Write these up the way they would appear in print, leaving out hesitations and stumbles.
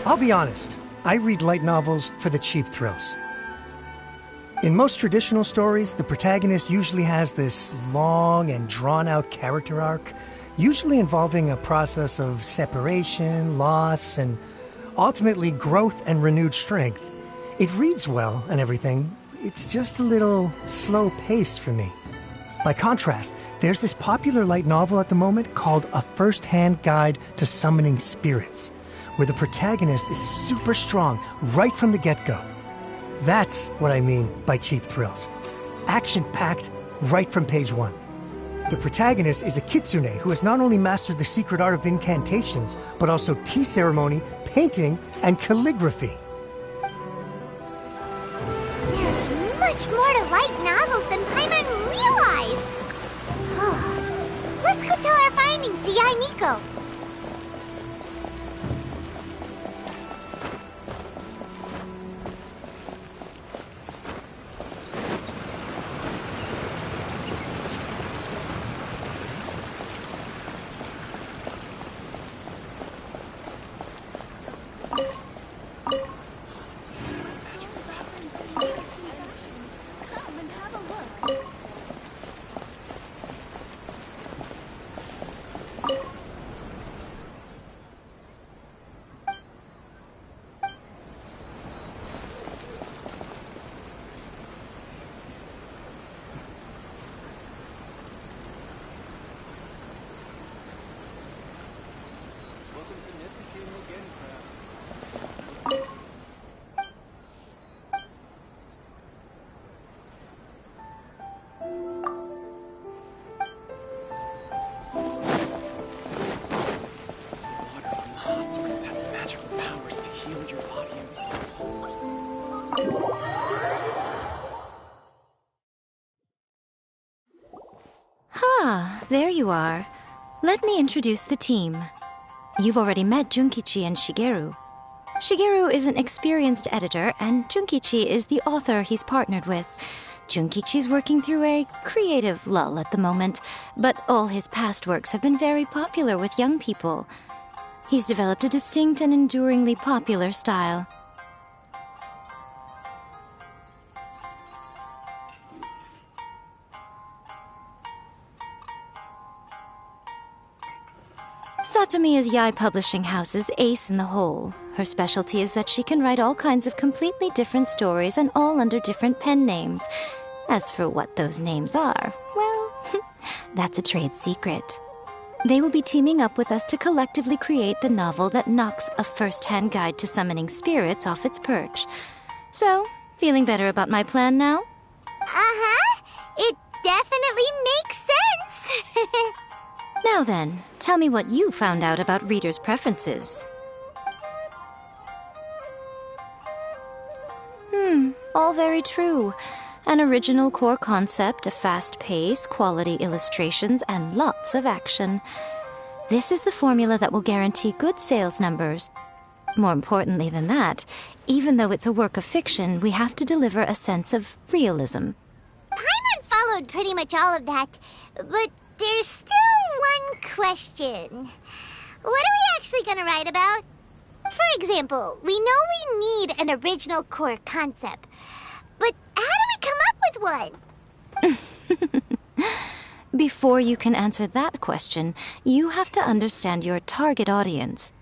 I'll be honest, I read light novels for the cheap thrills. In most traditional stories, the protagonist usually has this long and drawn-out character arc, usually involving a process of separation, loss, and ultimately growth and renewed strength. It reads well and everything, it's just a little slow-paced for me. By contrast, there's this popular light novel at the moment called A First-Hand Guide to Summoning Spirits, where the protagonist is super strong right from the get-go. That's what I mean by cheap thrills. Action-packed right from page one. The protagonist is a kitsune who has not only mastered the secret art of incantations, but also tea ceremony, painting, and calligraphy. There's much more to light novels than Paimon realized. Let's go tell our findings to Yae Miko. There you are. Let me introduce the team. You've already met Junkichi and Shigeru. Shigeru is an experienced editor, and Junkichi is the author he's partnered with. Junkichi's working through a creative lull at the moment, but all his past works have been very popular with young people. He's developed a distinct and enduringly popular style. Satomi is Yae Publishing House's ace in the hole. Her specialty is that she can write all kinds of completely different stories and all under different pen names. As for what those names are, well, that's a trade secret. They will be teaming up with us to collectively create the novel that knocks A First-Hand Guide to Summoning Spirits off its perch. So, feeling better about my plan now? Uh-huh. It definitely makes sense. Now then, tell me what you found out about readers' preferences. All very true. An original core concept, a fast pace, quality illustrations, and lots of action. This is the formula that will guarantee good sales numbers. More importantly than that, even though it's a work of fiction, we have to deliver a sense of realism. Paimon followed pretty much all of that, but there's still one question. What are we actually gonna write about? For example, we know we need an original core concept, but how do we come up with one? Before you can answer that question, you have to understand your target audience.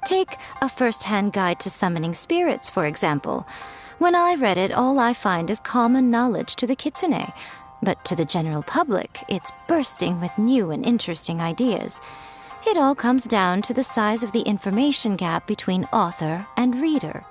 Take A First-Hand Guide to Summoning Spirits, for example. When I read it, all I find is common knowledge to the kitsune. But to the general public, it's bursting with new and interesting ideas. It all comes down to the size of the information gap between author and reader.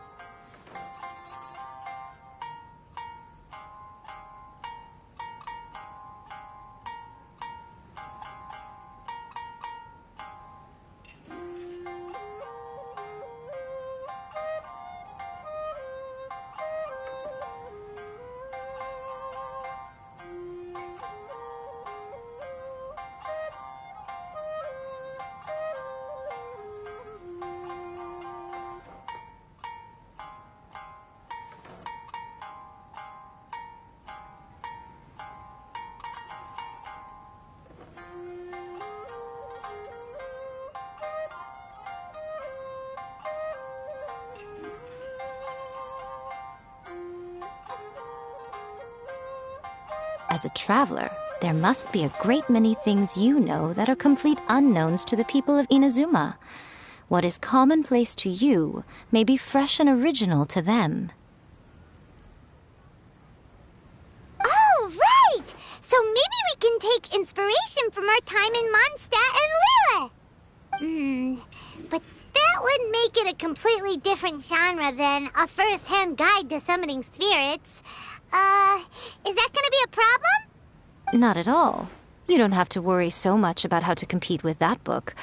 As a traveler, there must be a great many things you know that are complete unknowns to the people of Inazuma. What is commonplace to you may be fresh and original to them. Oh, right! So maybe we can take inspiration from our time in Mondstadt and Liyue. But that would make it a completely different genre than a first-hand guide to summoning spirits. Is that gonna be a problem? Not at all. You don't have to worry so much about how to compete with that book.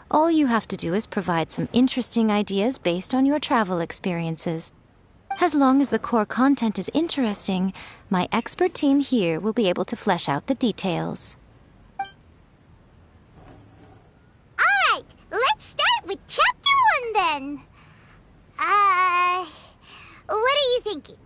All you have to do is provide some interesting ideas based on your travel experiences. As long as the core content is interesting, my expert team here will be able to flesh out the details. Alright, let's start with Chapter 1 then. What are you thinking?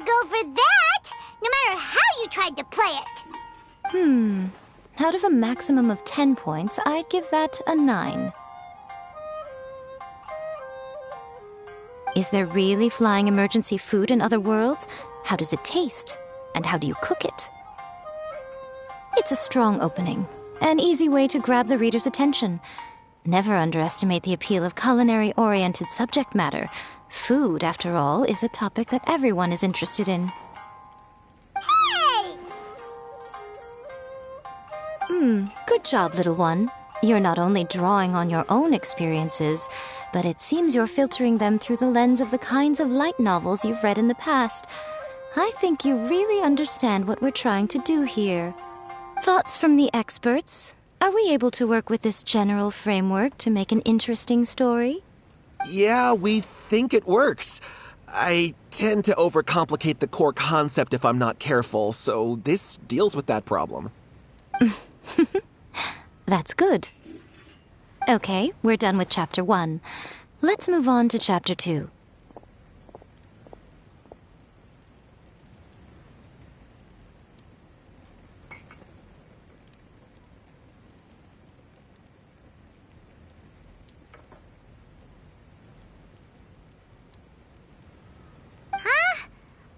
Go for that, no matter how you tried to play it. Out of a maximum of 10 points, I'd give that a 9. Is there really flying emergency food in other worlds? How does it taste? And how do you cook it? It's a strong opening, an easy way to grab the reader's attention. Never underestimate the appeal of culinary-oriented subject matter. Food, after all, is a topic that everyone is interested in. Hey! Good job, little one. You're not only drawing on your own experiences, but it seems you're filtering them through the lens of the kinds of light novels you've read in the past. I think you really understand what we're trying to do here. Thoughts from the experts? Are we able to work with this general framework to make an interesting story? Yeah, we think it works. I tend to overcomplicate the core concept if I'm not careful, so this deals with that problem. That's good. Okay, we're done with Chapter 1. Let's move on to Chapter 2.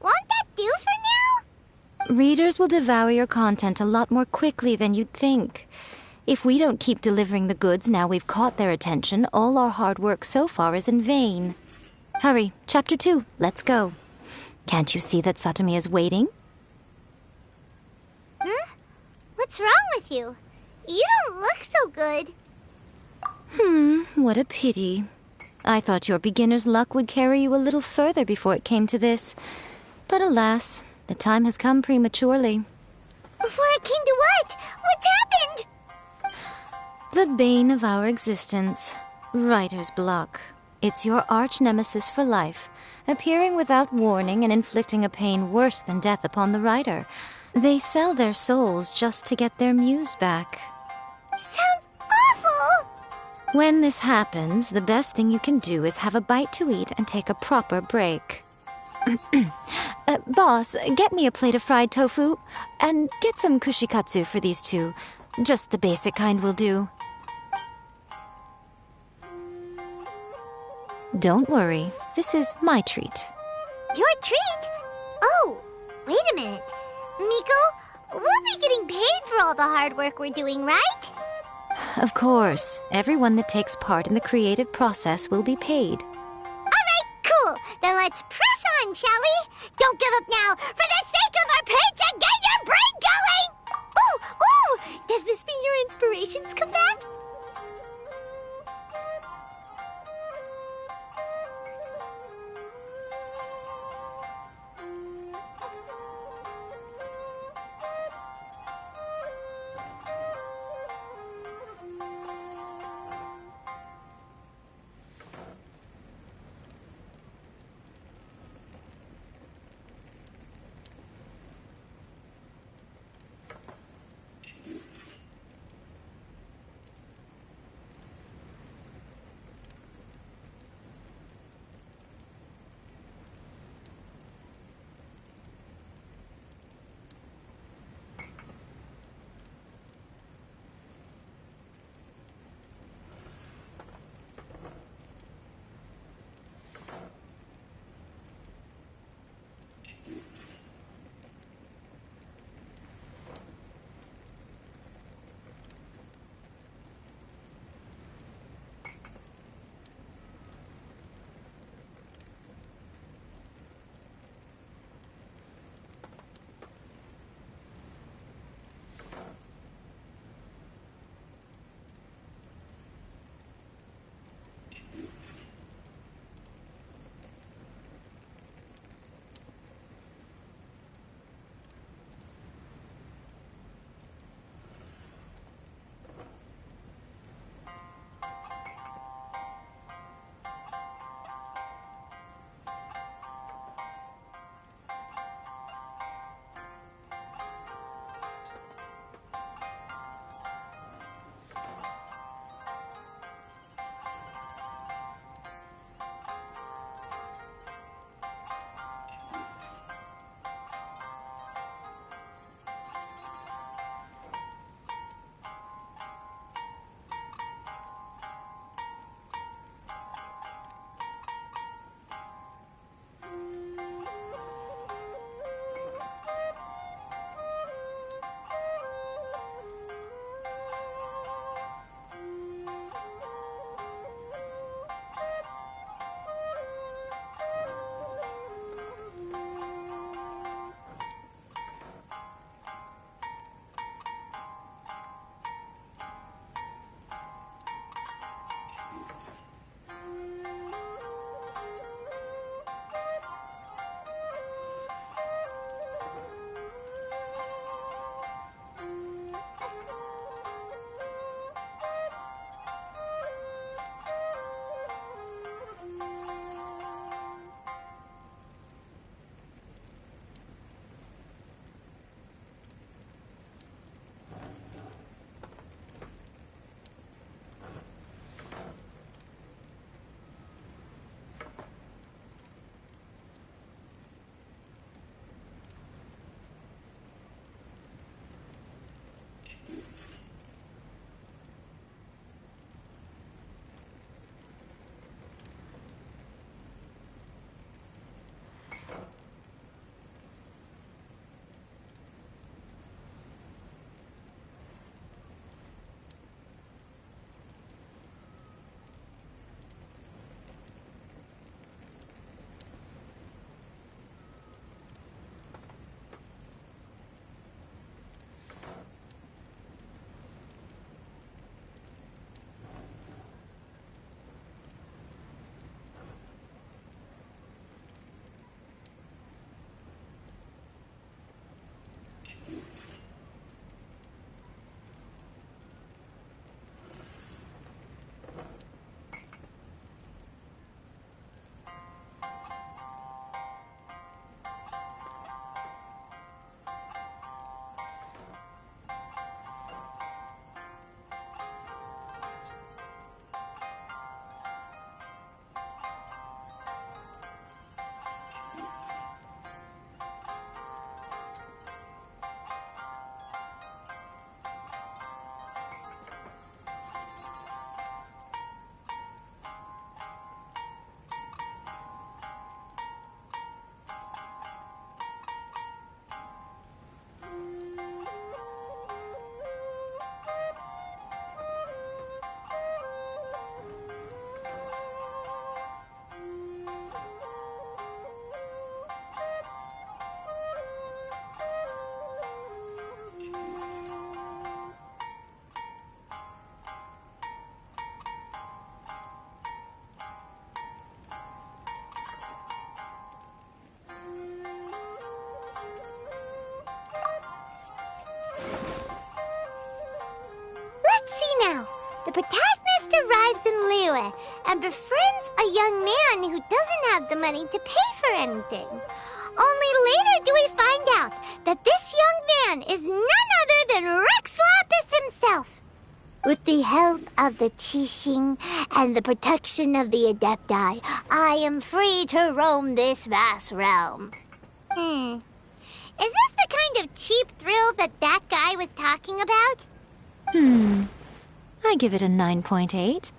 Won't that do for now? Readers will devour your content a lot more quickly than you'd think. If we don't keep delivering the goods now we've caught their attention, all our hard work so far is in vain. Hurry, Chapter 2, let's go. Can't you see that Satomi is waiting? Huh? What's wrong with you? You don't look so good. What a pity. I thought your beginner's luck would carry you a little further before it came to this. But alas, the time has come prematurely. Before it came to what? What's happened? The bane of our existence. Writer's block. It's your arch nemesis for life, appearing without warning and inflicting a pain worse than death upon the writer. They sell their souls just to get their muse back. Sounds awful! When this happens, the best thing you can do is have a bite to eat and take a proper break. Boss, get me a plate of fried tofu, and get some kushikatsu for these two. Just the basic kind will do. Don't worry, this is my treat. Your treat? Oh, wait a minute. Miko, we'll be getting paid for all the hard work we're doing, right? Of course, everyone that takes part in the creative process will be paid. Alright, cool. Then let's press on, shall we? Don't give up now. For the sake of our paycheck, get your brain going! Ooh! Does this mean your inspirations come back? The protagonist arrives in Liyue and befriends a young man who doesn't have the money to pay for anything. Only later do we find out that this young man is none other than Rex Lapis himself. With the help of the Qixing and the protection of the Adepti, I am free to roam this vast realm. Is this the kind of cheap thrill that guy was talking about? I give it a 9.8.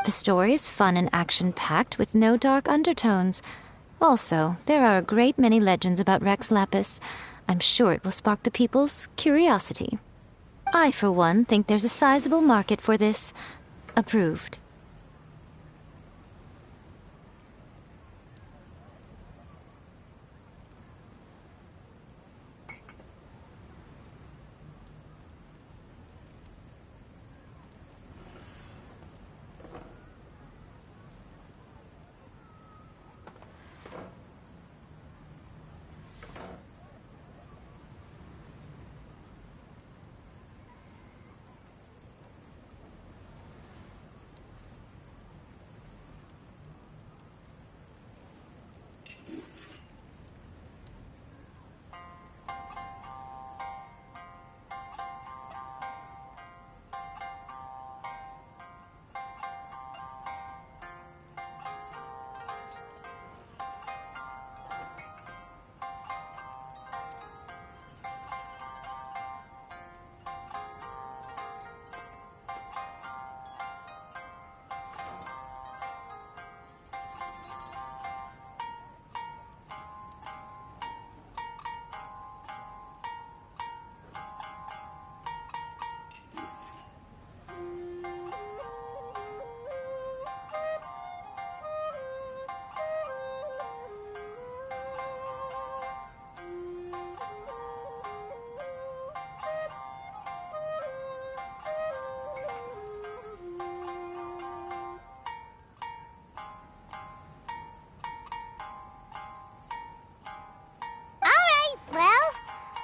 The story is fun and action-packed with no dark undertones. Also, there are a great many legends about Rex Lapis. I'm sure it will spark the people's curiosity. I, for one, think there's a sizable market for this. Approved.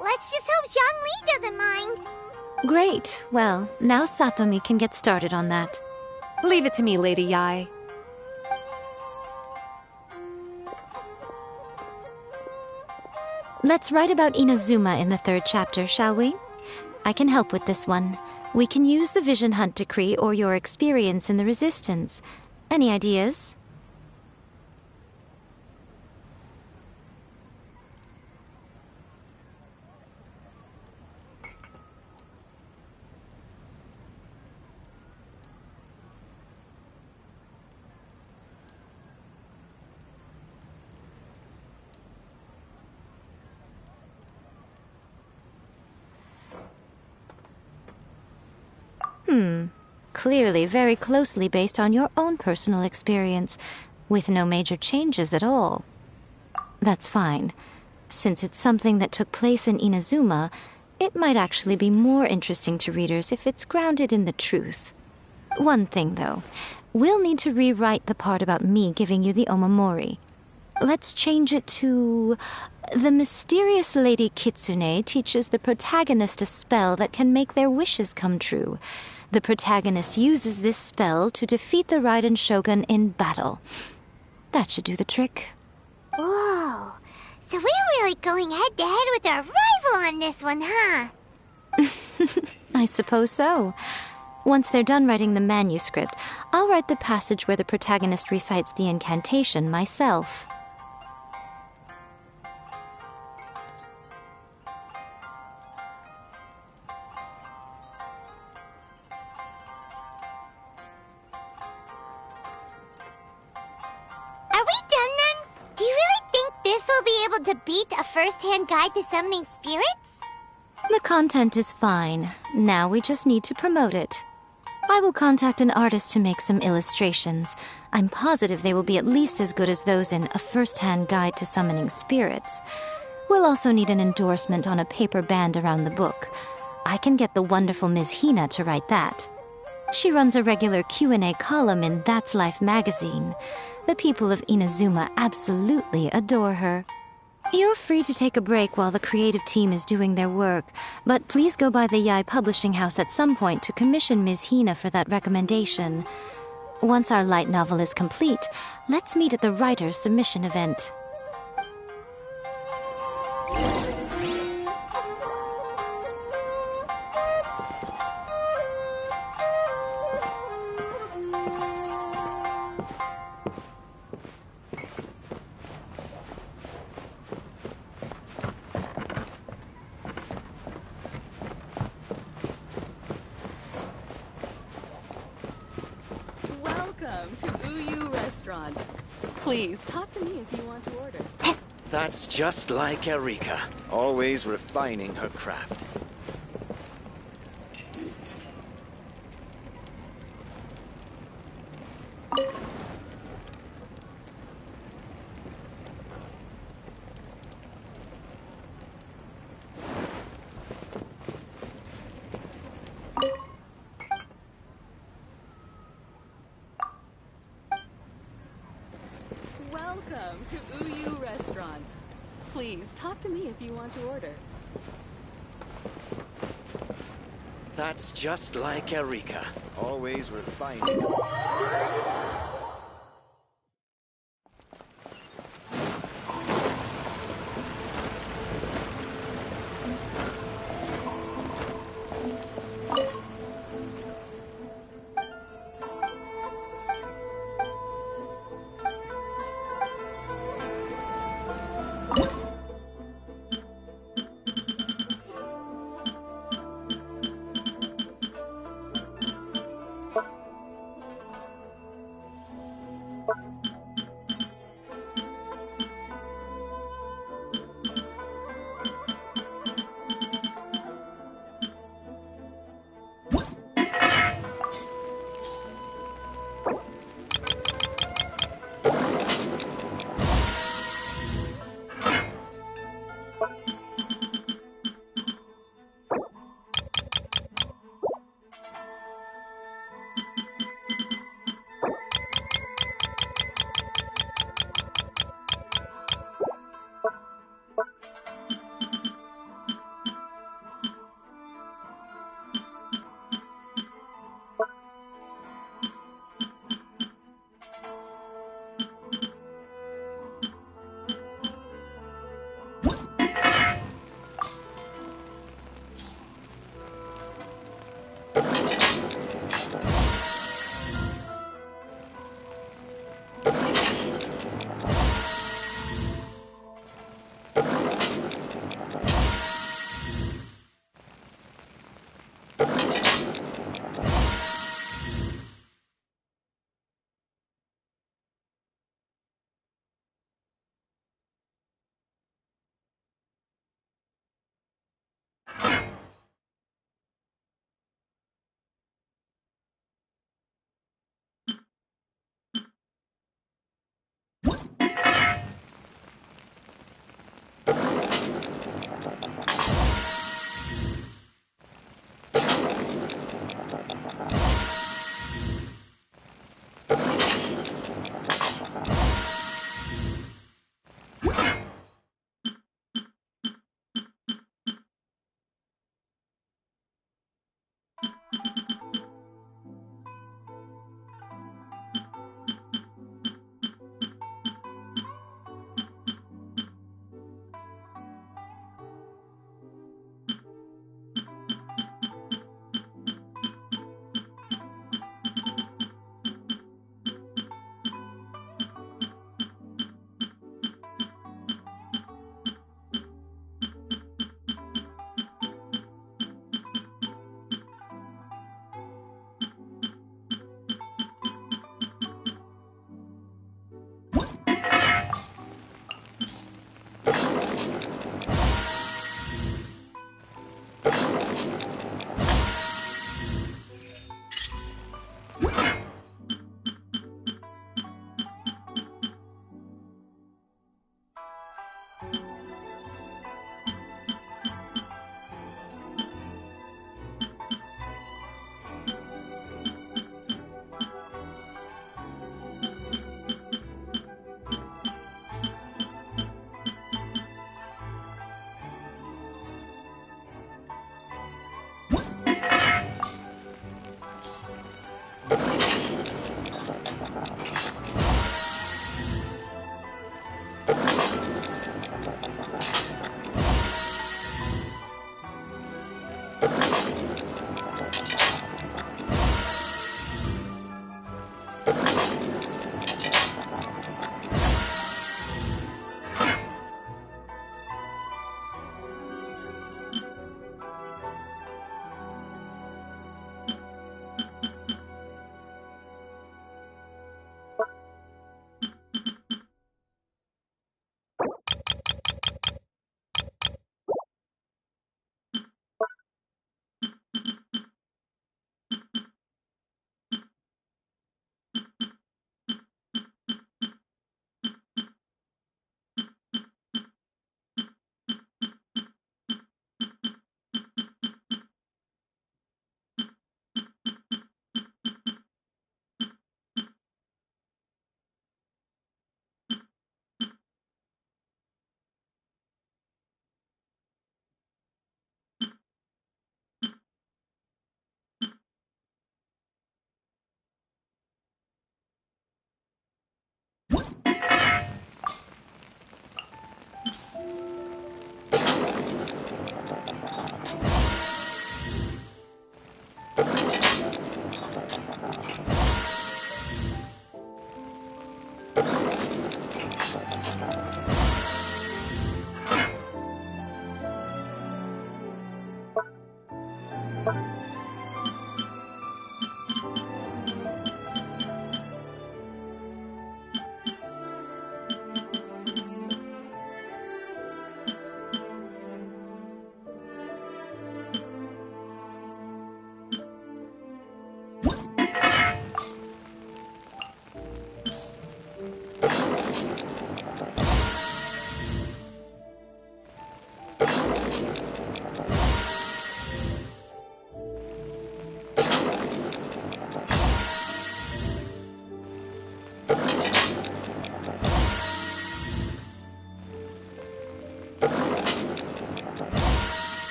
Let's just hope Zhongli doesn't mind. Great. Well, now Satomi can get started on that. Leave it to me, Lady Yai. Let's write about Inazuma in the 3rd chapter, shall we? I can help with this one. We can use the Vision Hunt Decree or your experience in the Resistance. Any ideas? Clearly very closely based on your own personal experience, with no major changes at all. That's fine. Since it's something that took place in Inazuma, it might actually be more interesting to readers if it's grounded in the truth. One thing, though. We'll need to rewrite the part about me giving you the Omamori. Let's change it to... The mysterious Lady Kitsune teaches the protagonist a spell that can make their wishes come true. The protagonist uses this spell to defeat the Raiden Shogun in battle. That should do the trick. Whoa, so we're really going head-to-head with our rival on this one, huh? I suppose so. Once they're done writing the manuscript, I'll write the passage where the protagonist recites the incantation myself. Are we done then? Do you really think this will be able to beat a first-hand guide to summoning spirits? The content is fine. Now we just need to promote it. I will contact an artist to make some illustrations. I'm positive they will be at least as good as those in A First-Hand Guide to Summoning Spirits. We'll also need an endorsement on a paper band around the book. I can get the wonderful Ms. Hina to write that. She runs a regular Q&A column in That's Life magazine. The people of Inazuma absolutely adore her. You're free to take a break while the creative team is doing their work, but please go by the Yai Publishing House at some point to commission Ms. Hina for that recommendation. Once our light novel is complete, let's meet at the writer's submission event. Welcome to Uyu Restaurant. Please talk to me if you want to order. That's just like Erika, always refining her craft. Welcome to Uyu Restaurant. Please talk to me if you want to order. That's just like Erika, always refining.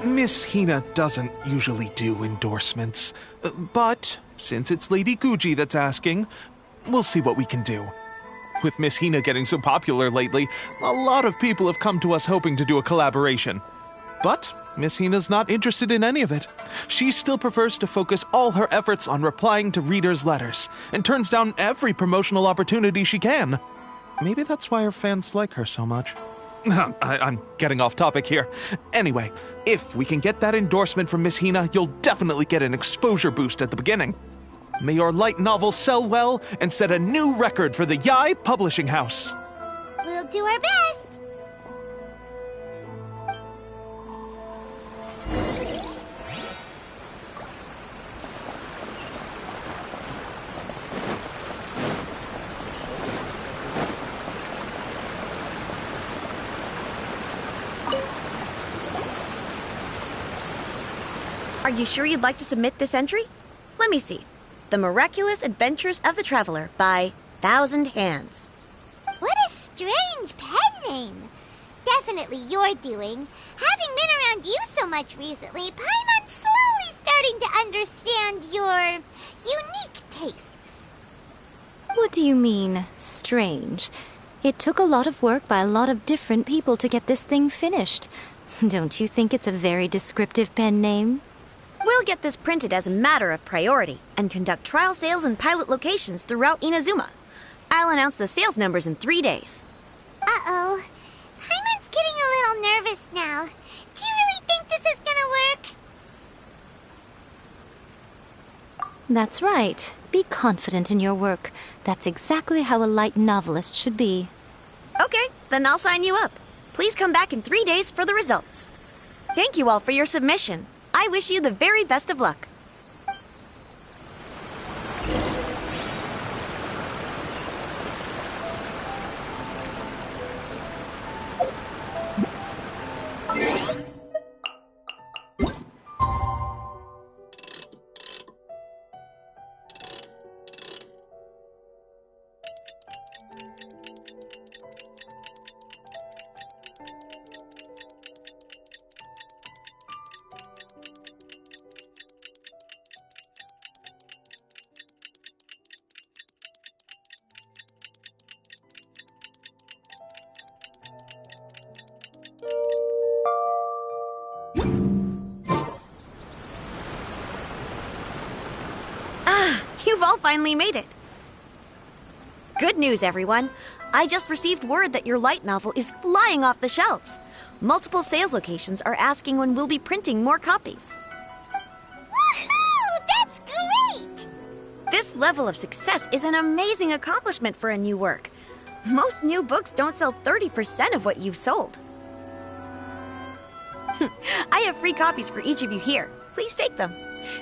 Miss Hina doesn't usually do endorsements, but since it's Lady Guji that's asking, we'll see what we can do. With Miss Hina getting so popular lately, a lot of people have come to us hoping to do a collaboration. But Miss Hina's not interested in any of it. She still prefers to focus all her efforts on replying to readers' letters, and turns down every promotional opportunity she can. Maybe that's why her fans like her so much. I'm getting off topic here. Anyway, if we can get that endorsement from Miss Hina, you'll definitely get an exposure boost at the beginning. May your light novel sell well and set a new record for the Yai Publishing House. We'll do our best. Are you sure you'd like to submit this entry? Let me see. The Miraculous Adventures of the Traveler by Thousand Hands. What a strange pen name. Definitely your doing. Having been around you so much recently, Paimon's slowly starting to understand your unique tastes. What do you mean, strange? It took a lot of work by a lot of different people to get this thing finished. Don't you think it's a very descriptive pen name? We'll get this printed as a matter of priority and conduct trial sales in pilot locations throughout Inazuma. I'll announce the sales numbers in 3 days. Uh-oh. Paimon's getting a little nervous now. Do you really think this is gonna work? That's right. Be confident in your work. That's exactly how a light novelist should be. Okay, then I'll sign you up. Please come back in 3 days for the results. Thank you all for your submission. I wish you the very best of luck. You've all finally made it. Good news, everyone. I just received word that your light novel is flying off the shelves. Multiple sales locations are asking when we'll be printing more copies. Woohoo! That's great! This level of success is an amazing accomplishment for a new work. Most new books don't sell 30% of what you've sold. I have free copies for each of you here. Please take them.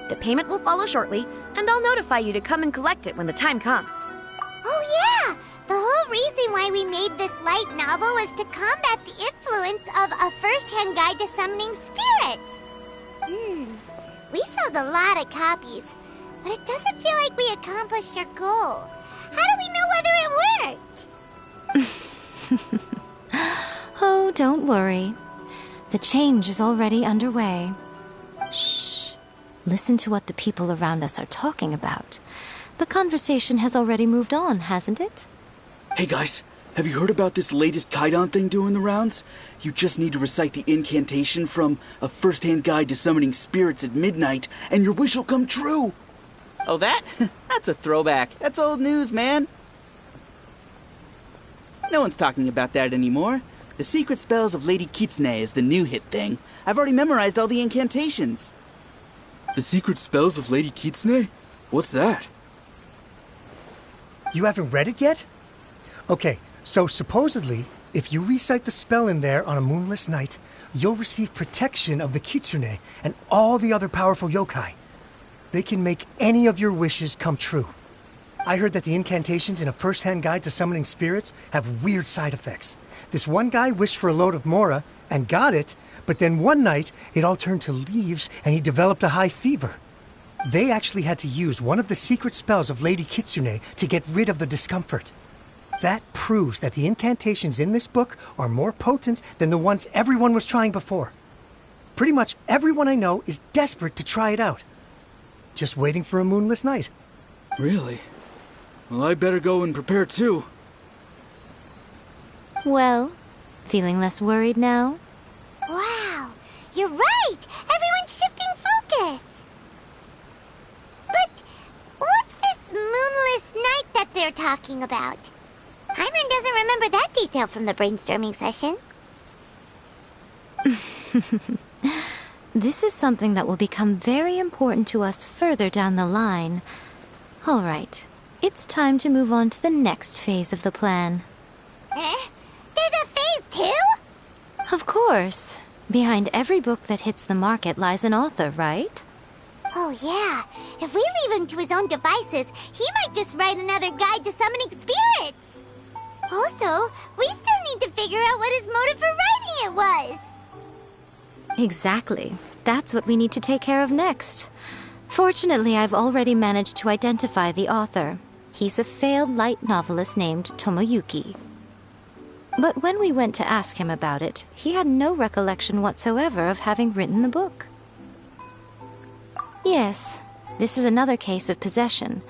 The payment will follow shortly, and I'll notify you to come and collect it when the time comes. Oh yeah! The whole reason why we made this light novel was to combat the influence of a first-hand guide to summoning spirits. We sold a lot of copies, but it doesn't feel like we accomplished our goal. How do we know whether it worked? Oh, don't worry. The change is already underway. Shh. Listen to what the people around us are talking about. The conversation has already moved on, hasn't it? Hey guys, Have you heard about this latest Kaidan thing doing the rounds? You just need to recite the incantation from A First-Hand Guide to Summoning Spirits at midnight, and your wish will come true! Oh, that? That's a throwback. That's old news, man. No one's talking about that anymore. The Secret Spells of Lady Kitsune is the new hit thing. I've already memorized all the incantations. The Secret Spells of Lady Kitsune? What's that? You haven't read it yet? Okay, so supposedly, if you recite the spell in there on a moonless night, you'll receive protection of the Kitsune and all the other powerful yokai. They can make any of your wishes come true. I heard that the incantations in A First-Hand Guide to Summoning Spirits have weird side effects. This one guy wished for a load of mora and got it, but then one night it all turned to leaves and he developed a high fever. They actually had to use one of the secret spells of Lady Kitsune to get rid of the discomfort. That proves that the incantations in this book are more potent than the ones everyone was trying before. Pretty much everyone I know is desperate to try it out. Just waiting for a moonless night. Really? Well, I better go and prepare too. Well, feeling less worried now? Wow, you're right! Everyone's shifting focus! But what's this moonless night that they're talking about? Hyman doesn't remember that detail from the brainstorming session. This is something that will become very important to us further down the line. All right, it's time to move on to the next phase of the plan. Eh? There's a phase 2? Of course. Behind every book that hits the market lies an author, right? Oh yeah, if we leave him to his own devices, he might just write another guide to summoning spirits. Also, we still need to figure out what his motive for writing it was. Exactly. That's what we need to take care of next. Fortunately, I've already managed to identify the author. He's a failed light novelist named Tomoyuki. But when we went to ask him about it, he had no recollection whatsoever of having written the book. Yes, this is another case of possession.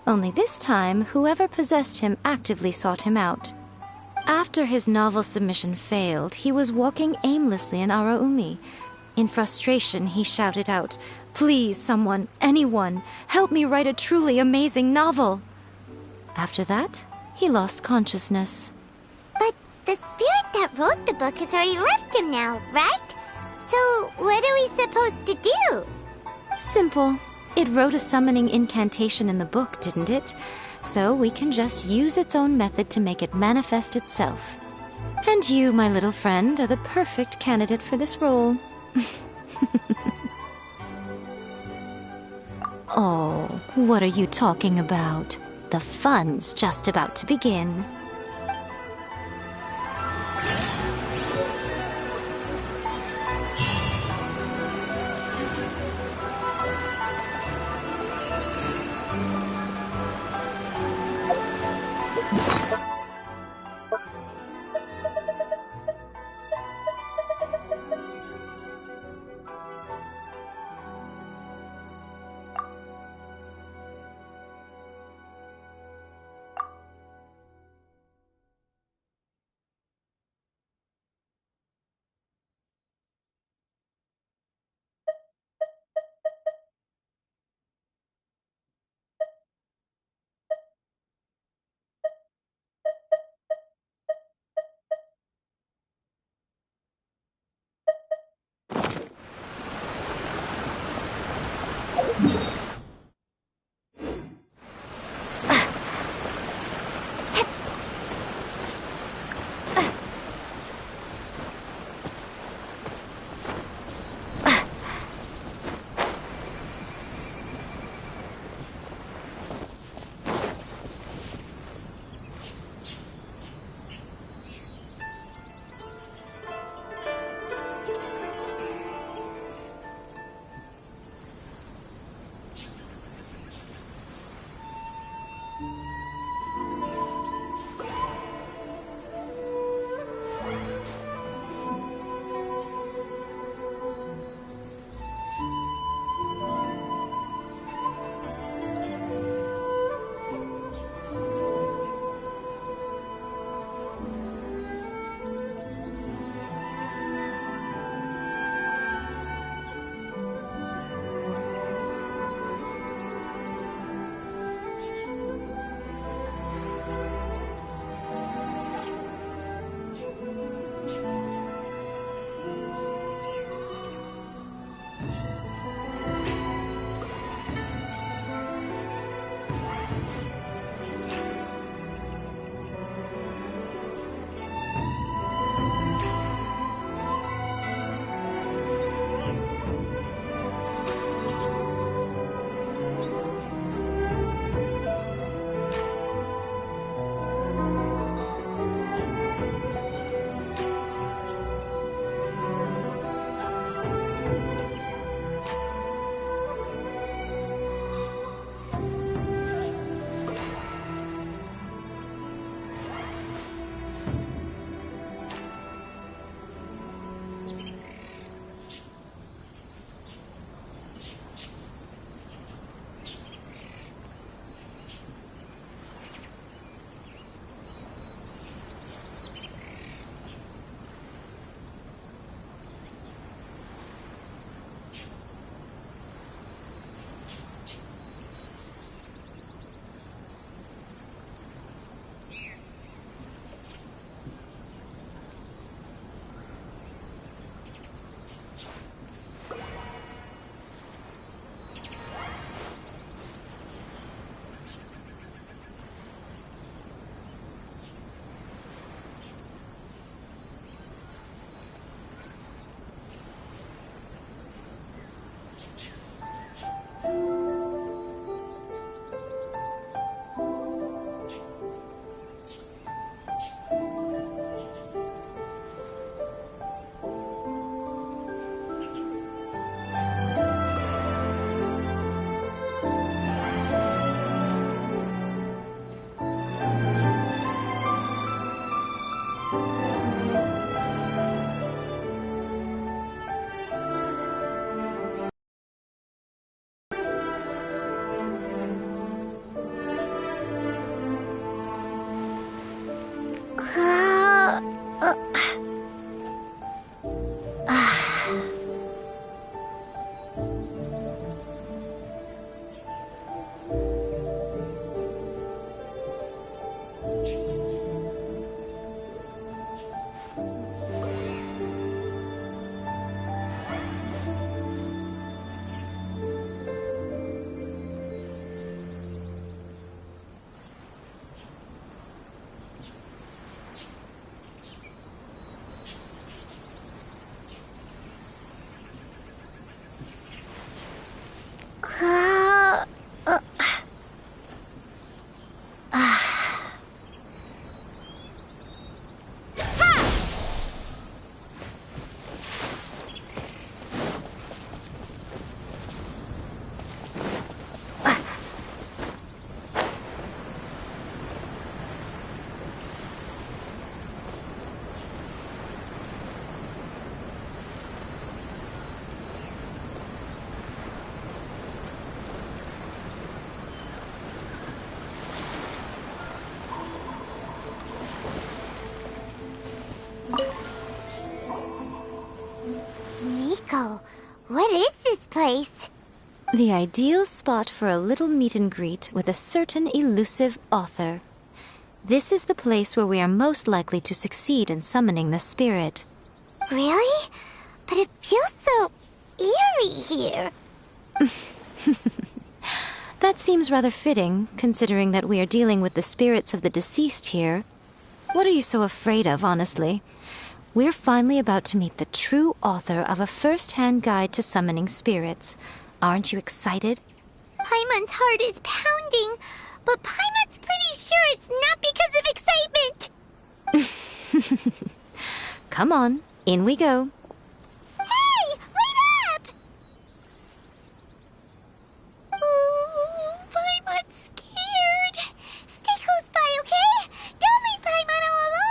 Only this time, whoever possessed him actively sought him out. After his novel submission failed, he was walking aimlessly in Araumi. In frustration, he shouted out, "Please, someone, anyone, help me write a truly amazing novel!" After that, he lost consciousness. But the spirit that wrote the book has already left him now, right? So what are we supposed to do? Simple. It wrote a summoning incantation in the book, didn't it? So we can just use its own method to make it manifest itself. And you, my little friend, are the perfect candidate for this role. Oh, what are you talking about? The fun's just about to begin. place? The ideal spot for a little meet and greet with a certain elusive author. This is the place where we are most likely to succeed in summoning the spirit. Really? But it feels so eerie here. That seems rather fitting, considering that we are dealing with the spirits of the deceased here. What are you so afraid of, honestly? We're finally about to meet the true author of a first-hand guide to summoning spirits. Aren't you excited? Paimon's heart is pounding, but Paimon's pretty sure it's not because of excitement. Come on, in we go. Hey, wait up! Oh, Paimon's scared. Stay close by, okay? Don't leave Paimon all alone.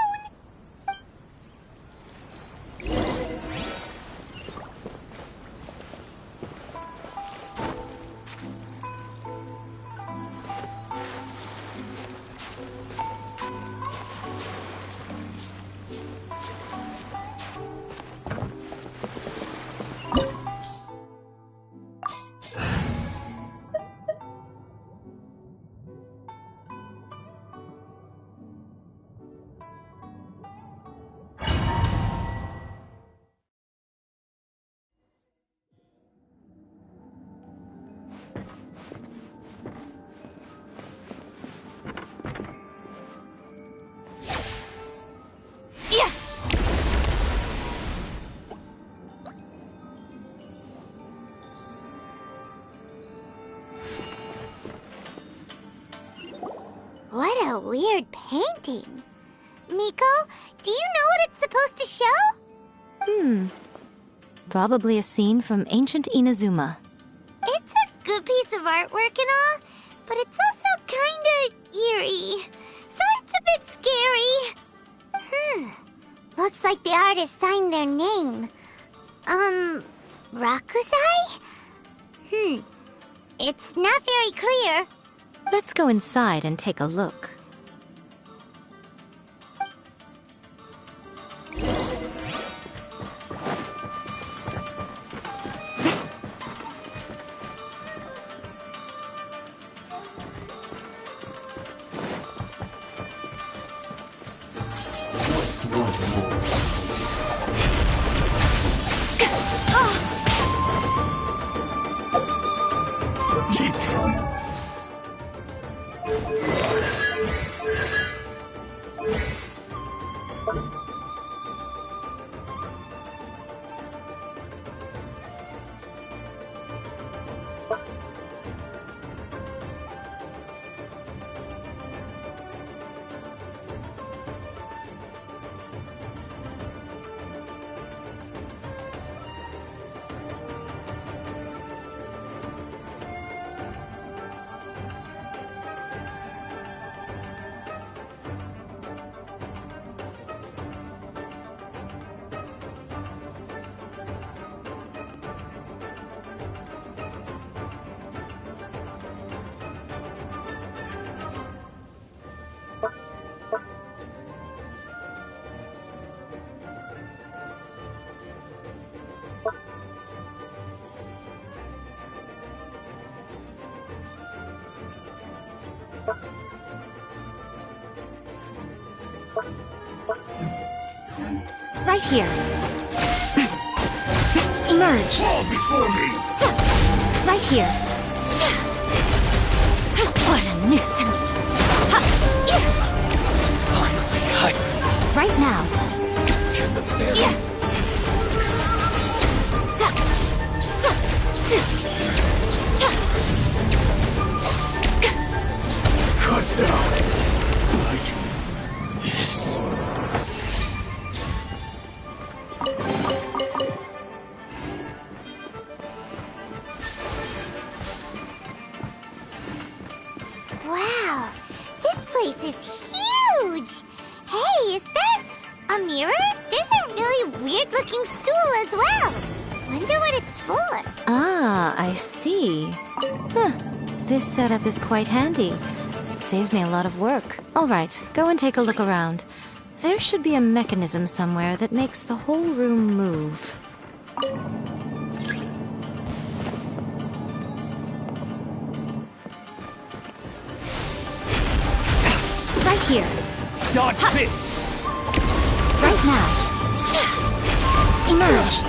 What a weird painting. Miko, do you know what it's supposed to show? Probably a scene from ancient Inazuma. It's a good piece of artwork and all, but it's also kinda eerie. So it's a bit scary. Looks like the artist signed their name. Rakusai? It's not very clear. Let's go inside and take a look. Right here. Emerge. Fall before me! Right here. What a nuisance. Right now. Cut down! Like this. Wow, this place is huge! Hey, is that a mirror? There's a really weird-looking stool as well. Wonder what it's for. Ah, I see. This setup is quite handy. Saves me a lot of work. All right, go and take a look around. There should be a mechanism somewhere that makes the whole room move. Right here. Dodge this! Right now. Emerge.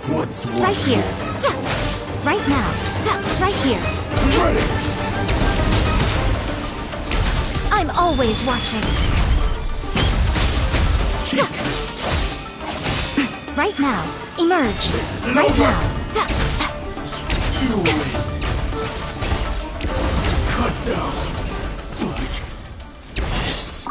What's Right here. Right now. Right here. ready? I'm always watching. Cheap tricks. Right now. Emerge. Right now. You win. Cut down. Like this.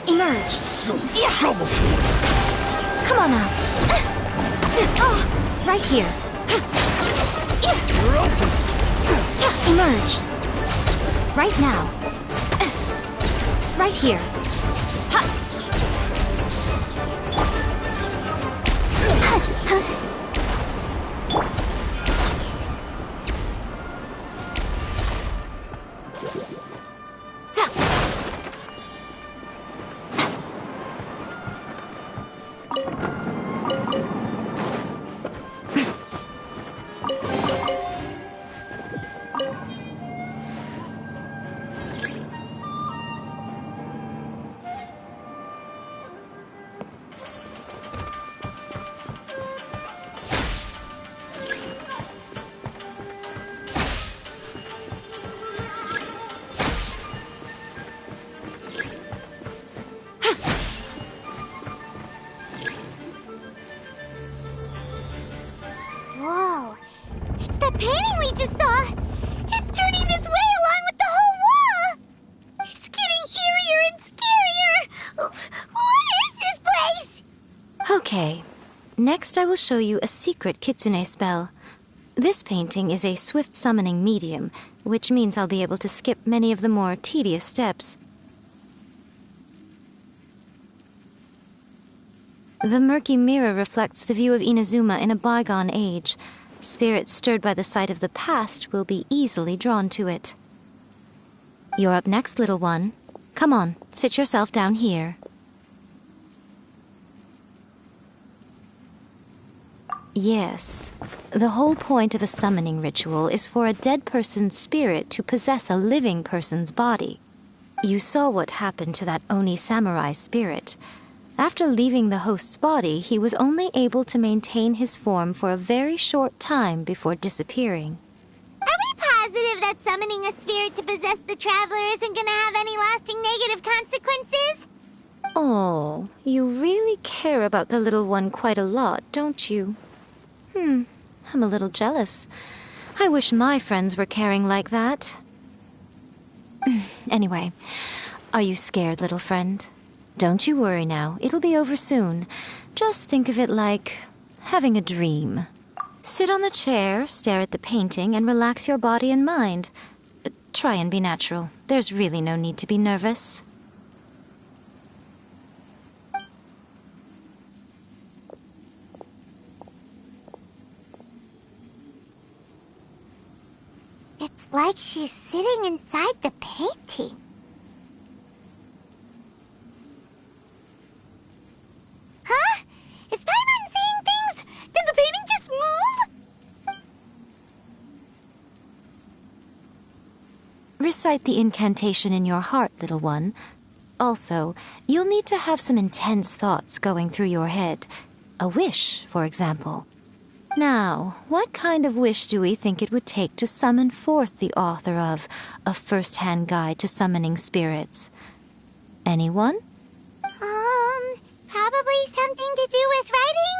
Emerge. Trouble. Come on now. Right here. You're open. Emerge. Right now. Right here. Whoa. It's that painting we just saw. It's turning this way along with the whole wall. It's getting eerier and scarier. What is this place? Okay. Next I will show you a secret kitsune spell. This painting is a swift summoning medium, which means I'll be able to skip many of the more tedious steps. The murky mirror reflects the view of Inazuma in a bygone age. Spirits stirred by the sight of the past will be easily drawn to it. You're up next, little one. Come on, sit yourself down here. Yes. The whole point of a summoning ritual is for a dead person's spirit to possess a living person's body. You saw what happened to that Oni samurai spirit. After leaving the host's body, he was only able to maintain his form for a very short time before disappearing. Are we positive that summoning a spirit to possess the traveler isn't gonna have any lasting negative consequences? Oh, you really care about the little one quite a lot, don't you? I'm a little jealous. I wish my friends were caring like that. Anyway, are you scared, little friend? Don't you worry now, it'll be over soon. Just think of it like having a dream. Sit on the chair, stare at the painting, and relax your body and mind. But try and be natural. There's really no need to be nervous. It's like she's sitting inside the painting. Huh? Is Paimon seeing things? Did the painting just move? Recite the incantation in your heart, little one. Also, you'll need to have some intense thoughts going through your head. A wish, for example. Now, what kind of wish do we think it would take to summon forth the author of A First-Hand Guide to Summoning Spirits? Anyone? Probably something to do with writing?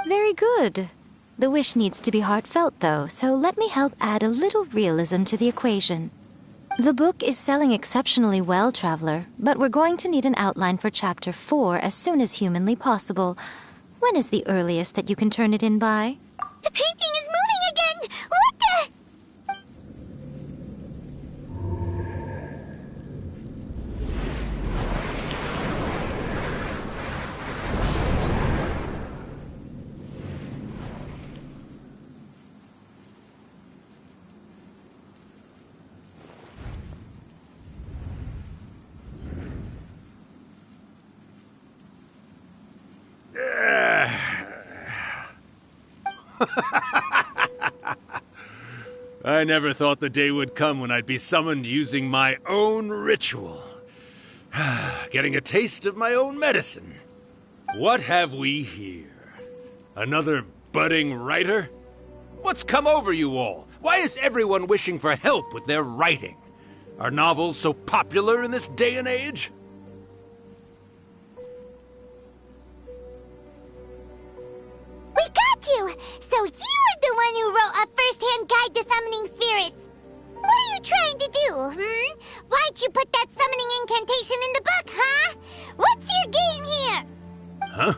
Very good. The wish needs to be heartfelt, though, so let me help add a little realism to the equation. The book is selling exceptionally well, Traveler, but we're going to need an outline for Chapter 4 as soon as humanly possible. When is the earliest that you can turn it in by? The painting is moving again! What the... I never thought the day would come when I'd be summoned using my own ritual. Getting a taste of my own medicine. What have we here? Another budding writer? What's come over you all? Why is everyone wishing for help with their writing? Are novels so popular in this day and age? We got you! So you were the one who wrote A First-Hand Guide to Summoning Spirits. What are you trying to do, Why'd you put that summoning incantation in the book, huh? What's your game here? Huh?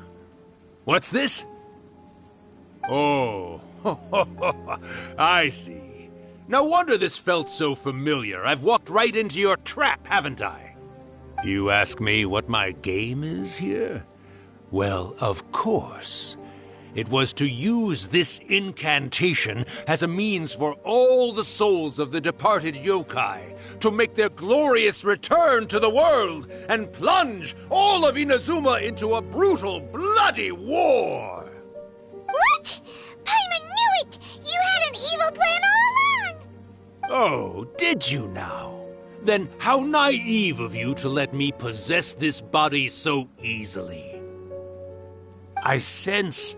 What's this? Oh, I see. No wonder this felt so familiar. I've walked right into your trap, haven't I? You ask me what my game is here? Well, of course. It was to use this incantation as a means for all the souls of the departed yokai to make their glorious return to the world and plunge all of Inazuma into a brutal, bloody war! What? Paimon knew it! You had an evil plan all along! Oh, did you now? Then how naive of you to let me possess this body so easily. I sense...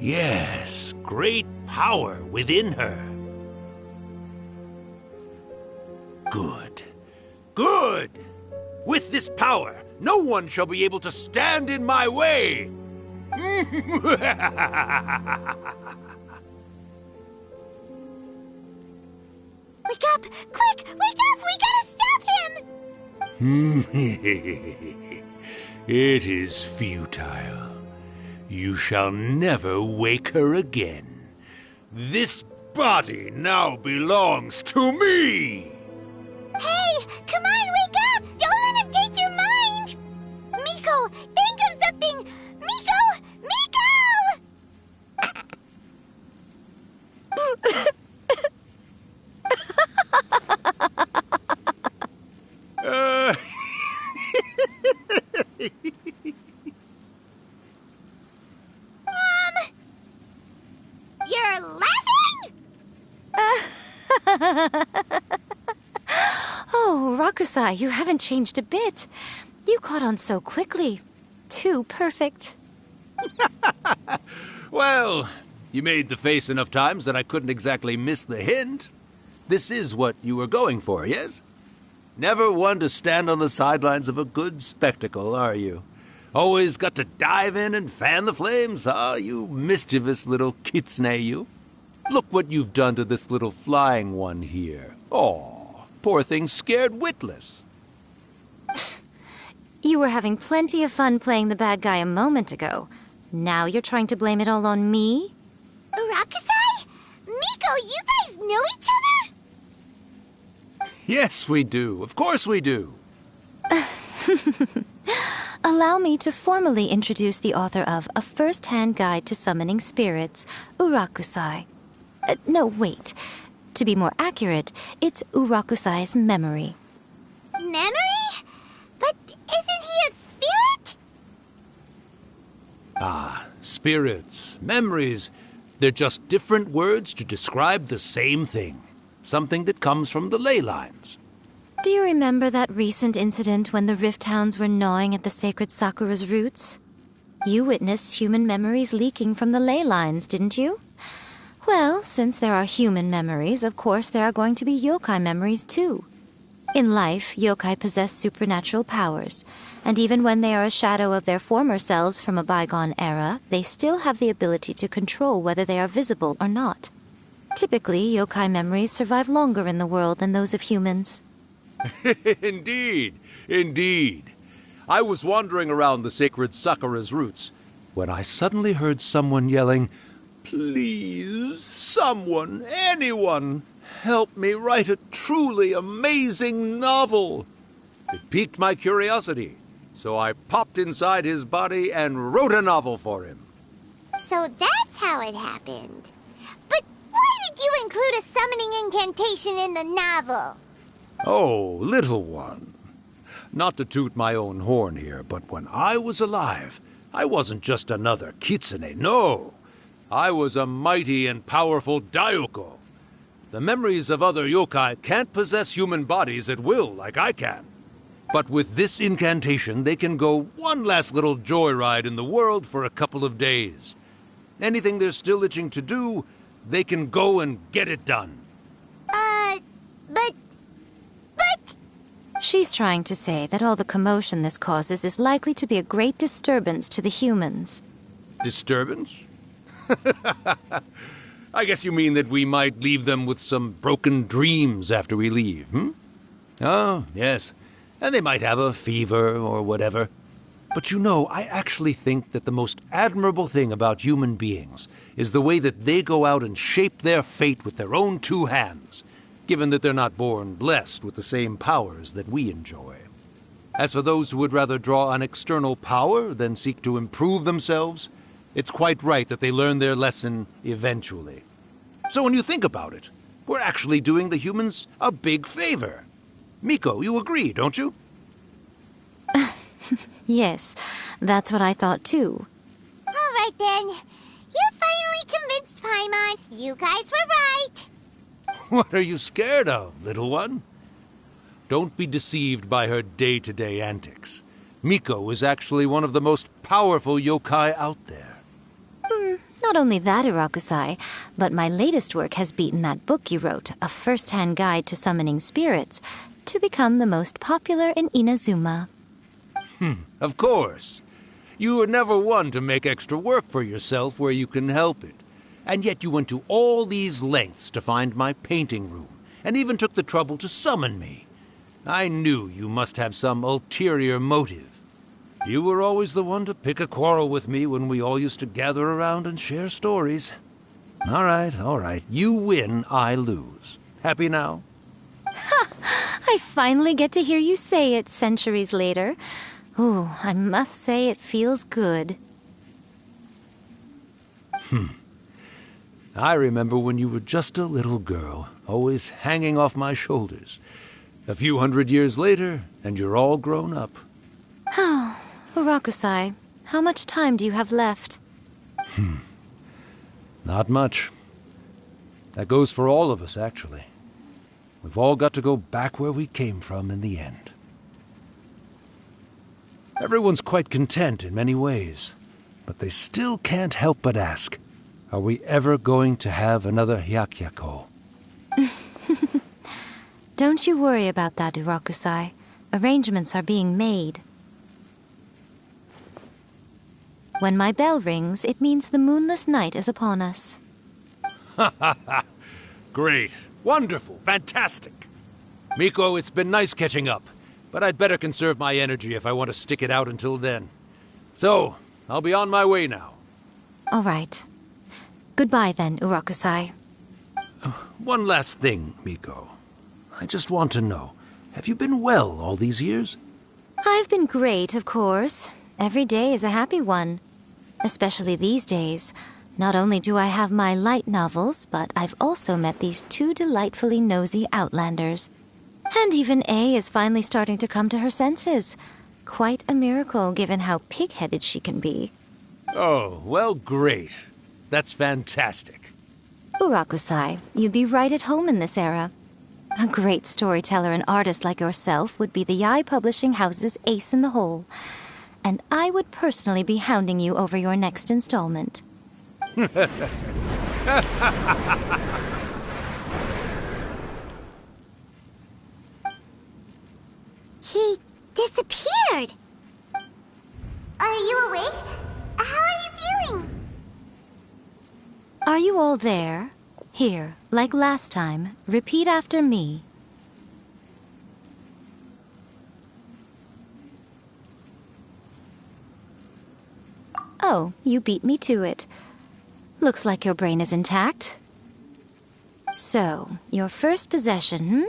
yes, great power within her. Good. Good! With this power, no one shall be able to stand in my way! Wake up! Quick! Wake up! We gotta stop him! It is futile. You shall never wake her again. This body now belongs to me! Hey! Come on, wake up! Don't let him take your mind! Miko, think of something! Miko! Miko! You're laughing? Oh, Rakusai, you haven't changed a bit. You caught on so quickly. Too perfect. Well, you made the face enough times that I couldn't exactly miss the hint. This is what you were going for, yes? Never one to stand on the sidelines of a good spectacle, are you? Always got to dive in and fan the flames, huh? You mischievous little kitsune, you. Look what you've done to this little flying one here. Oh, poor thing scared witless. You were having plenty of fun playing the bad guy a moment ago. Now you're trying to blame it all on me? Rakusai? Miko, you guys know each other? Yes, we do. Of course we do. Allow me to formally introduce the author of A First-Hand Guide to Summoning Spirits, Urakusai. No, wait. To be more accurate, it's Urakusai's memory. Memory? But isn't he a spirit? Ah, spirits, memories. They're just different words to describe the same thing. Something that comes from the ley lines. Do you remember that recent incident when the Rift Hounds were gnawing at the sacred Sakura's roots? You witnessed human memories leaking from the ley lines, didn't you? Well, since there are human memories, of course there are going to be yokai memories too. In life, yokai possess supernatural powers, and even when they are a shadow of their former selves from a bygone era, they still have the ability to control whether they are visible or not. Typically, yokai memories survive longer in the world than those of humans. Indeed, indeed. I was wandering around the sacred Sakura's roots when I suddenly heard someone yelling, "Please, someone, anyone, help me write a truly amazing novel." It piqued my curiosity, so I popped inside his body and wrote a novel for him. So that's how it happened. But why did you include a summoning incantation in the novel? Oh, little one. Not to toot my own horn here, but when I was alive, I wasn't just another kitsune, no. I was a mighty and powerful Daiuko. The memories of other yokai can't possess human bodies at will like I can. But with this incantation, they can go one last little joyride in the world for a couple of days. Anything they're still itching to do, they can go and get it done. But... She's trying to say that all the commotion this causes is likely to be a great disturbance to the humans. Disturbance? I guess you mean that we might leave them with some broken dreams after we leave, hmm? Oh, yes. And they might have a fever or whatever. But you know, I actually think that the most admirable thing about human beings is the way that they go out and shape their fate with their own two hands, given that they're not born blessed with the same powers that we enjoy. As for those who would rather draw on external power than seek to improve themselves, it's quite right that they learn their lesson eventually. So when you think about it, we're actually doing the humans a big favor. Miko, you agree, don't you? Yes, that's what I thought too. All right then. You finally convinced Paimon. You guys were right. What are you scared of, little one? Don't be deceived by her day-to-day antics. Miko is actually one of the most powerful yokai out there. Not only that, Irakusai, but my latest work has beaten that book you wrote, A First-Hand Guide to Summoning Spirits, to become the most popular in Inazuma. Of course. You were never one to make extra work for yourself where you can help it. And yet you went to all these lengths to find my painting room, and even took the trouble to summon me. I knew you must have some ulterior motive. You were always the one to pick a quarrel with me when we all used to gather around and share stories. All right. You win, I lose. Happy now? Ha! I finally get to hear you say it centuries later. Ooh, I must say it feels good. I remember when you were just a little girl, always hanging off my shoulders. A few 100 years later, and you're all grown up. Oh, Urakusai, how much time do you have left? Not much. That goes for all of us, actually. We've all got to go back where we came from in the end. Everyone's quite content in many ways, but they still can't help but ask, are we ever going to have another Hyakyako? Don't you worry about that, Urakusai. Arrangements are being made. When my bell rings, it means the moonless night is upon us. Great. Wonderful. Fantastic. Miko, it's been nice catching up, but I'd better conserve my energy if I want to stick it out until then. So, I'll be on my way now. All right. Goodbye then, Urakusai. One last thing, Miko. I just want to know, have you been well all these years? I've been great, of course. Every day is a happy one. Especially these days. Not only do I have my light novels, but I've also met these two delightfully nosy outlanders. And even A is finally starting to come to her senses. Quite a miracle, given how pig-headed she can be. Oh, well, great. That's fantastic. Urakusai, you'd be right at home in this era. A great storyteller and artist like yourself would be the Yai Publishing House's ace in the hole. And I would personally be hounding you over your next installment. He disappeared. Are you awake? How are you feeling? Are you all there? Here, like last time, repeat after me. Oh, you beat me to it. Looks like your brain is intact. So, your first possession,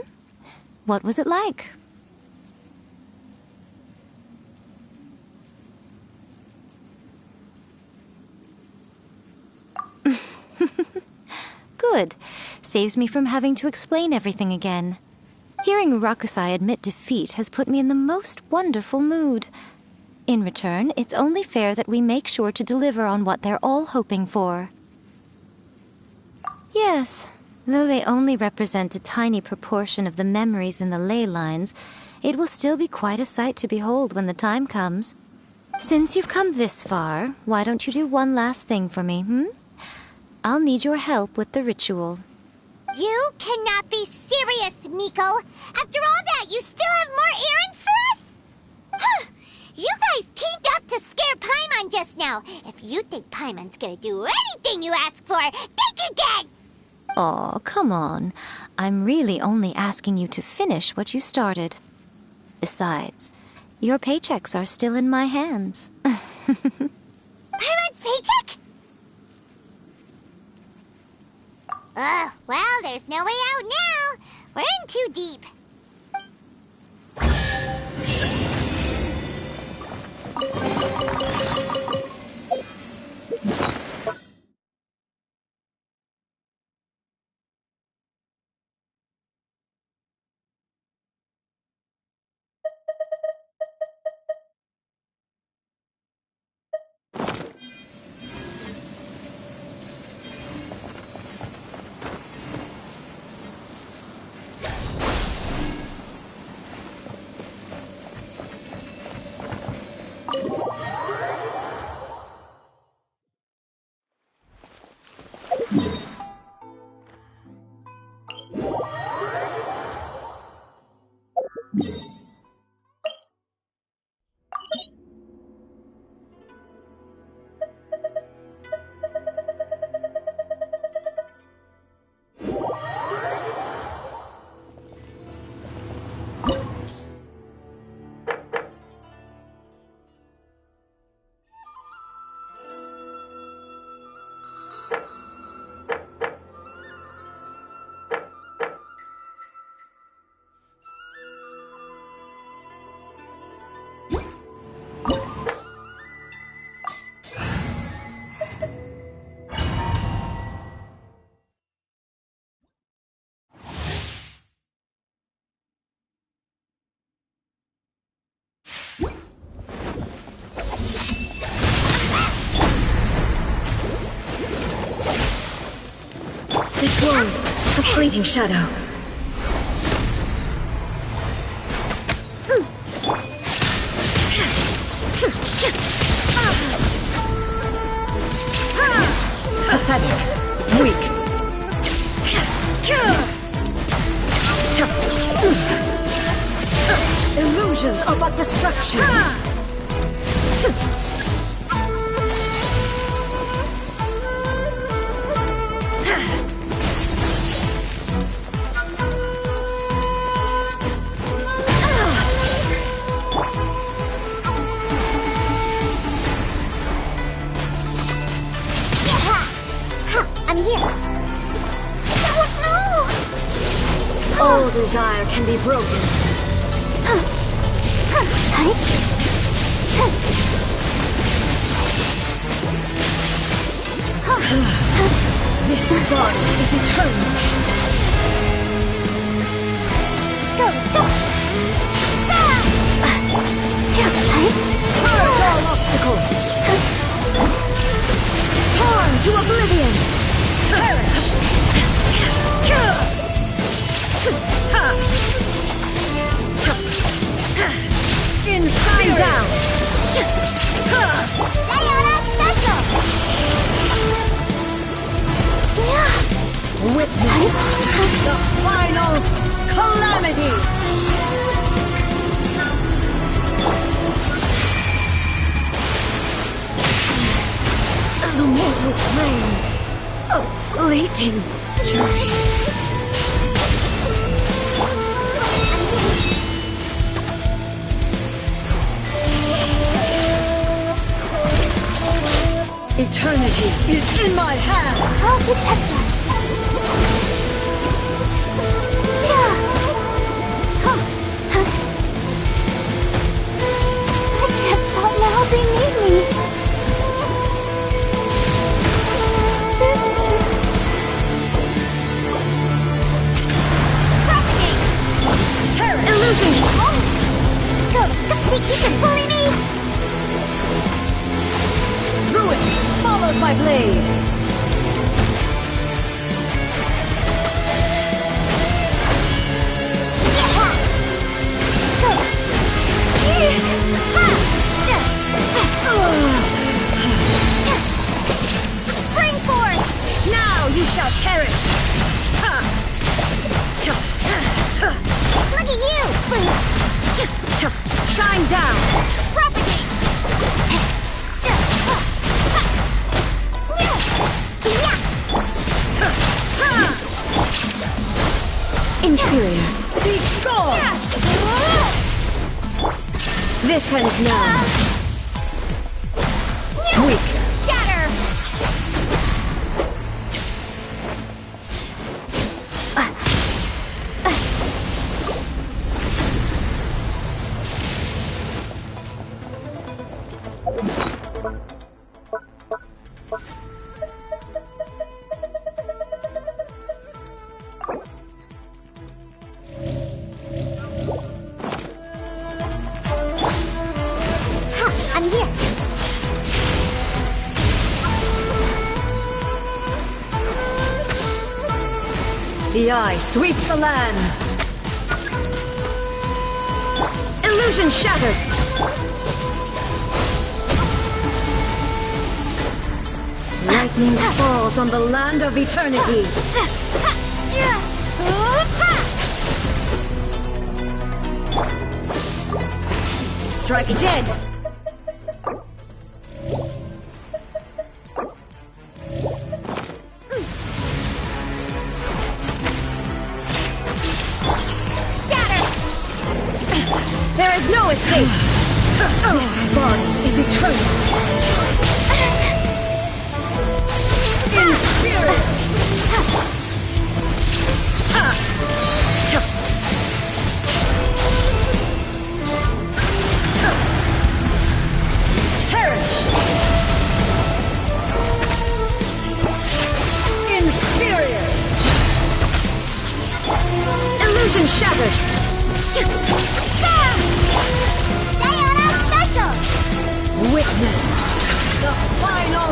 What was it like? Good. Saves me from having to explain everything again. Hearing Rakusai admit defeat has put me in the most wonderful mood. In return, it's only fair that we make sure to deliver on what they're all hoping for. Yes, though they only represent a tiny proportion of the memories in the ley lines, it will still be quite a sight to behold when the time comes. Since you've come this far, why don't you do one last thing for me, I'll need your help with the ritual. You cannot be serious, Miko! After all that, you still have more errands for us? Huh! You guys teamed up to scare Paimon just now. If you think Paimon's gonna do anything you ask for, think again! Aw, come on. I'm really only asking you to finish what you started. Besides, your paychecks are still in my hands. Paimon's paycheck? Well, there's no way out now. We're in too deep. This world, a fleeting shadow. Pathetic. Weak. Illusions are but distractions. I'm here. No! All desire can be broken. This body is eternal. Let's go! Purge all obstacles. Torn to oblivion. Perish. Witness the final calamity! The mortal plane of fleeting joy. Eternity is in my hands! I'll protect us! I can't stop now, they need me! Sister... Propagate! Illusion! Think you can bully me? Ruin follows my blade! Spring forth! Now you shall perish! Look at you! Shine down! Propagate! Inferior. Be gone! This ends now. Weak. Scatter! I'm here. The eye sweeps the lands. Illusion shattered. Lightning falls on the land of eternity. Strike dead. There is no escape! This body is eternal! In spirit! Perish! Inferior! Illusion shattered! Special! Witness the final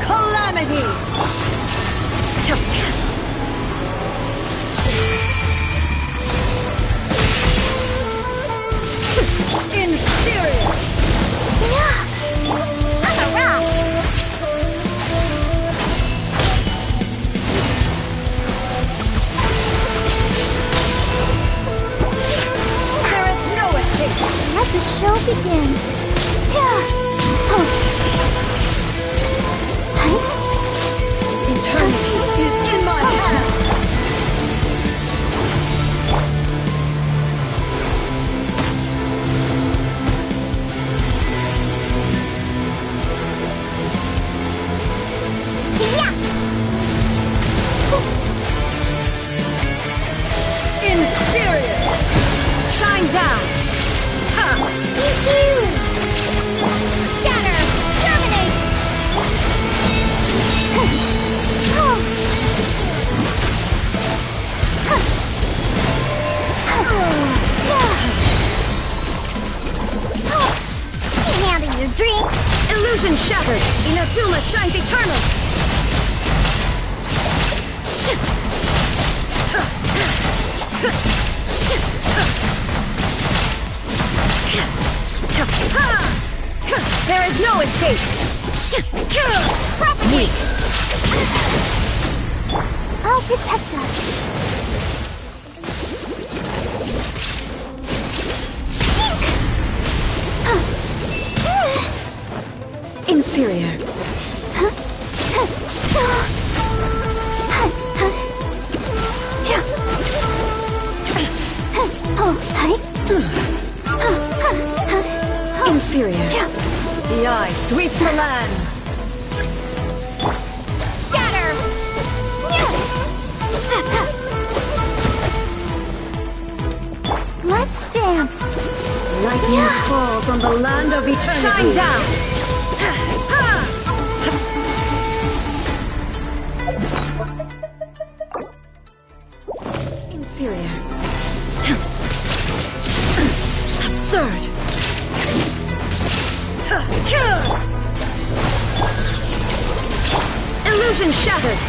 calamity! Inferior! I'm a rock! There is no escape! Let the show begin. Eternity is in my hand! Inferior! Shine down! Scatter! Germinate! Handing your drink! Illusion shattered! Inazuma shines eternal! There is no escape! Weak! I'll protect us. Inferior. Inferior. The eye sweeps the lands. Scatter! Let's dance. Lightning falls on the land of eternity. Shine down! Inferior. Absurd. Illusion shattered.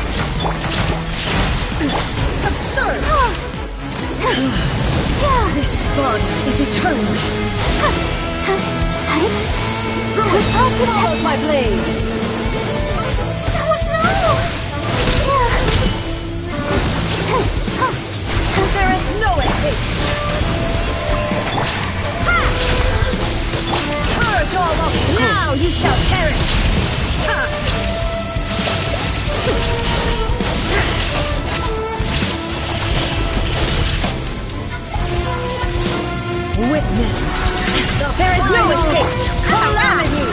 Absurd. This bond is eternal. Follows my blade. There is no escape. Purge all obstacles. Now you shall perish. Witness. There is no escape. Calamity.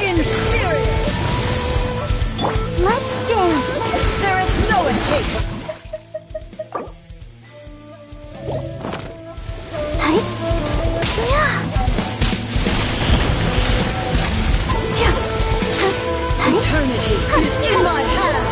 Inferior. Let's dance. There is no escape. Eternity is in my hand.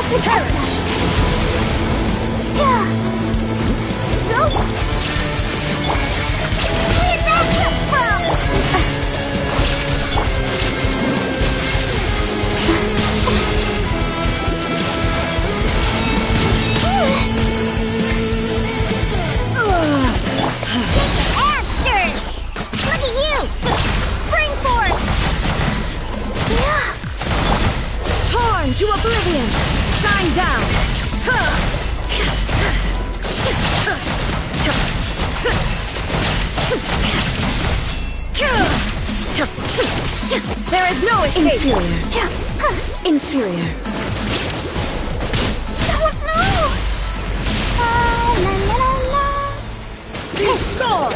Protect us. Yeah. Go. Where'd that come from? Answer! Look at you! Spring force! Torn to oblivion! Shine down! There is no escape! Inferior. No! La la la. Gone!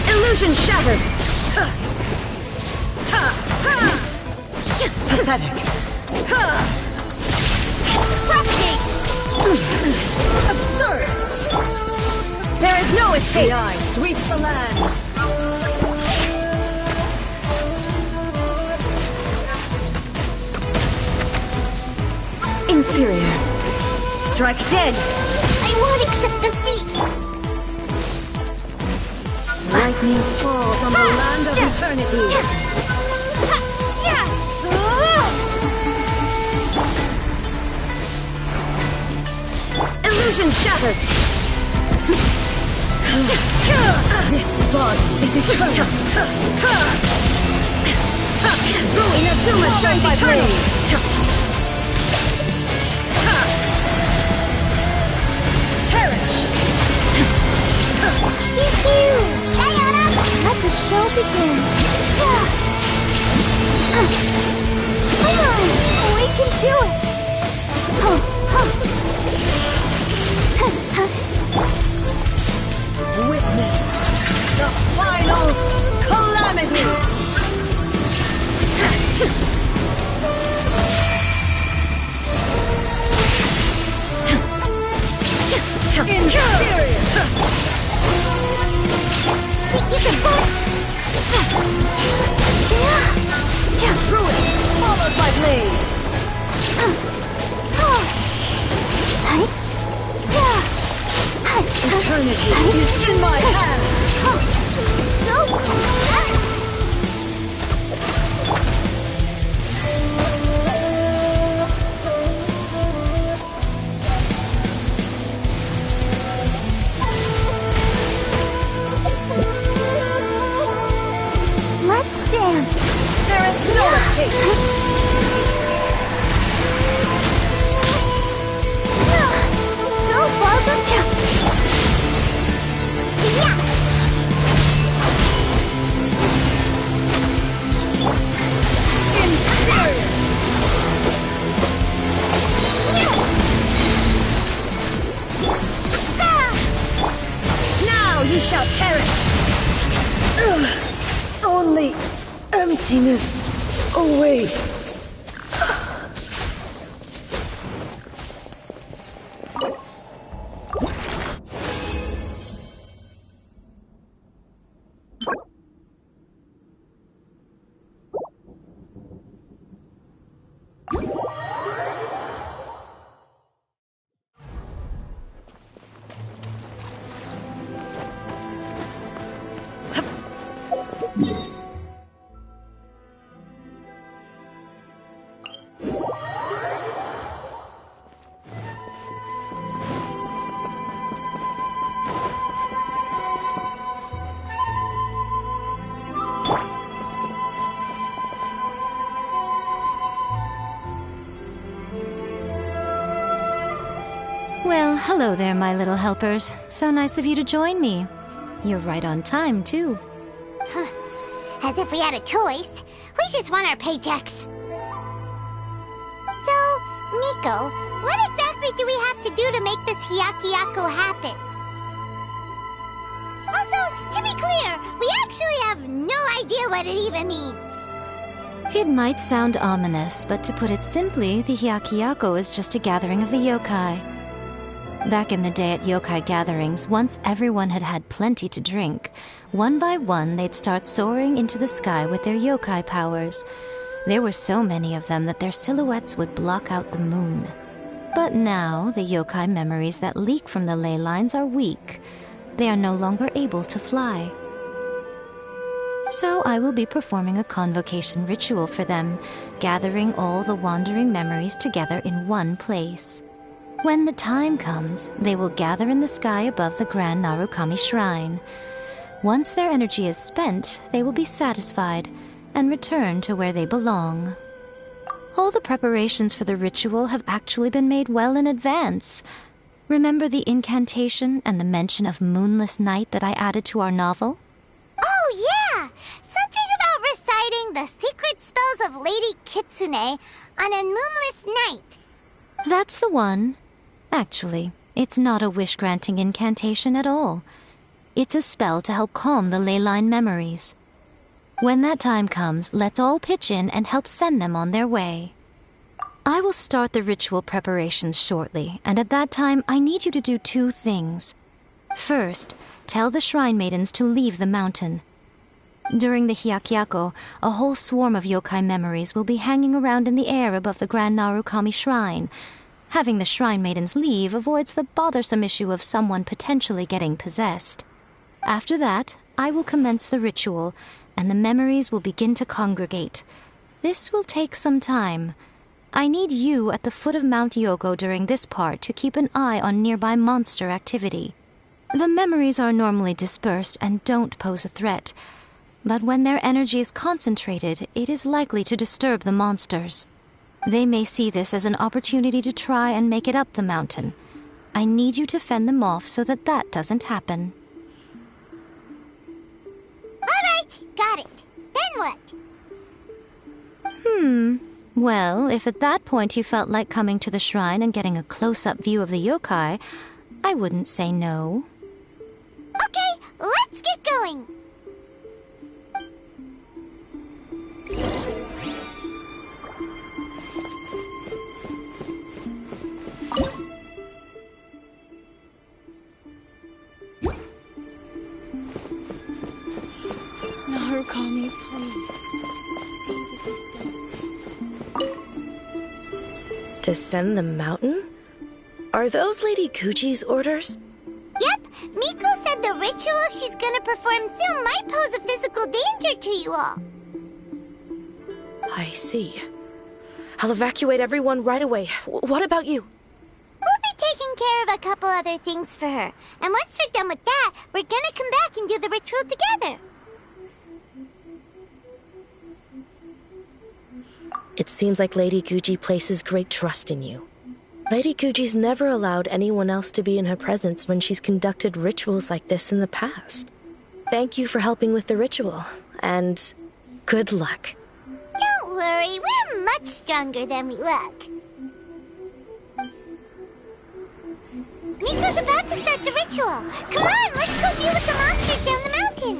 Illusion shattered! Pathetic. Absurd. There is no escape. The eye sweeps the lands. Inferior. Strike dead. I won't accept defeat. Lightning falls on the land of eternity. Illusion shattered! This bond is eternal! Inazuma shines eternal! Perish! Pew-pew! Diana! Let the show begin! Come on! We can do it! Witness the final calamity! Inferior! Ruin! Followed by blade! Eternity is in my hands! Let's dance. There is no escape! Go, Barbara! Yeah! Inferior! Now you shall perish! Only emptiness awaits. Well, hello there, my little helpers. So nice of you to join me. You're right on time, too. As if we had a choice. We just want our paychecks. So, Nico, what exactly do we have to do to make this Hyakyako happen? Also, to be clear, we actually have no idea what it even means. It might sound ominous, but to put it simply, the Hyakyako is just a gathering of the yokai. Back in the day at yokai gatherings, once everyone had had plenty to drink, one by one they'd start soaring into the sky with their yokai powers. There were so many of them that their silhouettes would block out the moon. But now, the yokai memories that leak from the ley lines are weak. They are no longer able to fly. So I will be performing a convocation ritual for them, gathering all the wandering memories together in one place. When the time comes, they will gather in the sky above the Grand Narukami Shrine. Once their energy is spent, they will be satisfied and return to where they belong. All the preparations for the ritual have actually been made well in advance. Remember the incantation and the mention of moonless night that I added to our novel? Oh, yeah! Something about reciting the secret spells of Lady Kitsune on a moonless night. That's the one. Actually, it's not a wish-granting incantation at all. It's a spell to help calm the ley line memories. When that time comes, let's all pitch in and help send them on their way. I will start the ritual preparations shortly, and at that time, I need you to do two things. First, tell the shrine maidens to leave the mountain. During the Hyakyako, a whole swarm of yokai memories will be hanging around in the air above the Grand Narukami Shrine. Having the shrine maidens leave avoids the bothersome issue of someone potentially getting possessed. After that, I will commence the ritual, and the memories will begin to congregate. This will take some time. I need you at the foot of Mount Yogo during this part to keep an eye on nearby monster activity. The memories are normally dispersed and don't pose a threat, but when their energy is concentrated, it is likely to disturb the monsters. They may see this as an opportunity to try and make it up the mountain. I need you to fend them off so that that doesn't happen. All right, got it. Then what? Well, if at that point you felt like coming to the shrine and getting a close-up view of the yokai, I wouldn't say no. Okay, let's get going. Narukami, please. See that he stays safe. Descend the mountain? Are those Lady Kuji's orders? Yep, Miko said the ritual she's gonna perform soon might pose a physical danger to you all. I see. I'll evacuate everyone right away. What about you? We'll be taking care of a couple other things for her. And once we're done with that, we're gonna come back and do the ritual together. It seems like Lady Guji places great trust in you. Lady Guji's never allowed anyone else to be in her presence when she's conducted rituals like this in the past. Thank you for helping with the ritual, and good luck. Don't worry, we're much stronger than we look. Miko's about to start the ritual. Come on, let's go deal with the monsters down the mountain.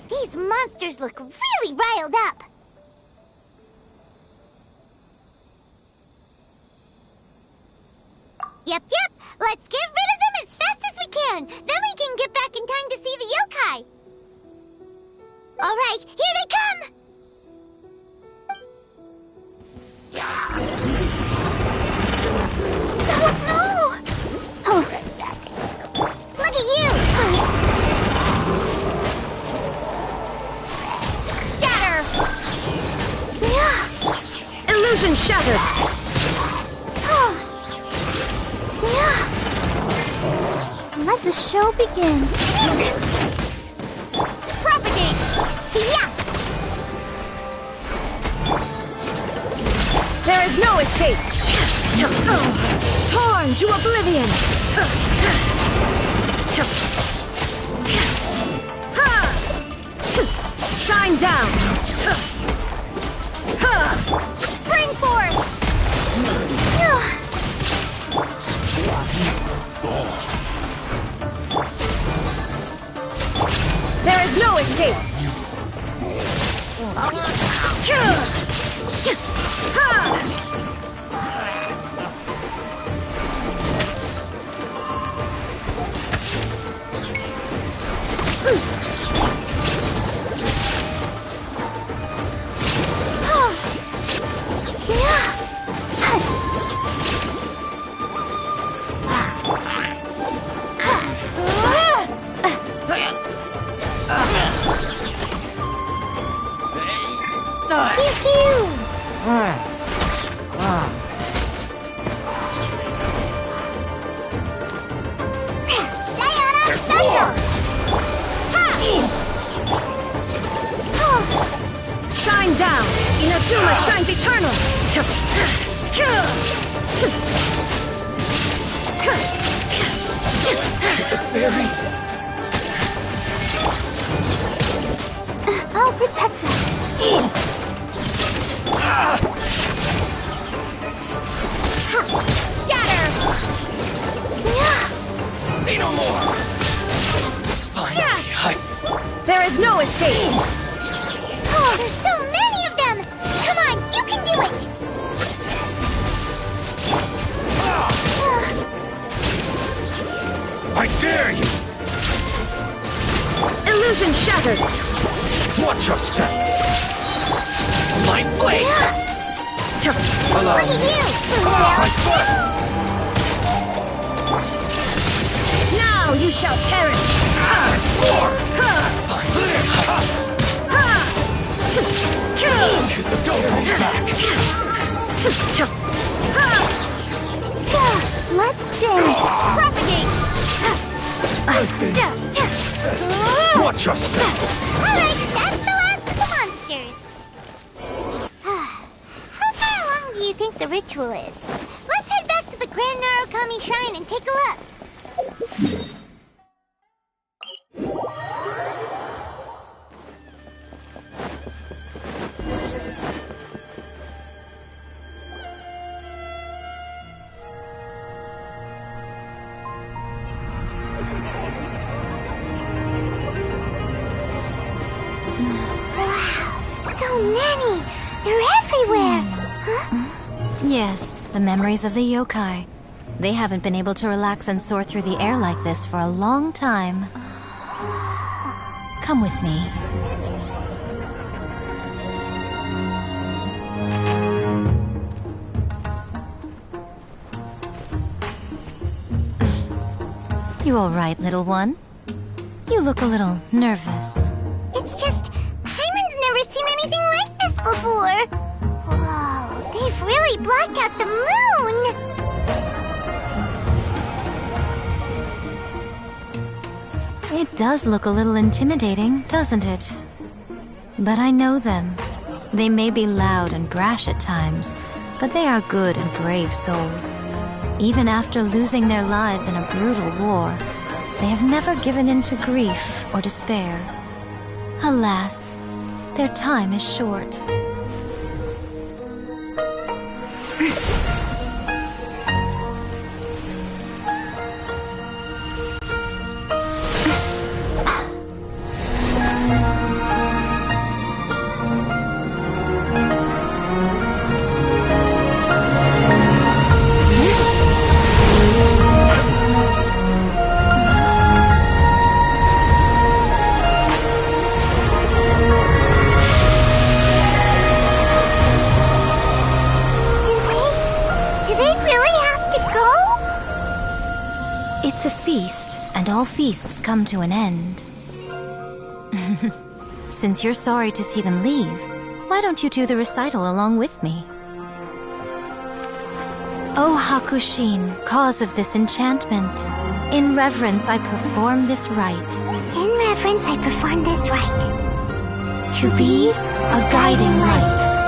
These monsters look really riled up. Yep. Let's get rid of them as fast as we can. Then we can get back in time to see the yokai. All right, here they come. Oh, no! Oh. Look at you! Scatter! Illusion shattered! Let the show begin. Propagate! Yeah! There is no escape! Torn to oblivion! Shine down! Spring forth! There is no escape! down! Inazuma shines eternal! I'll protect us. Scatter! See no more! There is no escape! Oh, there's so many of them! Come on, you can do it! I dare you! Illusion shattered! Watch your step! My blade! Allow Look me! at you! Strike first! Now you shall perish! Don't hold back! Let's dance! Propagate! Watch your step! Alright, that's the last of the monsters! How far along do you think the ritual is? Let's head back to the Grand Narukami Shrine and take a look! So many! They're everywhere! Huh? Yes, the memories of the yokai. They haven't been able to relax and soar through the air like this for a long time. Come with me. You all right, little one? You look a little nervous. It's just, Hyman's never seen anything like this before! Whoa, they've really blocked out the moon! It does look a little intimidating, doesn't it? But I know them. They may be loud and brash at times, but they are good and brave souls. Even after losing their lives in a brutal war, they have never given in to grief or despair. Alas, their time is short. It's a feast, and all feasts come to an end. Since you're sorry to see them leave, why don't you do the recital along with me? O Hakushin, cause of this enchantment, in reverence I perform this rite. In reverence I perform this rite. To be a guiding light.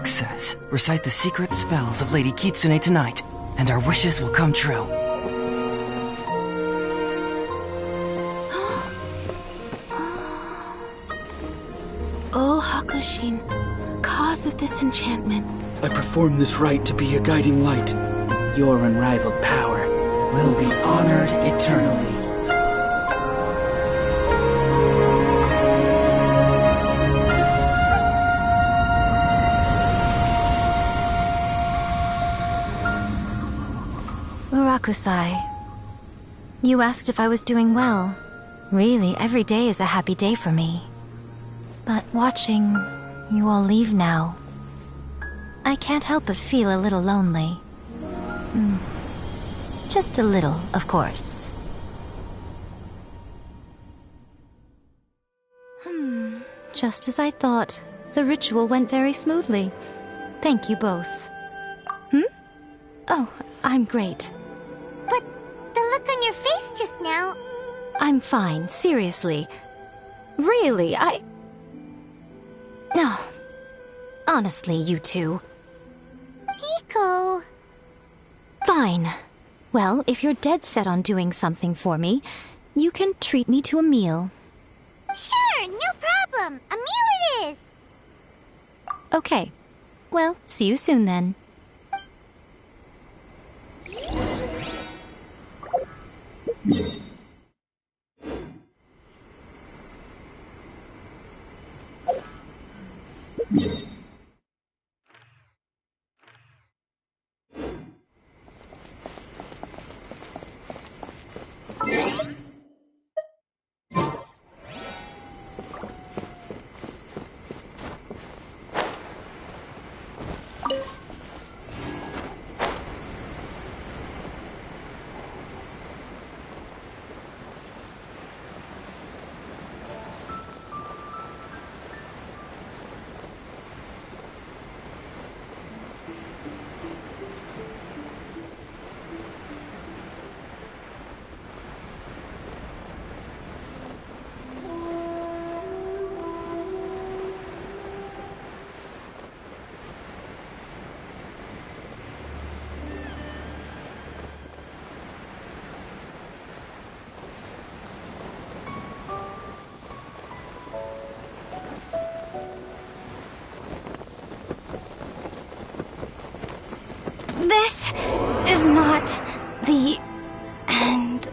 Says, recite the secret spells of Lady Kitsune tonight, and our wishes will come true. O Hakushin, cause of this enchantment. I perform this rite to be a guiding light. Your unrivaled power will be honored eternally. Rakusai, you asked if I was doing well. Really, every day is a happy day for me. But watching you all leave now, I can't help but feel a little lonely. Just a little, of course. Just as I thought. The ritual went very smoothly. Thank you both. Oh, I'm great. But the look on your face just now... I'm fine, seriously. Really, No. Honestly, you two. Hiko... Fine. Well, if you're dead set on doing something for me, you can treat me to a meal. Sure, no problem. A meal it is. Okay. Well, see you soon then. This is not the end.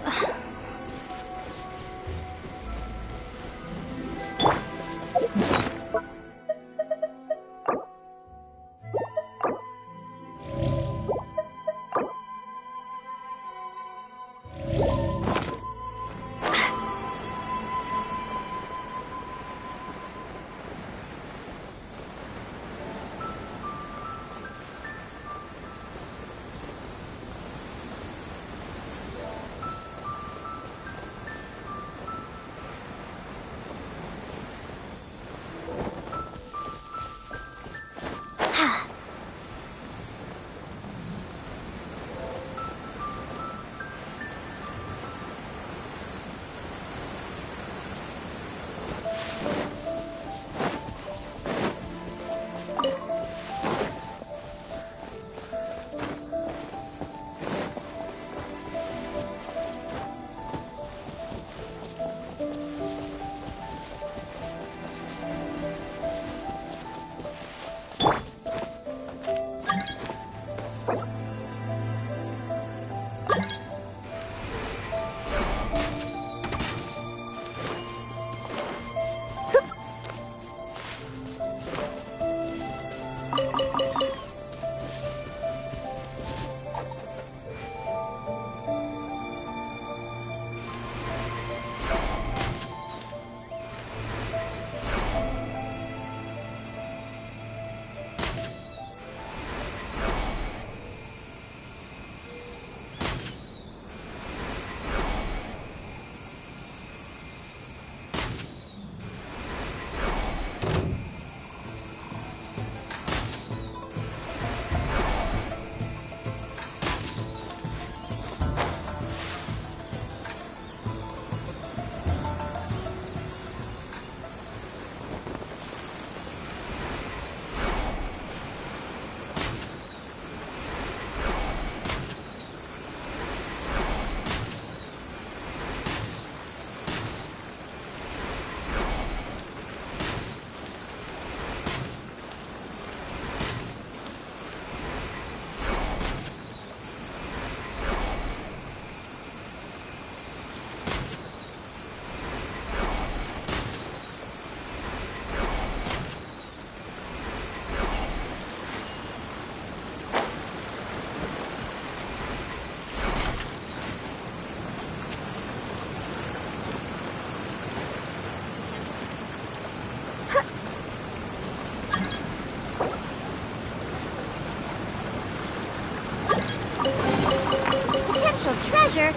treasure.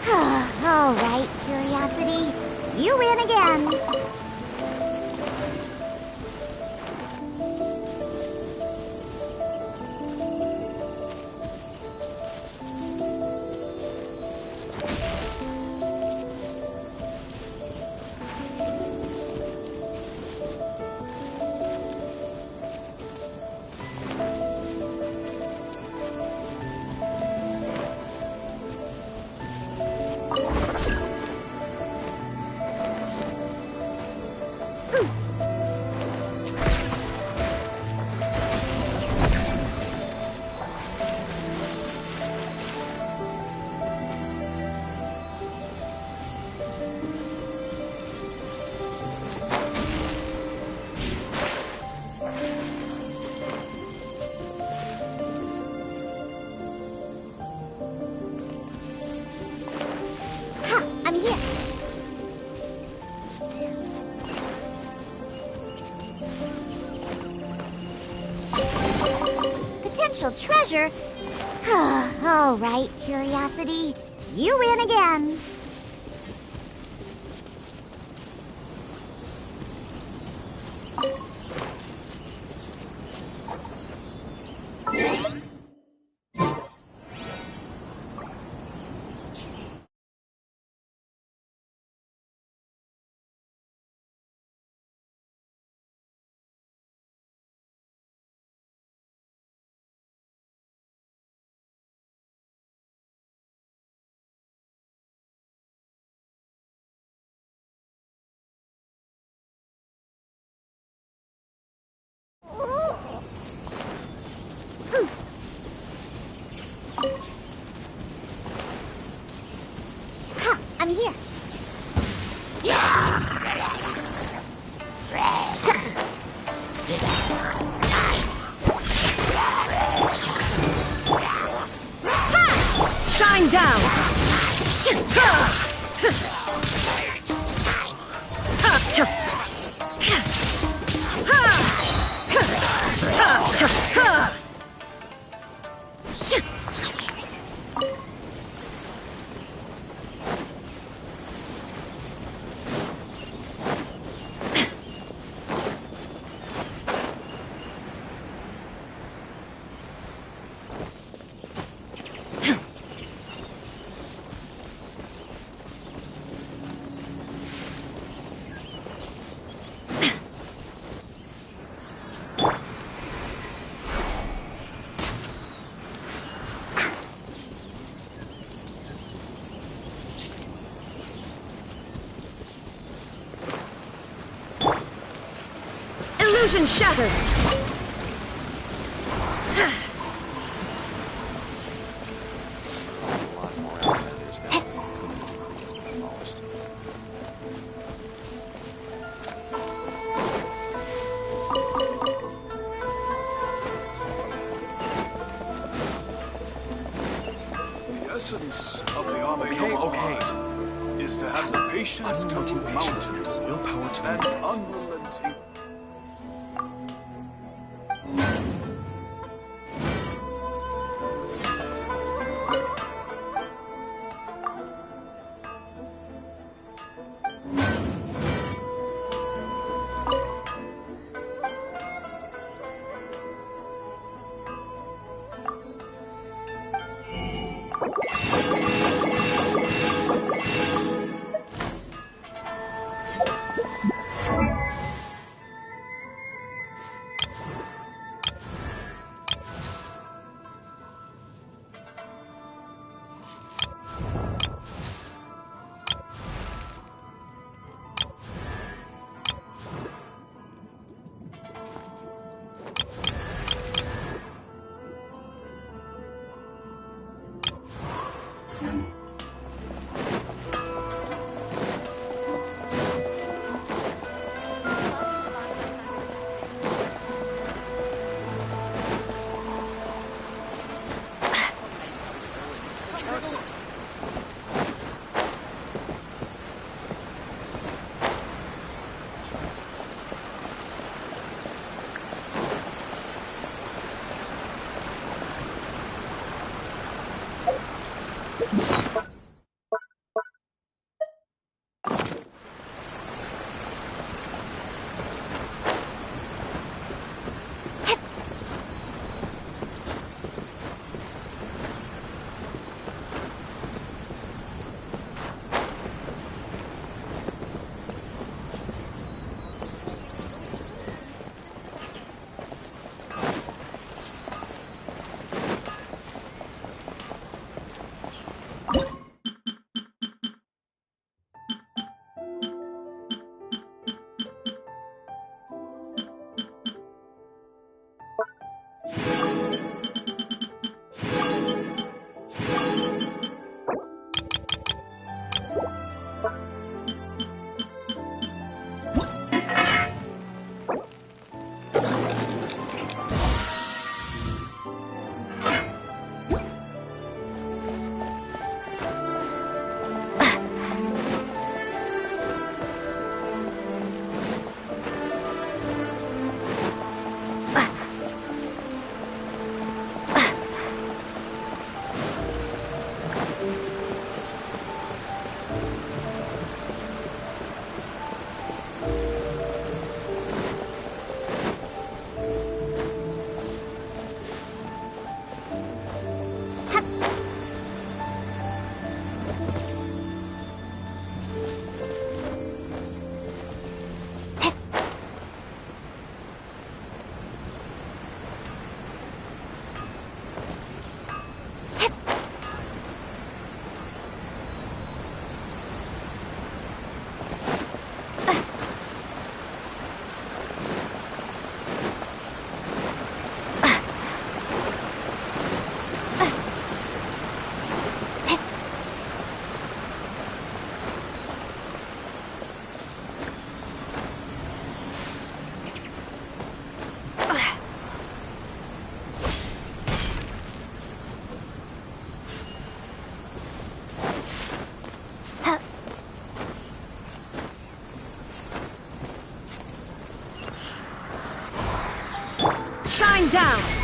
All right, Curiosity. You win again. Treasure? All right, Curiosity. You win again. I'm here. Shine down! Illusion shattered! The essence of the Armagnac art is to have the patience to move mountains, willpower to and unrelenting. down!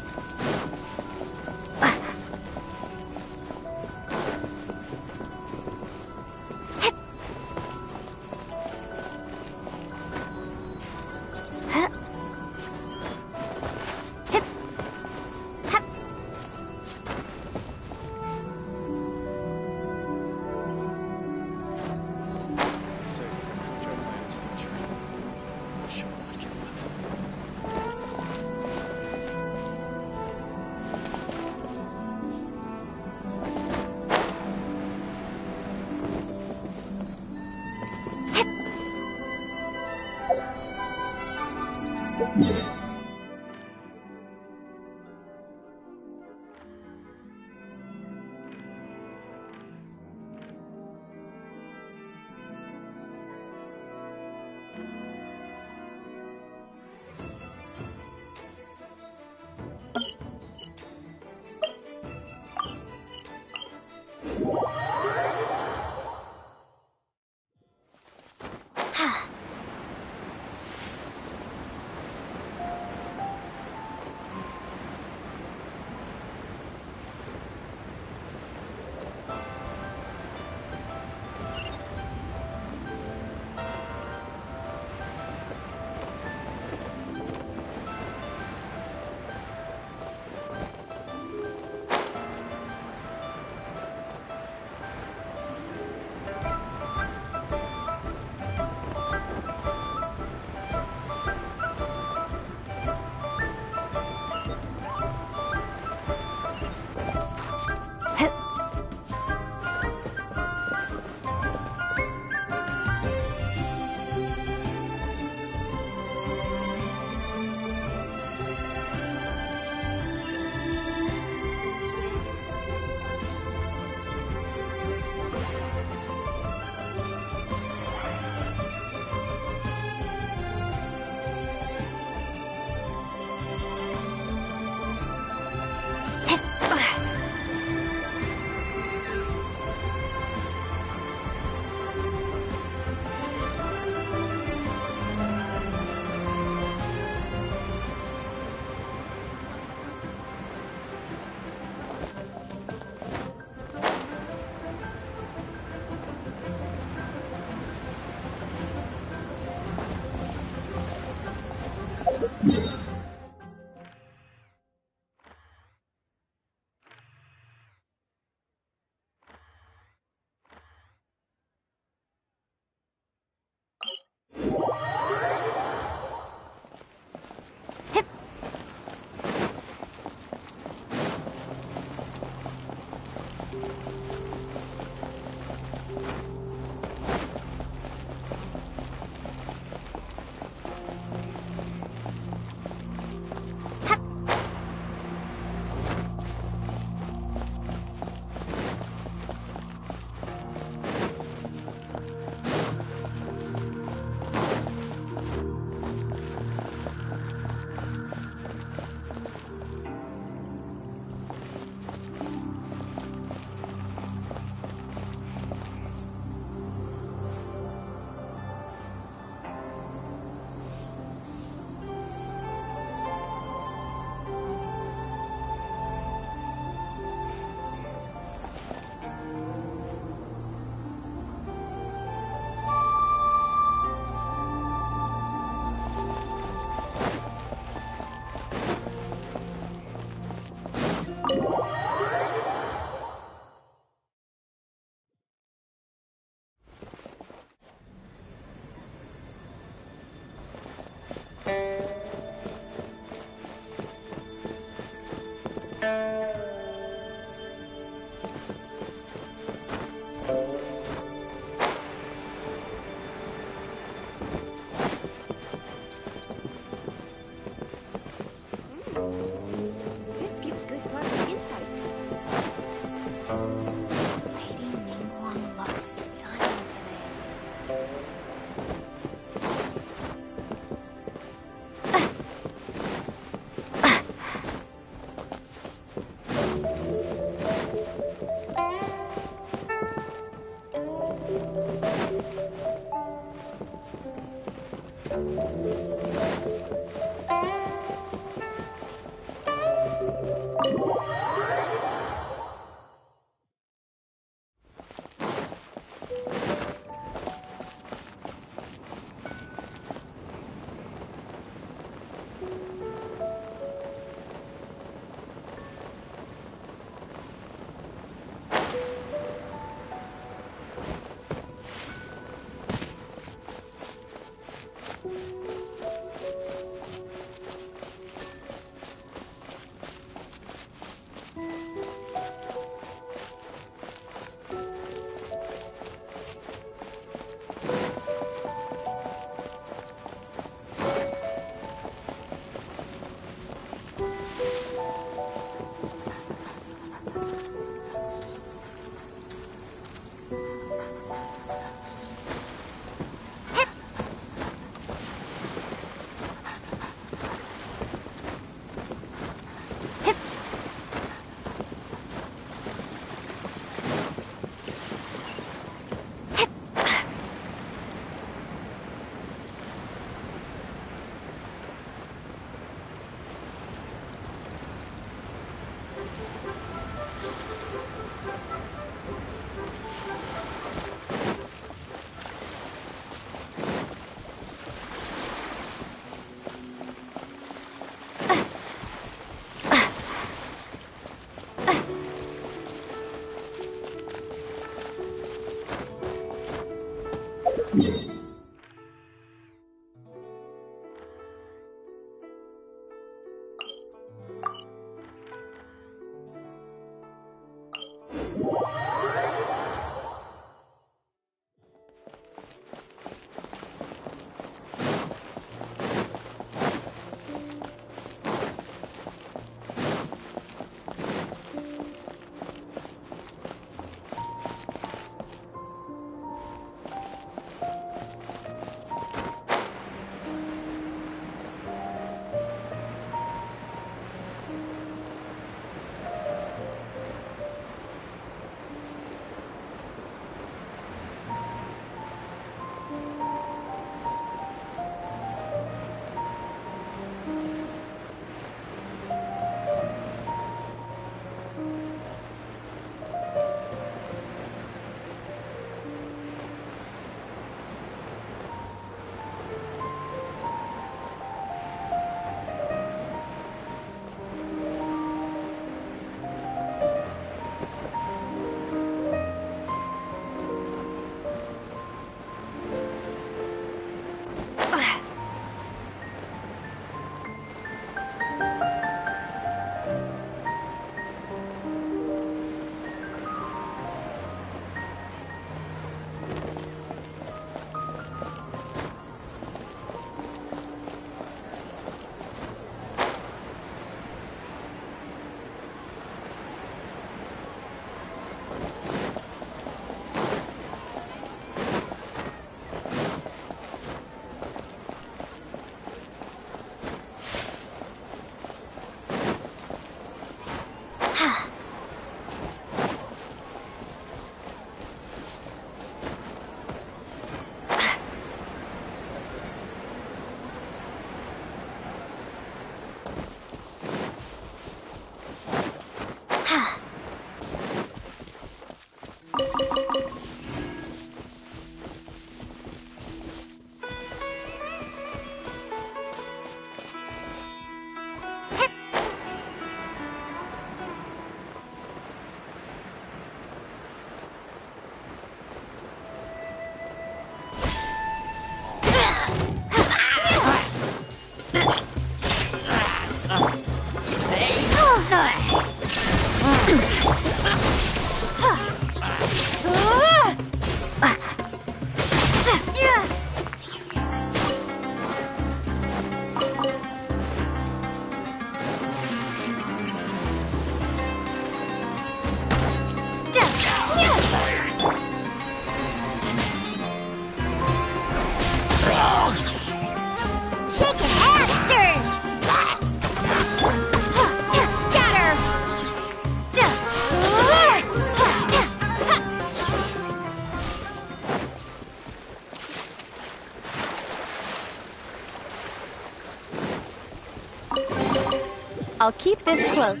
I'll keep this close.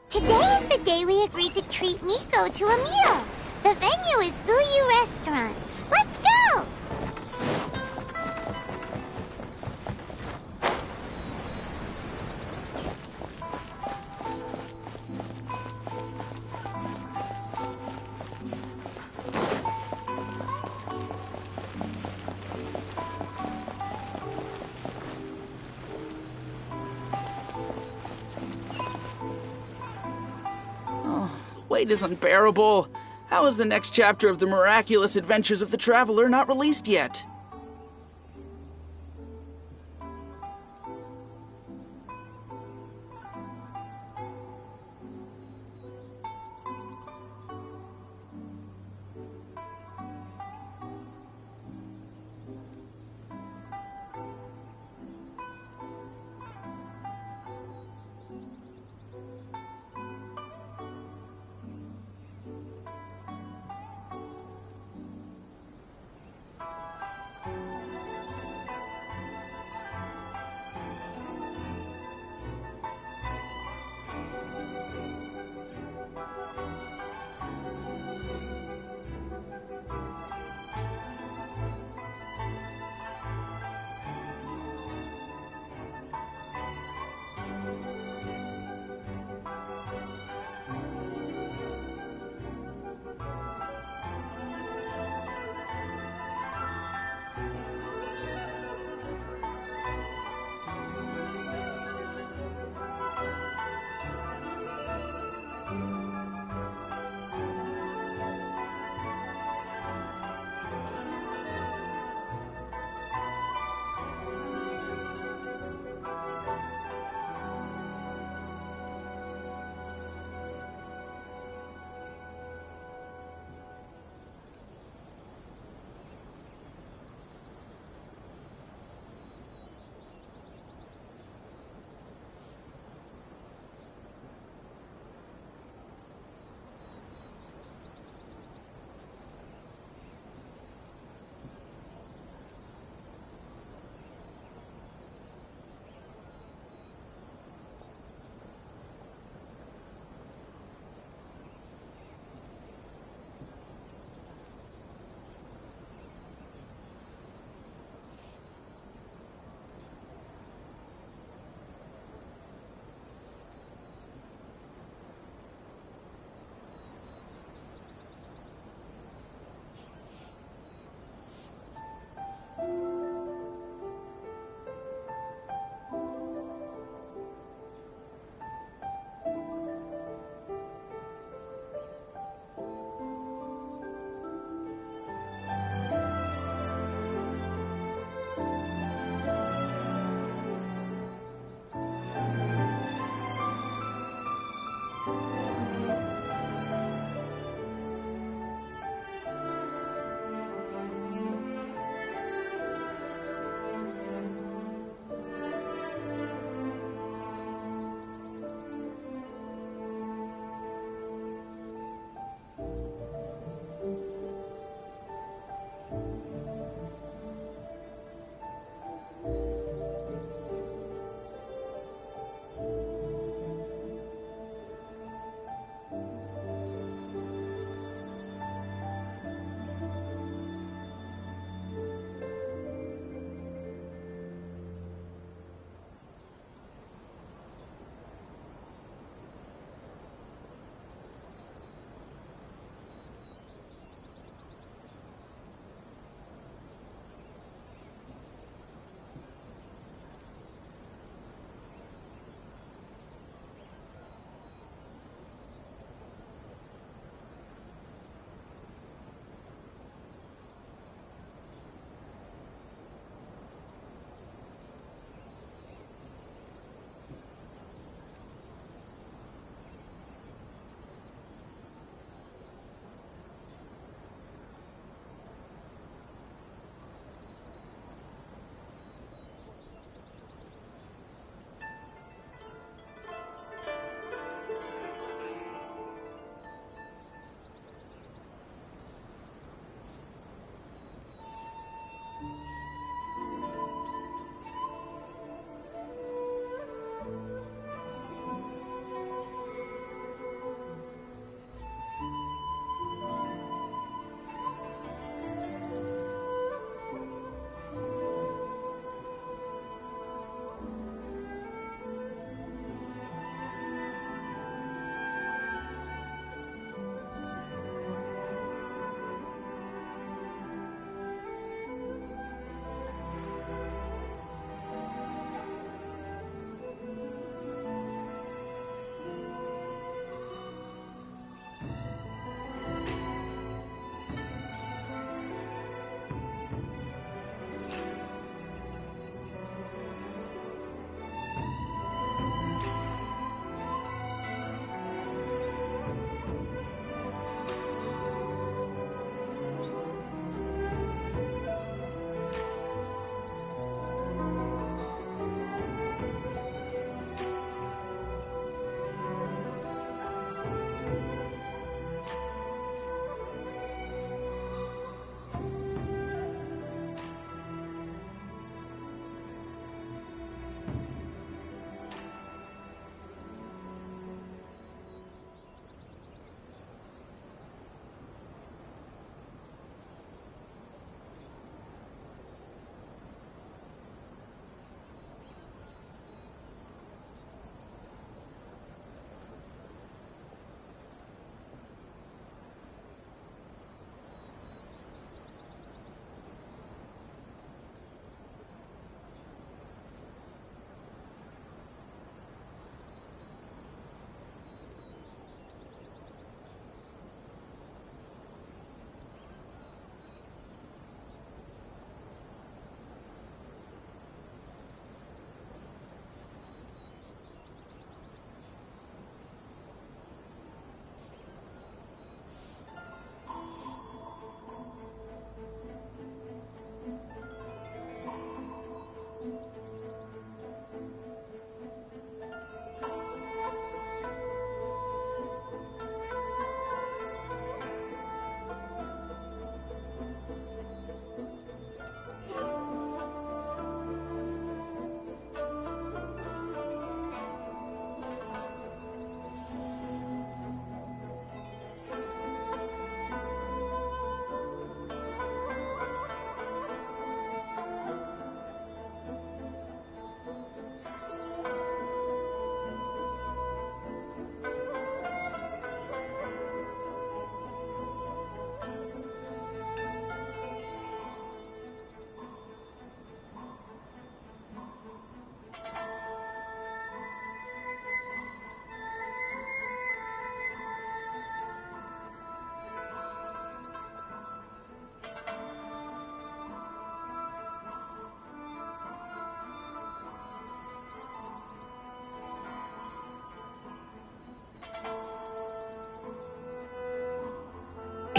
Today is the day we agreed to treat Miko to a meal. The venue is Uyu Restaurant. Let's go! Wait is unbearable. How is the next chapter of the miraculous adventures of the Traveler not released yet?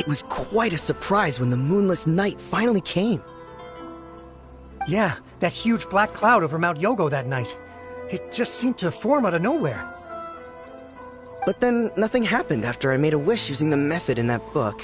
It was quite a surprise when the moonless night finally came. Yeah, that huge black cloud over Mount Yogo that night. It just seemed to form out of nowhere. But then nothing happened after I made a wish using the method in that book.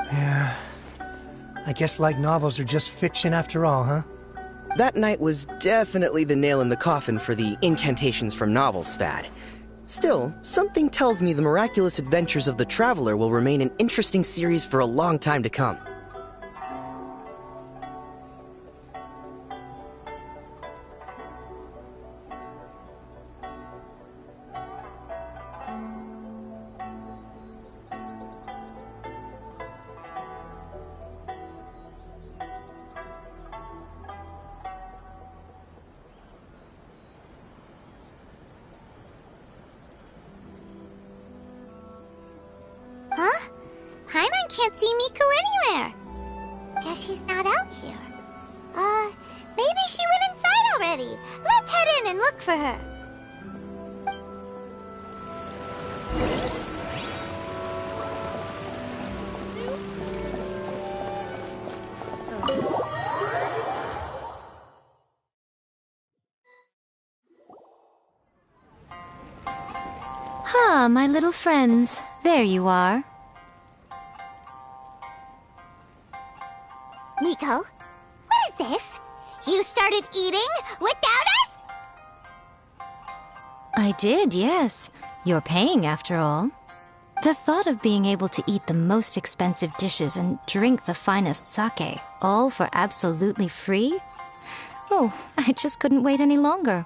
Yeah. I guess light novels are just fiction after all, huh? That night was definitely the nail in the coffin for the incantations from novels fad. Still, something tells me the miraculous adventures of the Traveler will remain an interesting series for a long time to come. Huh? Paimon can't see Miku anywhere. Guess she's not out here. Maybe she went inside already. Let's head in and look for her. Ah, my little friends. There you are. Miko, what is this? You started eating without us? I did, yes. You're paying after all. The thought of being able to eat the most expensive dishes and drink the finest sake, all for absolutely free? Oh, I just couldn't wait any longer.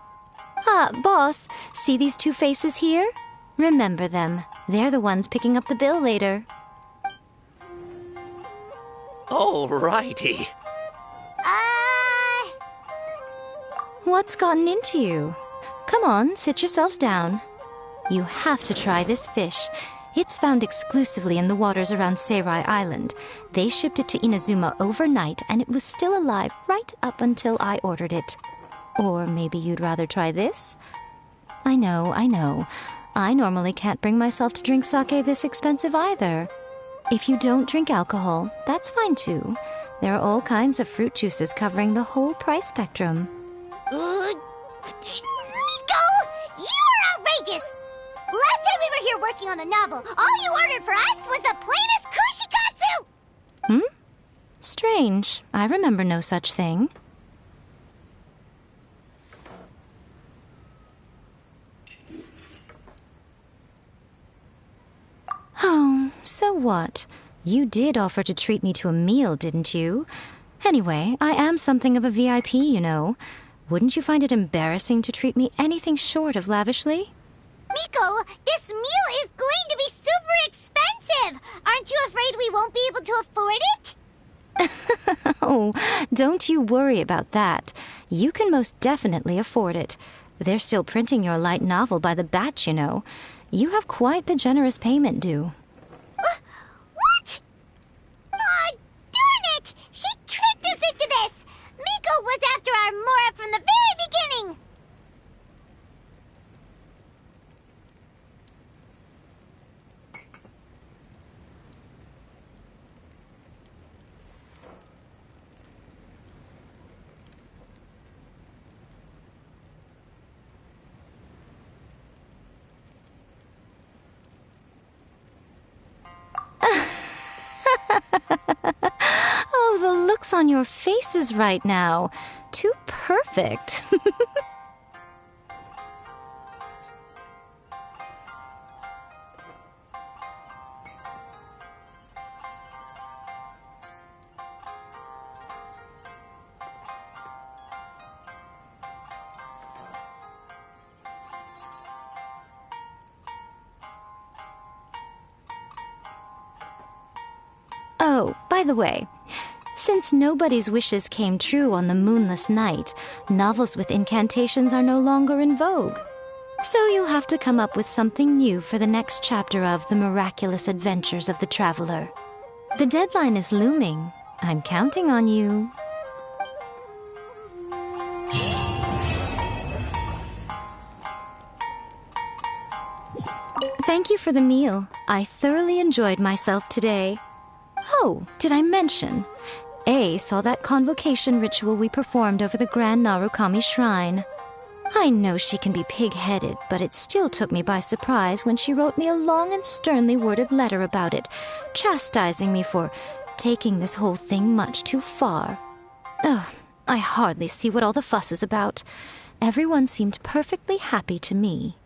Ah, boss, see these two faces here? Remember them. They're the ones picking up the bill later. Alrighty. What's gotten into you? Come on, sit yourselves down. You have to try this fish. It's found exclusively in the waters around Seirai Island. They shipped it to Inazuma overnight, and it was still alive right up until I ordered it. Or maybe you'd rather try this? I know. I normally can't bring myself to drink sake this expensive either. If you don't drink alcohol, that's fine too. There are all kinds of fruit juices covering the whole price spectrum. Miko! You are outrageous! Last time we were here working on the novel, all you ordered for us was the plainest kushikatsu! Strange. I remember no such thing. Oh, so what? You did offer to treat me to a meal, didn't you? Anyway, I am something of a VIP, you know. Wouldn't you find it embarrassing to treat me anything short of lavishly? Miko, this meal is going to be super expensive! Aren't you afraid we won't be able to afford it? Oh, don't you worry about that. You can most definitely afford it. They're still printing your light novel by the batch, you know. You have quite the generous payment due. What? Aw, darn it! She tricked us into this! Miko was after our Mora from the very beginning! Oh, the looks on your faces right now. Too perfect. Oh, by the way, since nobody's wishes came true on the moonless night, novels with incantations are no longer in vogue. So you'll have to come up with something new for the next chapter of The Miraculous Adventures of the Traveler. The deadline is looming. I'm counting on you. Thank you for the meal. I thoroughly enjoyed myself today. Oh, did I mention? A saw that convocation ritual we performed over the Grand Narukami Shrine. I know she can be pig-headed, but it still took me by surprise when she wrote me a long and sternly worded letter about it, chastising me for taking this whole thing much too far. Ugh, I hardly see what all the fuss is about. Everyone seemed perfectly happy to me.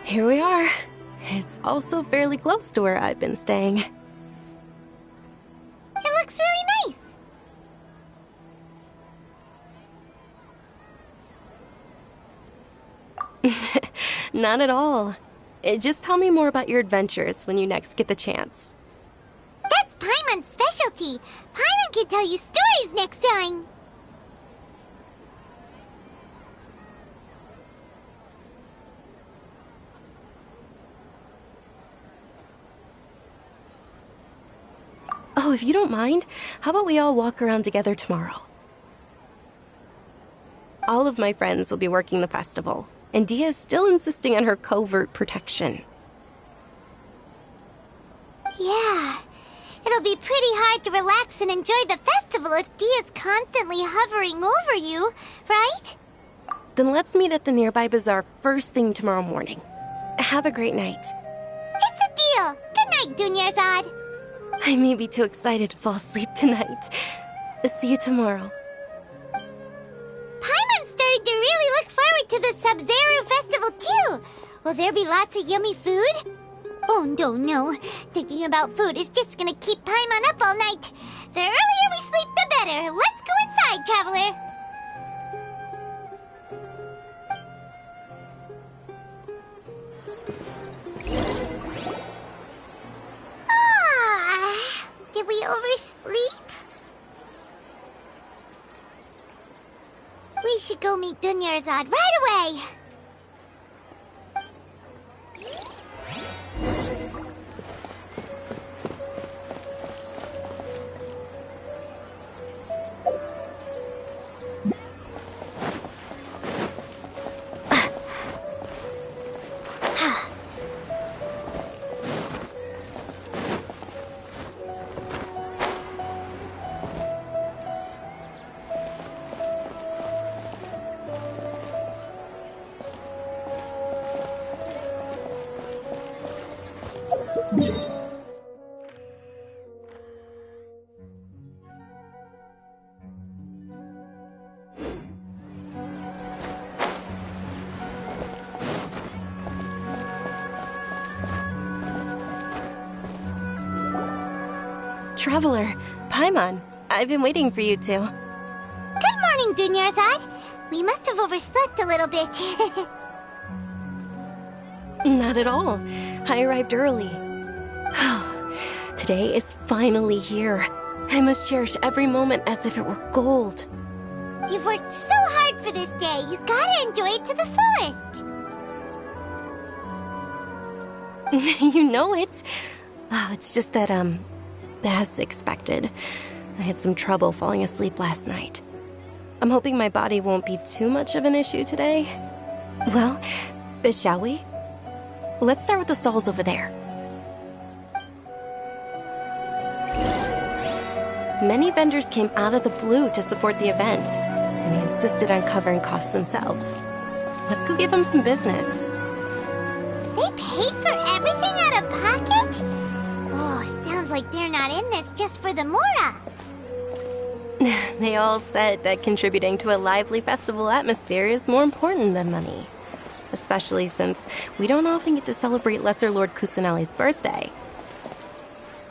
Here we are. It's also fairly close to where I've been staying. It looks really nice. Not at all. Just tell me more about your adventures when you next get the chance. That's Paimon's specialty. Paimon can tell you stories next time. Oh, if you don't mind, how about we all walk around together tomorrow? All of my friends will be working the festival, and Dia is still insisting on her covert protection. Yeah. It'll be pretty hard to relax and enjoy the festival if Dia's constantly hovering over you, right? Then let's meet at the nearby bazaar first thing tomorrow morning. Have a great night. It's a deal. Good night, Dunyarzad. I may be too excited to fall asleep tonight. See you tomorrow. Paimon's starting to really look forward to the Sub-Zero festival too. Will there be lots of yummy food? Oh, no. Thinking about food is just gonna keep Paimon up all night. The earlier we sleep, the better. Let's go inside, Traveler. Did we oversleep? We should go meet Dunyarzad right away. Traveler, Paimon, I've been waiting for you two. Good morning, Dunyarzad. We must have overslept a little bit. Not at all. I arrived early. Today is finally here. I must cherish every moment as if it were gold. You've worked so hard for this day. You gotta enjoy it to the fullest. You know it. It's just that, as expected, I had some trouble falling asleep last night. I'm hoping my body won't be too much of an issue today. Well, shall we? Let's start with the stalls over there. Many vendors came out of the blue to support the event, and they insisted on covering costs themselves. Let's go give them some business. They paid for everything out of pocket? Oh, sounds like they're not in this just for the Mora. They all said that contributing to a lively festival atmosphere is more important than money. Especially since we don't often get to celebrate Lesser Lord Kusanali's birthday.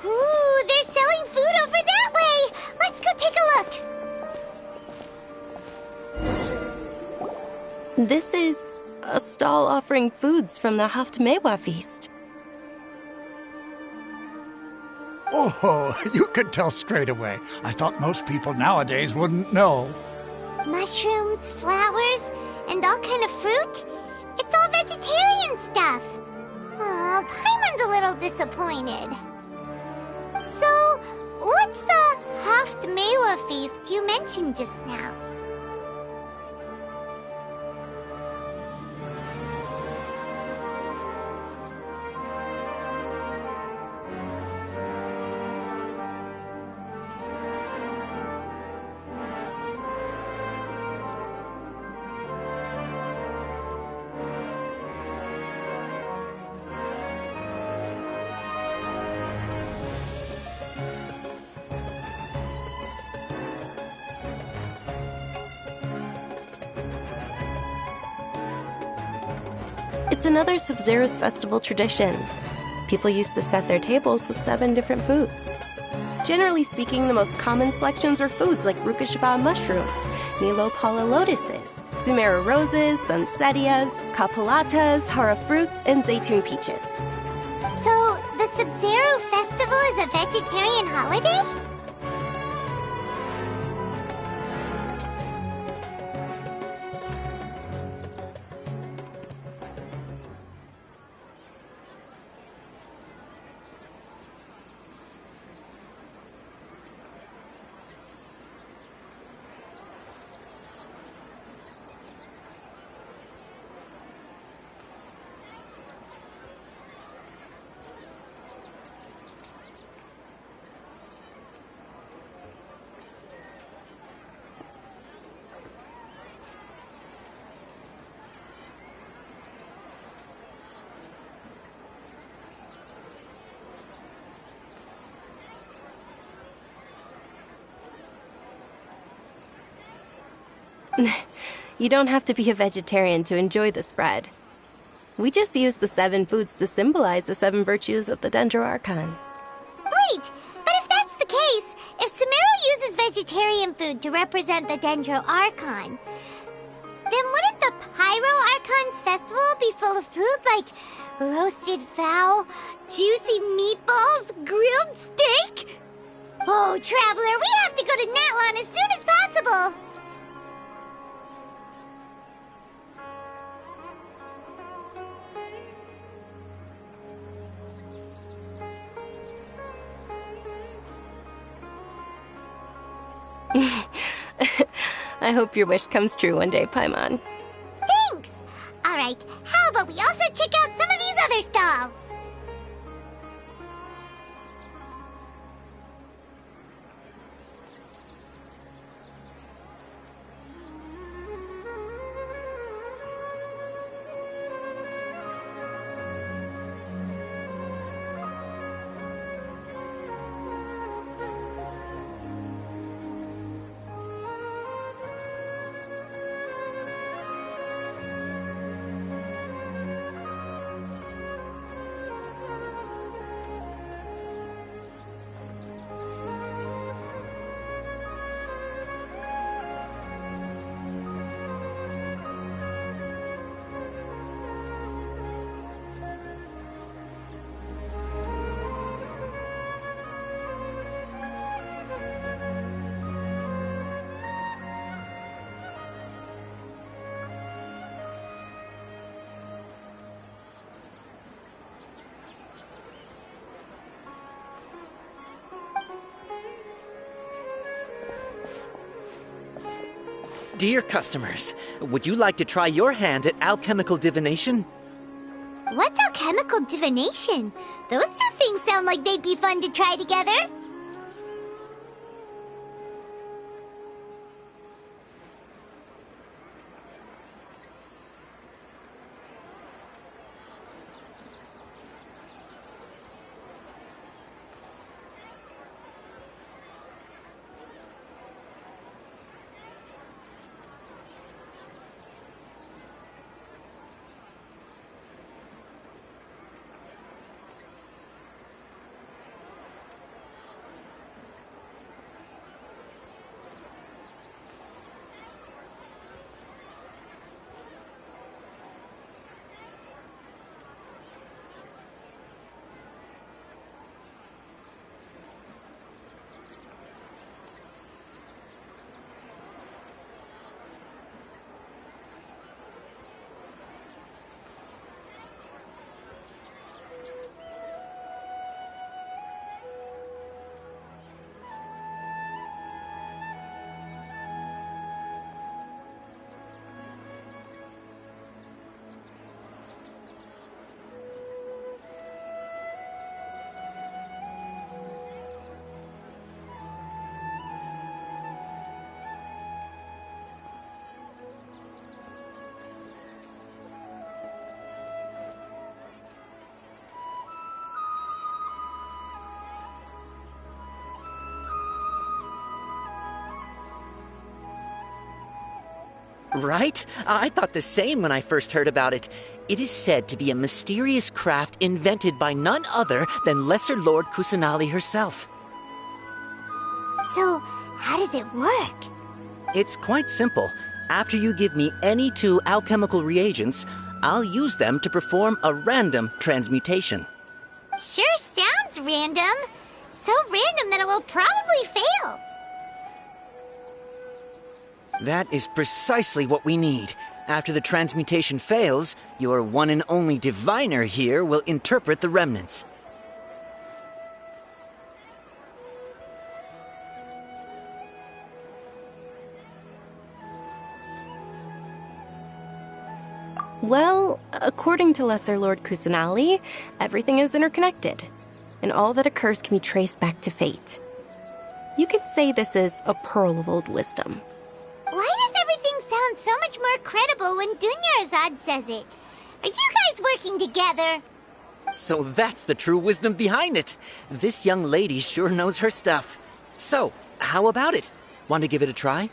Ooh, they're selling food over that way! Let's go take a look! This is a stall offering foods from the Haftmewa feast. Oh, you could tell straight away. I thought most people nowadays wouldn't know. Mushrooms, flowers, and all kind of fruit? It's all vegetarian stuff. Aw, Paimon's a little disappointed. So, what's the Haftmewa feast you mentioned just now? It's another Sub-Zero's festival tradition. People used to set their tables with 7 different foods. Generally speaking, the most common selections were foods like Rukashaba mushrooms, Nilopala lotuses, Sumera roses, Sunsetias, Kapalatas, Hara fruits, and Zaytun peaches. So, the Sub-Zero festival is a vegetarian holiday? You don't have to be a vegetarian to enjoy the spread. We just use the 7 foods to symbolize the 7 virtues of the Dendroarchon. Wait, but if that's the case, if Sumeru uses vegetarian food to represent the Dendroarchon, then wouldn't the Pyro Archon's festival be full of food like roasted fowl, juicy meatballs, grilled steak? Oh, Traveler, we have to go to Natlan as soon as possible! I hope your wish comes true one day, Paimon. Thanks! Alright, how about we also check out some of these other stalls? Dear customers, would you like to try your hand at alchemical divination? What's alchemical divination? Those two things sound like they'd be fun to try together. Right? I thought the same when I first heard about it. It is said to be a mysterious craft invented by none other than Lesser Lord Kusanali herself. So, how does it work? It's quite simple. After you give me any 2 alchemical reagents, I'll use them to perform a random transmutation. Sure sounds random. So random that it will probably fail. That is precisely what we need. After the transmutation fails, your one and only diviner here will interpret the remnants. Well, according to Lesser Lord Kusanali, everything is interconnected, and all that occurs can be traced back to fate. You could say this is a pearl of old wisdom. Why does everything sound so much more credible when Dunyarzad says it? Are you guys working together? So that's the true wisdom behind it. This young lady sure knows her stuff. So, how about it? Want to give it a try?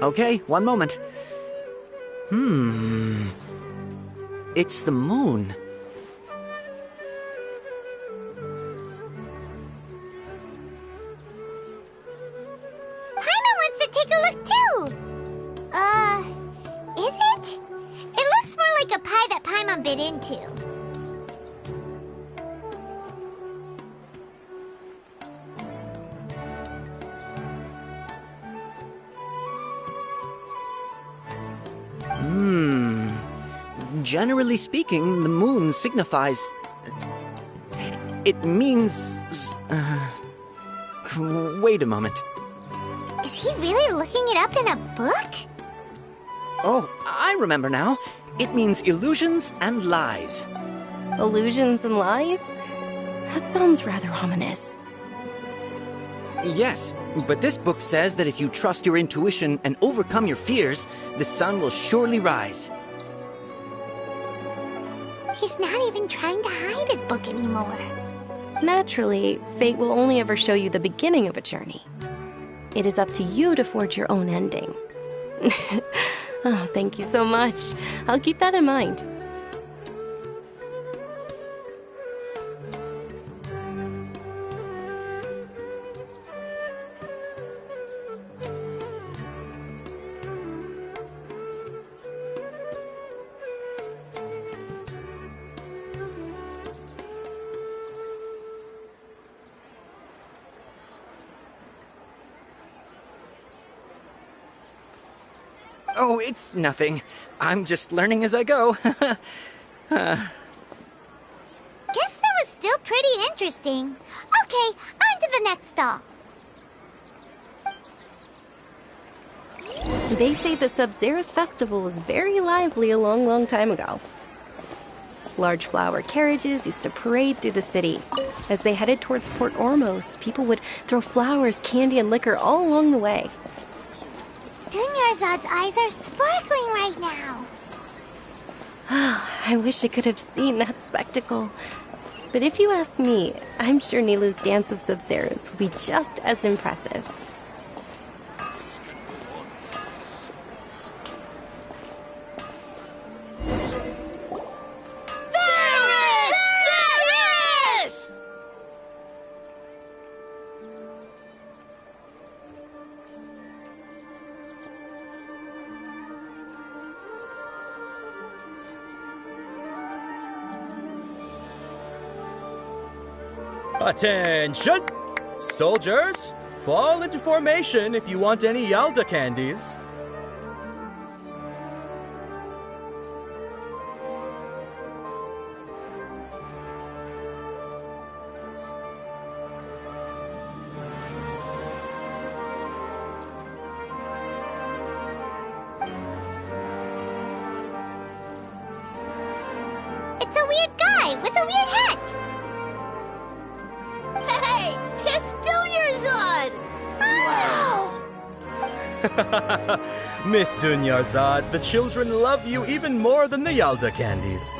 Okay, one moment. It's the moon. Paimon wants to take a look too! Is it? It looks more like a pie that Paimon bit into. Generally speaking, the moon signifies... It means... Wait a moment. Is he really looking it up in a book? Oh, I remember now. It means illusions and lies. Illusions and lies? That sounds rather ominous. Yes, but this book says that if you trust your intuition and overcome your fears, the sun will surely rise. He's not even trying to hide his book anymore. Naturally, fate will only ever show you the beginning of a journey. It is up to you to forge your own ending. Oh, thank you so much. I'll keep that in mind. Oh, it's nothing. I'm just learning as I go. Guess that was still pretty interesting. Okay, on to the next stall. They say the Sub-Zeros festival was very lively a long time ago. Large flower carriages used to parade through the city. As they headed towards Port Ormos, people would throw flowers, candy, and liquor all along the way. Dunyarzad's eyes are sparkling right now. I wish I could have seen that spectacle. But if you ask me, I'm sure Nilou's dance of Sub-Zeros would be just as impressive. Attention! Soldiers, fall into formation if you want any Yalda candies. It's a weird guy with a weird hat. Hey, it's Dunyarzad! Wow! Miss Dunyarzad, the children love you even more than the Yalda candies.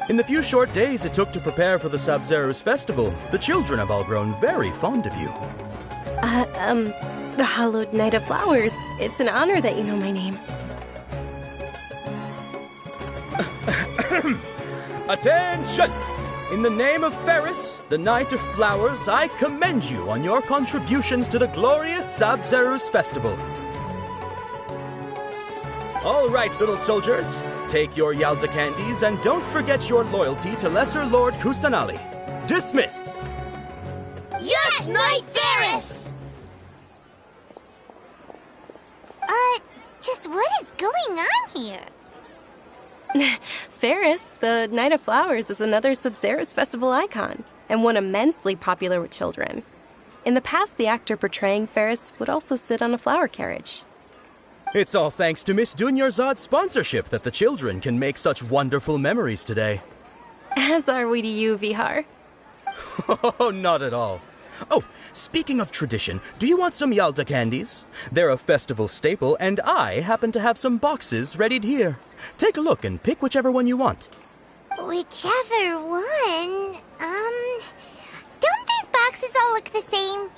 In the few short days it took to prepare for the Sub-Zeros festival, the children have all grown very fond of you. The Hallowed Knight of Flowers. It's an honor that you know my name. Attention! In the name of Ferris, the Knight of Flowers, I commend you on your contributions to the glorious Sub-Zeros festival. All right, little soldiers, take your Yalda candies and don't forget your loyalty to Lesser Lord Kusanali. Dismissed! Yes, Knight Ferris! Just what is going on here? Ferris, the Knight of Flowers, is another Sub-Zeros festival icon, and one immensely popular with children. In the past, the actor portraying Ferris would also sit on a flower carriage. It's all thanks to Miss Dunyarzad's sponsorship that the children can make such wonderful memories today. As are we to you, Vihar. Oh, not at all. Oh, speaking of tradition, do you want some Yalda candies? They're a festival staple, and I happen to have some boxes readied here. Take a look and pick whichever one you want. Whichever one? Don't these boxes all look the same?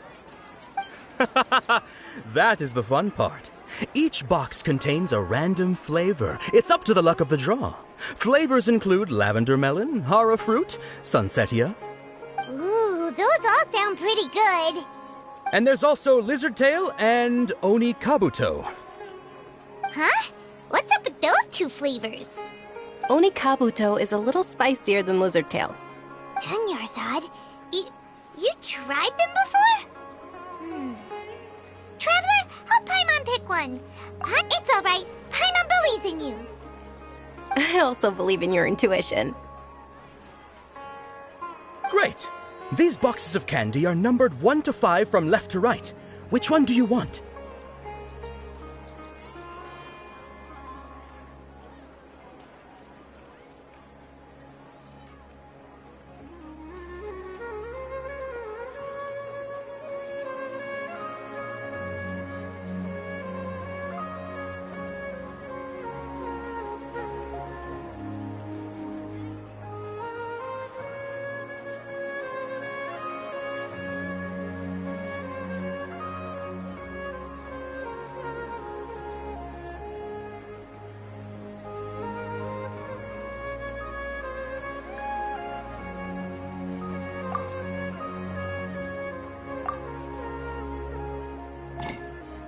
That is the fun part. Each box contains a random flavor. It's up to the luck of the draw. Flavors include lavender melon, hara fruit, sunsetia. Ooh, those all sound pretty good. And there's also lizard tail and oni kabuto. Huh? What's up with those two flavors? Oni kabuto is a little spicier than lizard tail. Dunyarzad, you tried them before? Traveler, help Paimon pick one. It's all right. Paimon believes in you. I also believe in your intuition. Great! These boxes of candy are numbered 1 to 5 from left to right. Which one do you want?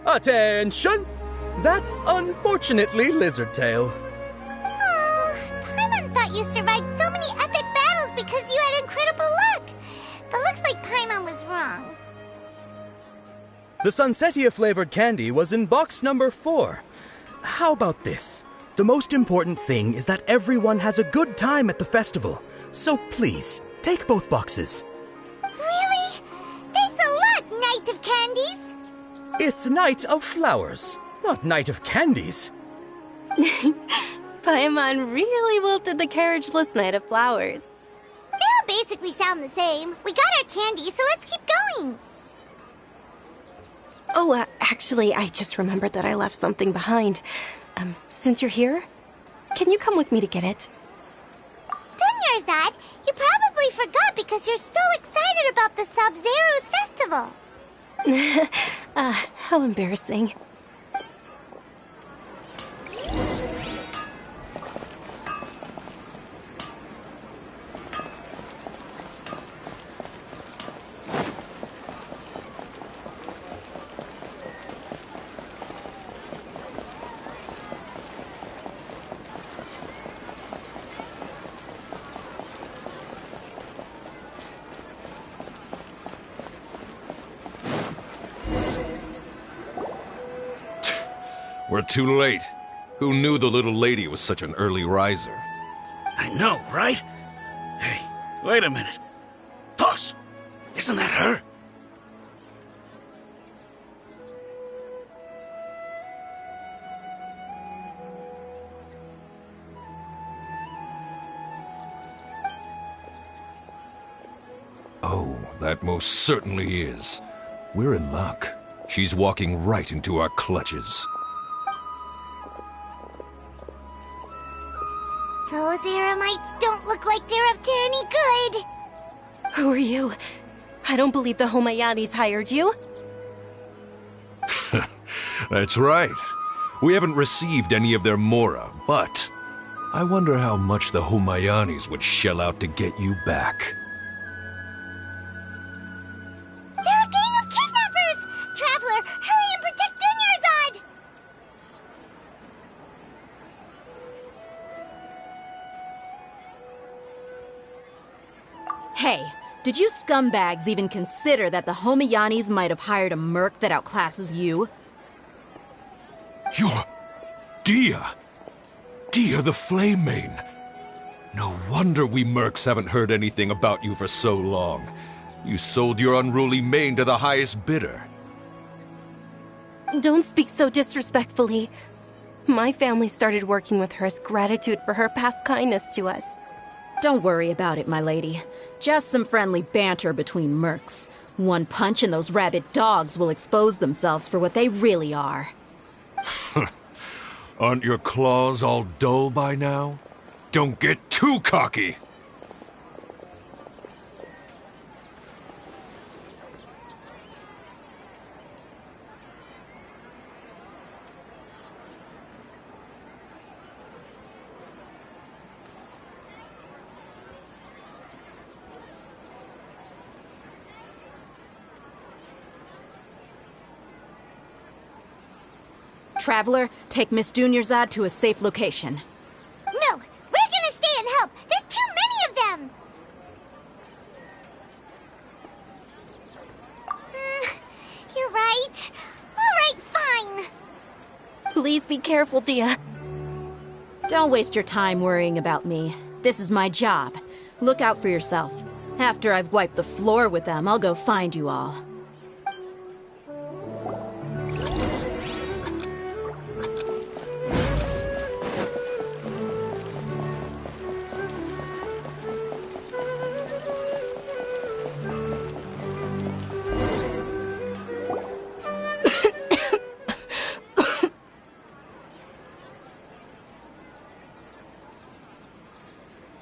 Attention! That's unfortunately lizard tail. Oh, Paimon thought you survived so many epic battles because you had incredible luck. But looks like Paimon was wrong. The sunsetia flavored candy was in box number 4. How about this? The most important thing is that everyone has a good time at the festival. So please, take both boxes. Really? Thanks a lot, Knight of Candies. It's Night of Flowers, not Night of Candies. Paimon really wilted the carriageless Knight of Flowers. They all basically sound the same. We got our candy, so let's keep going. Oh, actually, I just remembered that I left something behind. Since you're here, can you come with me to get it? Dunyarzad, you probably forgot because you're so excited about the Sub-Zero's festival. How embarrassing. We're too late. Who knew the little lady was such an early riser? I know, right? Hey, wait a minute. Boss, isn't that her? Oh, that most certainly is. We're in luck. She's walking right into our clutches. Those Eremites don't look like they're up to any good. Who are you? I don't believe the Homayanis hired you. That's right. We haven't received any of their mora, but I wonder how much the Homayanis would shell out to get you back. They're a gang of kidnappers! Traveler, hurry and protect Dunyarzad! Hey, did you scumbags even consider that the Homayanis might have hired a merc that outclasses you? You're... Dia! Dia the Flame Mane! No wonder we mercs haven't heard anything about you for so long. You sold your unruly mane to the highest bidder. Don't speak so disrespectfully. My family started working with her as gratitude for her past kindness to us. Don't worry about it, my lady. Just some friendly banter between mercs. One punch and those rabid dogs will expose themselves for what they really are. Aren't your claws all dull by now? Don't get too cocky! Traveler, take Miss Dunyarzad to a safe location. No! We're gonna stay and help! There's too many of them! You're right. Alright, fine. Please be careful, Dia. Don't waste your time worrying about me. This is my job. Look out for yourself. After I've wiped the floor with them, I'll go find you all.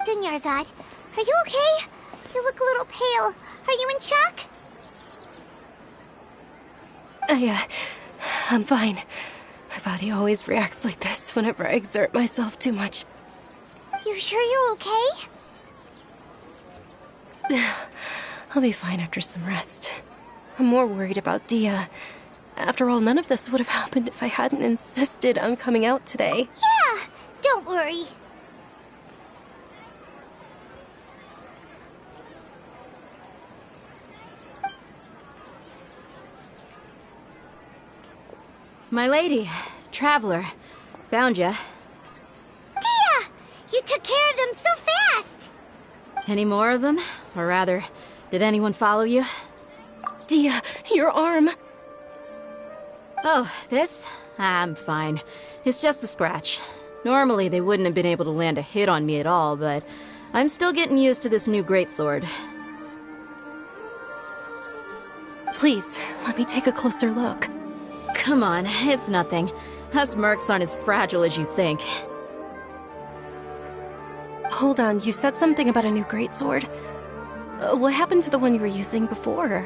Dunyarzad, are you okay? You look a little pale. Are you in shock? I'm fine. My body always reacts like this whenever I exert myself too much. You sure you're okay? I'll be fine after some rest. I'm more worried about Dia. After all, none of this would have happened if I hadn't insisted on coming out today. Yeah, don't worry. My lady, Traveler, found ya. Dia! You took care of them so fast! Any more of them? Or rather, did anyone follow you? Dia, your arm! Oh, this? I'm fine. It's just a scratch. Normally, they wouldn't have been able to land a hit on me at all, but I'm still getting used to this new greatsword. Please, let me take a closer look. Come on, it's nothing. Us mercs aren't as fragile as you think. Hold on, you said something about a new greatsword. What happened to the one you were using before?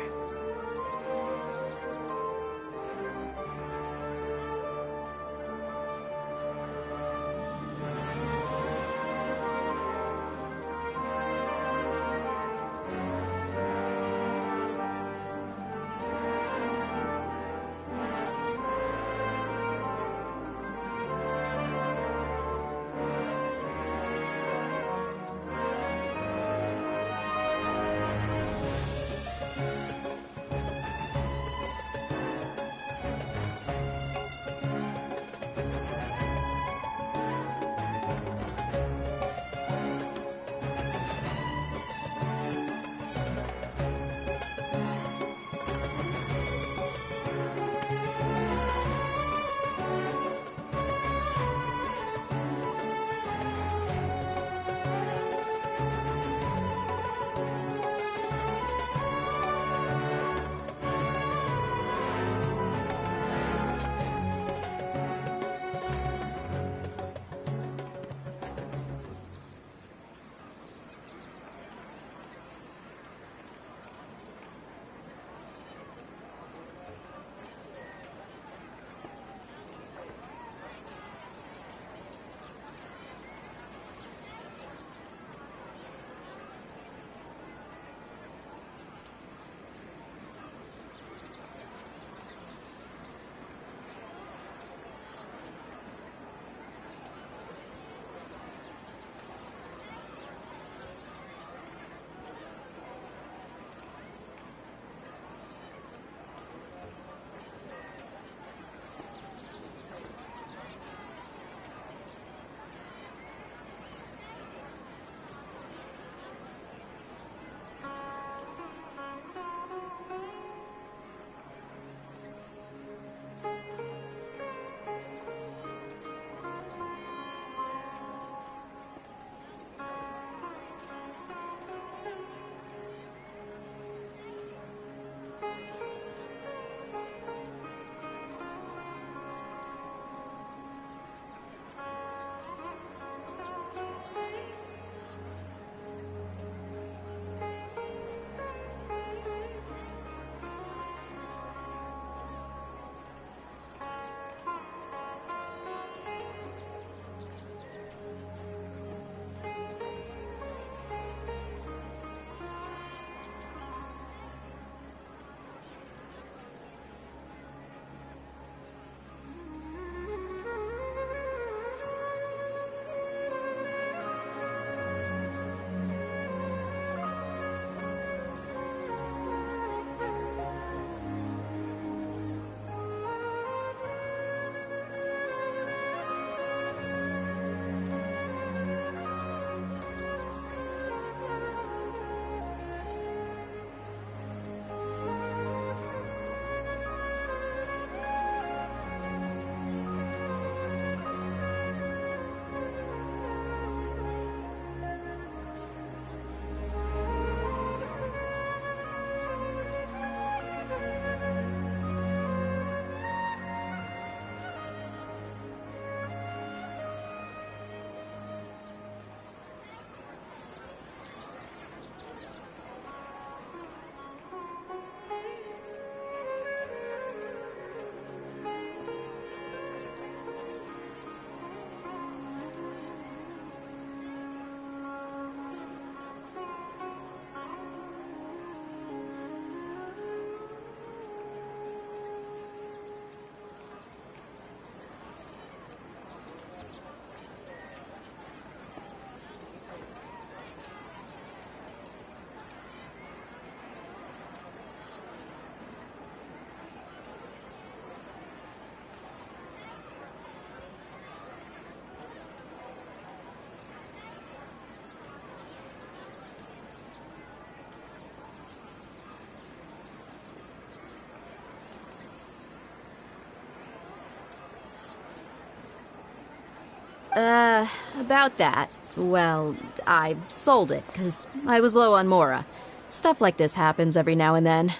About that. Well, I sold it, because I was low on Mora. Stuff like this happens every now and then.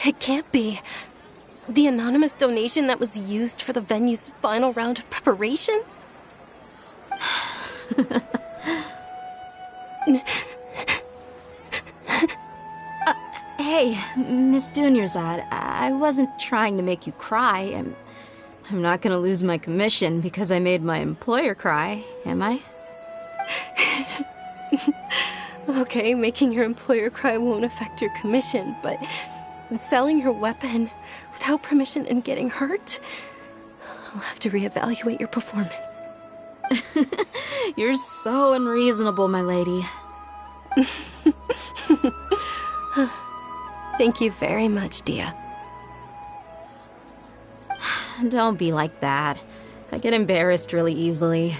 It can't be. The anonymous donation that was used for the venue's final round of preparations? Hey, Miss Dunyarzad, I wasn't trying to make you cry. I'm not gonna lose my commission because I made my employer cry, am I? Okay, making your employer cry won't affect your commission, but selling your weapon without permission and getting hurt? I'll have to reevaluate your performance. You're so unreasonable, my lady. Thank you very much, Dia. Don't be like that. I get embarrassed really easily.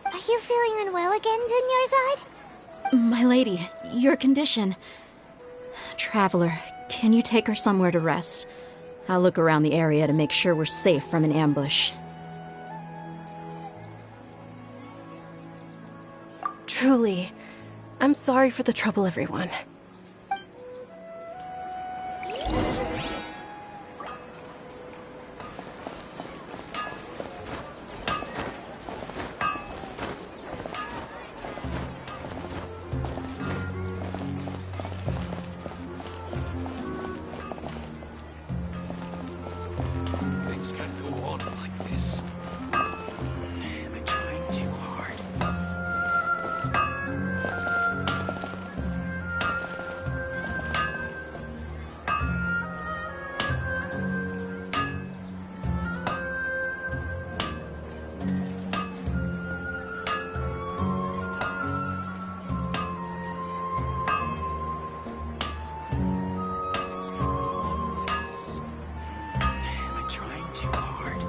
Are you feeling unwell again, Dunyarzad? My lady, your condition. Traveler, can you take her somewhere to rest? I'll look around the area to make sure we're safe from an ambush. Truly, I'm sorry for the trouble, everyone. Things can't go on like this. Am I trying too hard? Am I trying too hard?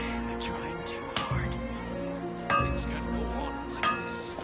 Am I trying too hard? Things can't go on like this.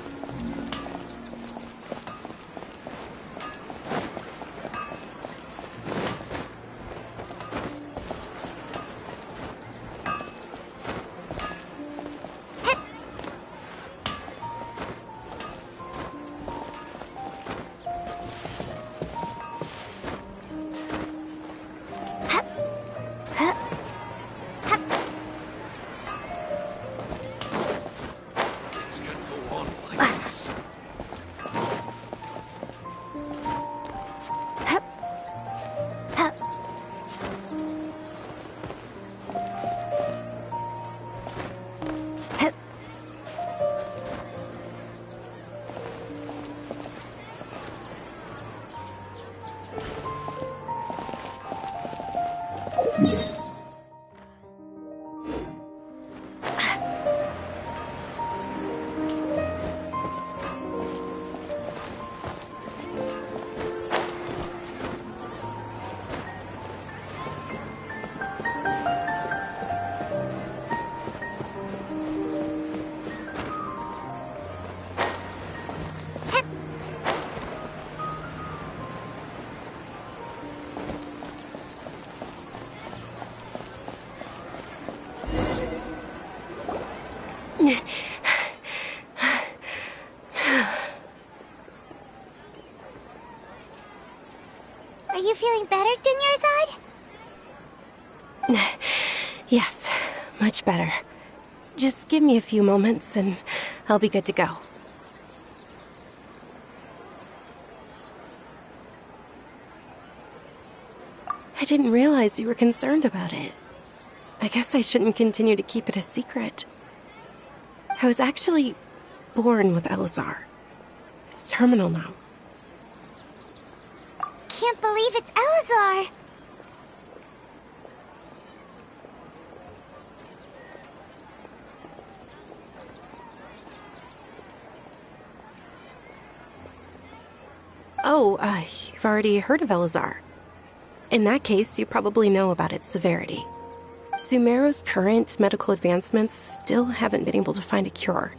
you feeling better, Dunyarzad? Yes, much better. Just give me a few moments and I'll be good to go. I didn't realize you were concerned about it. I guess I shouldn't continue to keep it a secret. I was actually born with Elazar. It's terminal now. Can't believe it's Elazar! Oh, you've already heard of Elazar. In that case, you probably know about its severity. Sumeru's current medical advancements still haven't been able to find a cure.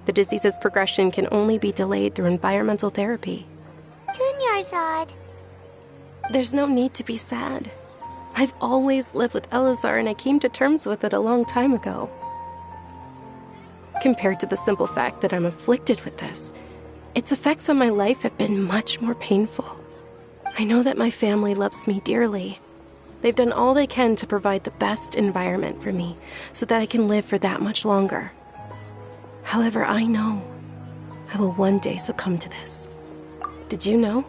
The disease's progression can only be delayed through environmental therapy. Dunyarzad. There's no need to be sad. I've always lived with Elazar and I came to terms with it a long time ago. Compared to the simple fact that I'm afflicted with this, its effects on my life have been much more painful. I know that my family loves me dearly. They've done all they can to provide the best environment for me so that I can live for that much longer. However, I know I will one day succumb to this. Did you know?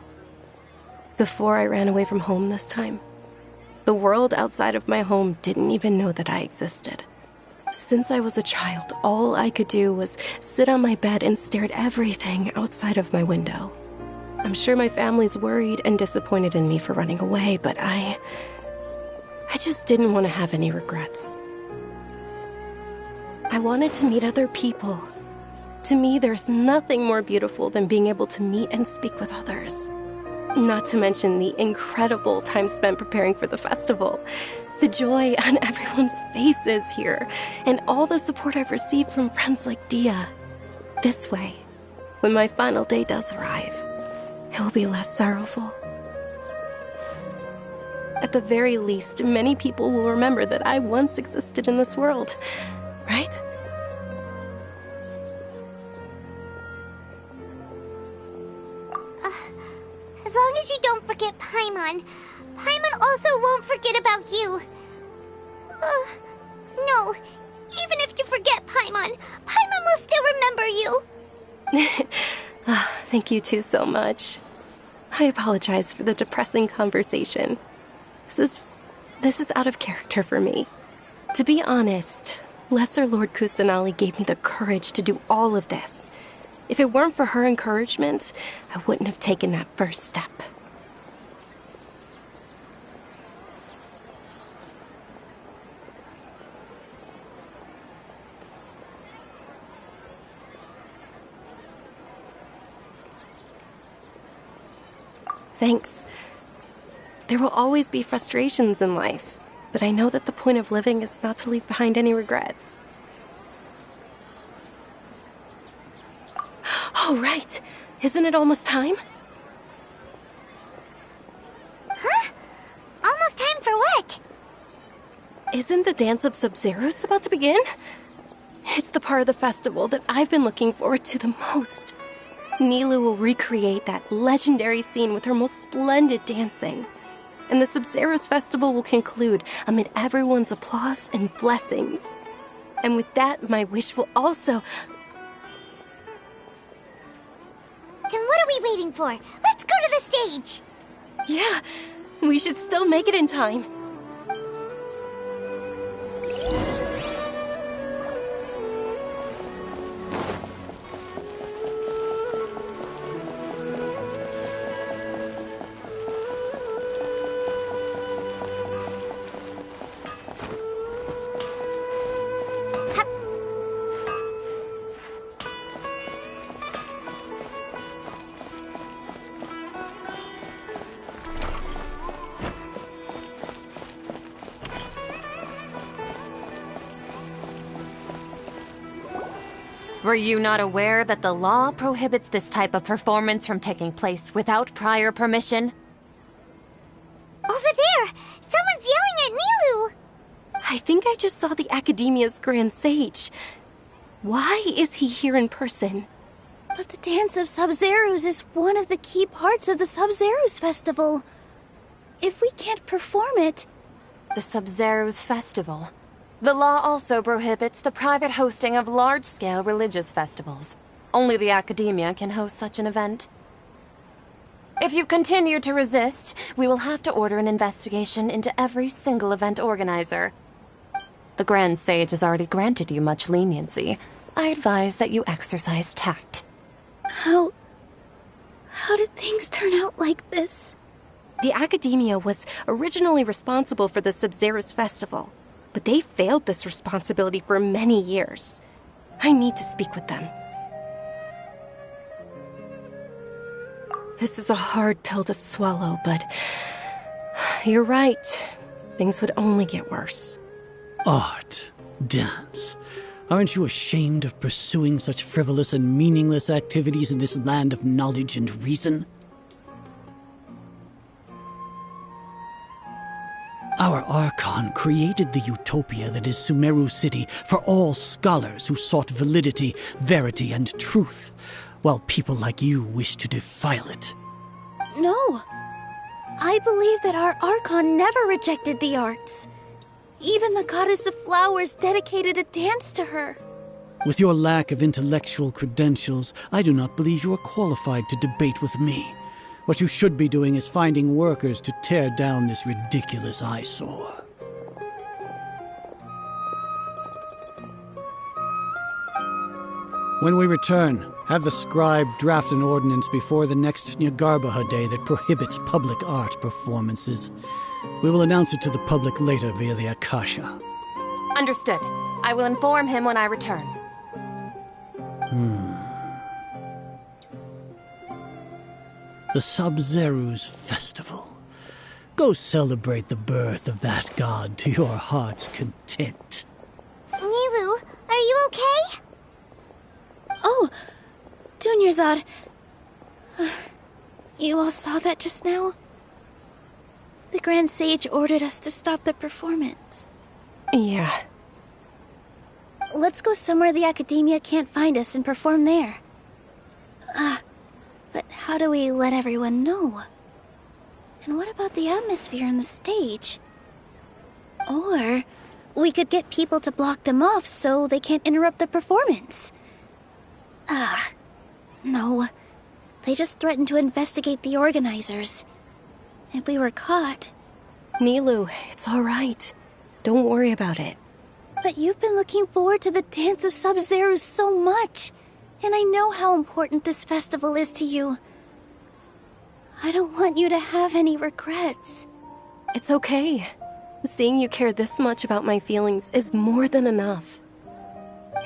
Before I ran away from home this time, the world outside of my home didn't even know that I existed. Since I was a child, all I could do was sit on my bed and stare at everything outside of my window. I'm sure my family's worried and disappointed in me for running away, but I just didn't want to have any regrets. I wanted to meet other people. To me, there's nothing more beautiful than being able to meet and speak with others. Not to mention the incredible time spent preparing for the festival. The joy on everyone's faces here, and all the support I've received from friends like Dia. This way, when my final day does arrive, it will be less sorrowful. At the very least, many people will remember that I once existed in this world, right? As long as you don't forget Paimon, Paimon also won't forget about you. No, even if you forget Paimon, Paimon will still remember you. Thank you two so much. I apologize for the depressing conversation. This is out of character for me. To be honest, Lesser Lord Kusanali gave me the courage to do all of this. If it weren't for her encouragement, I wouldn't have taken that first step. Thanks. There will always be frustrations in life, but I know that the point of living is not to leave behind any regrets. Oh, right. Isn't it almost time? Huh? Almost time for what? Isn't the Dance of Sub-Zeros about to begin? It's the part of the festival that I've been looking forward to the most. Nilu will recreate that legendary scene with her most splendid dancing. And the Sub-Zeros festival will conclude amid everyone's applause and blessings. And with that, my wish will also... Then what are we waiting for? Let's go to the stage! Yeah, we should still make it in time. Were you not aware that the law prohibits this type of performance from taking place without prior permission? Over there! Someone's yelling at Nilu! I think I just saw the Academia's Grand Sage. Why is he here in person? But the Dance of Sub-Zeros is one of the key parts of the Sub-Zeros festival. if we can't perform it... The Sub-Zero's festival. The law also prohibits the private hosting of large-scale religious festivals. Only the Academia can host such an event. If you continue to resist, we will have to order an investigation into every single event organizer. The Grand Sage has already granted you much leniency. I advise that you exercise tact. How did things turn out like this? The Academia was originally responsible for the Sub-Zero's festival, but they failed this responsibility for many years. I need to speak with them. This is a hard pill to swallow, but you're right. Things would only get worse. Art, dance. Aren't you ashamed of pursuing such frivolous and meaningless activities in this land of knowledge and reason? Our Archon created the utopia that is Sumeru City for all scholars who sought validity, verity, and truth, while people like you wish to defile it. No. I believe that our Archon never rejected the arts. Even the goddess of flowers dedicated a dance to her. With your lack of intellectual credentials, I do not believe you are qualified to debate with me. What you should be doing is finding workers to tear down this ridiculous eyesore. When we return, have the scribe draft an ordinance before the next Nyagarbaha Day that prohibits public art performances. We will announce it to the public later via the Akasha. Understood. I will inform him when I return. The Sub-Zero's festival. Go celebrate the birth of that god to your heart's content. Nilu, are you okay? Oh, Dunyarzad. You all saw that just now? The Grand Sage ordered us to stop the performance. Yeah. Let's go somewhere the Academia can't find us and perform there. But how do we let everyone know? And what about the atmosphere on the stage? Or we could get people to block them off so they can't interrupt the performance. No. They just threatened to investigate the organizers. If we were caught... Nilu, it's all right. Don't worry about it. But you've been looking forward to the Dance of Sub-Zero so much. And I know how important this festival is to you. I don't want you to have any regrets. It's okay. Seeing you care this much about my feelings is more than enough.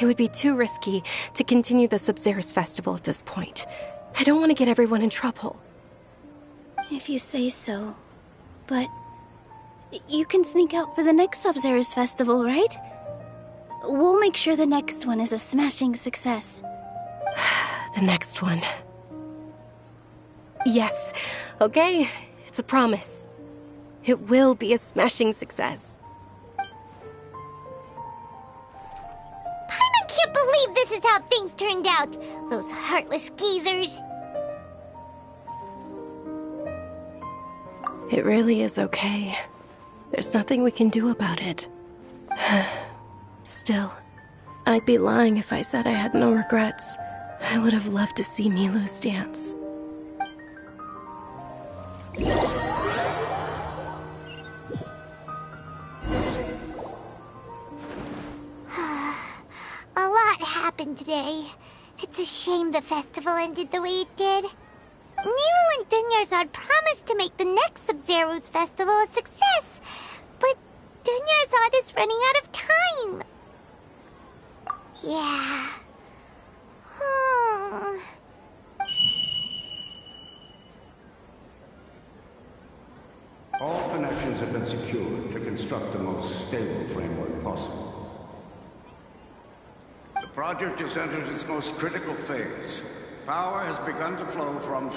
It would be too risky to continue the Sub-Zero's festival at this point. I don't want to get everyone in trouble. If you say so. But you can sneak out for the next Sub-Zero's festival, right? We'll make sure the next one is a smashing success. The next one. Yes. Okay. It's a promise. It will be a smashing success. I can't believe this is how things turned out. Those heartless geezers. It really is okay. There's nothing we can do about it. Still, I'd be lying if I said I had no regrets. I would have loved to see Milu's dance. A lot happened today. It's a shame the festival ended the way it did. Nilu and Dunyarzad promised to make the next Sub-Zero's festival a success, but Dunyarzad is running out of time. Yeah. All connections have been secured to construct the most stable framework possible. The project has entered its most critical phase. Power has begun to flow from...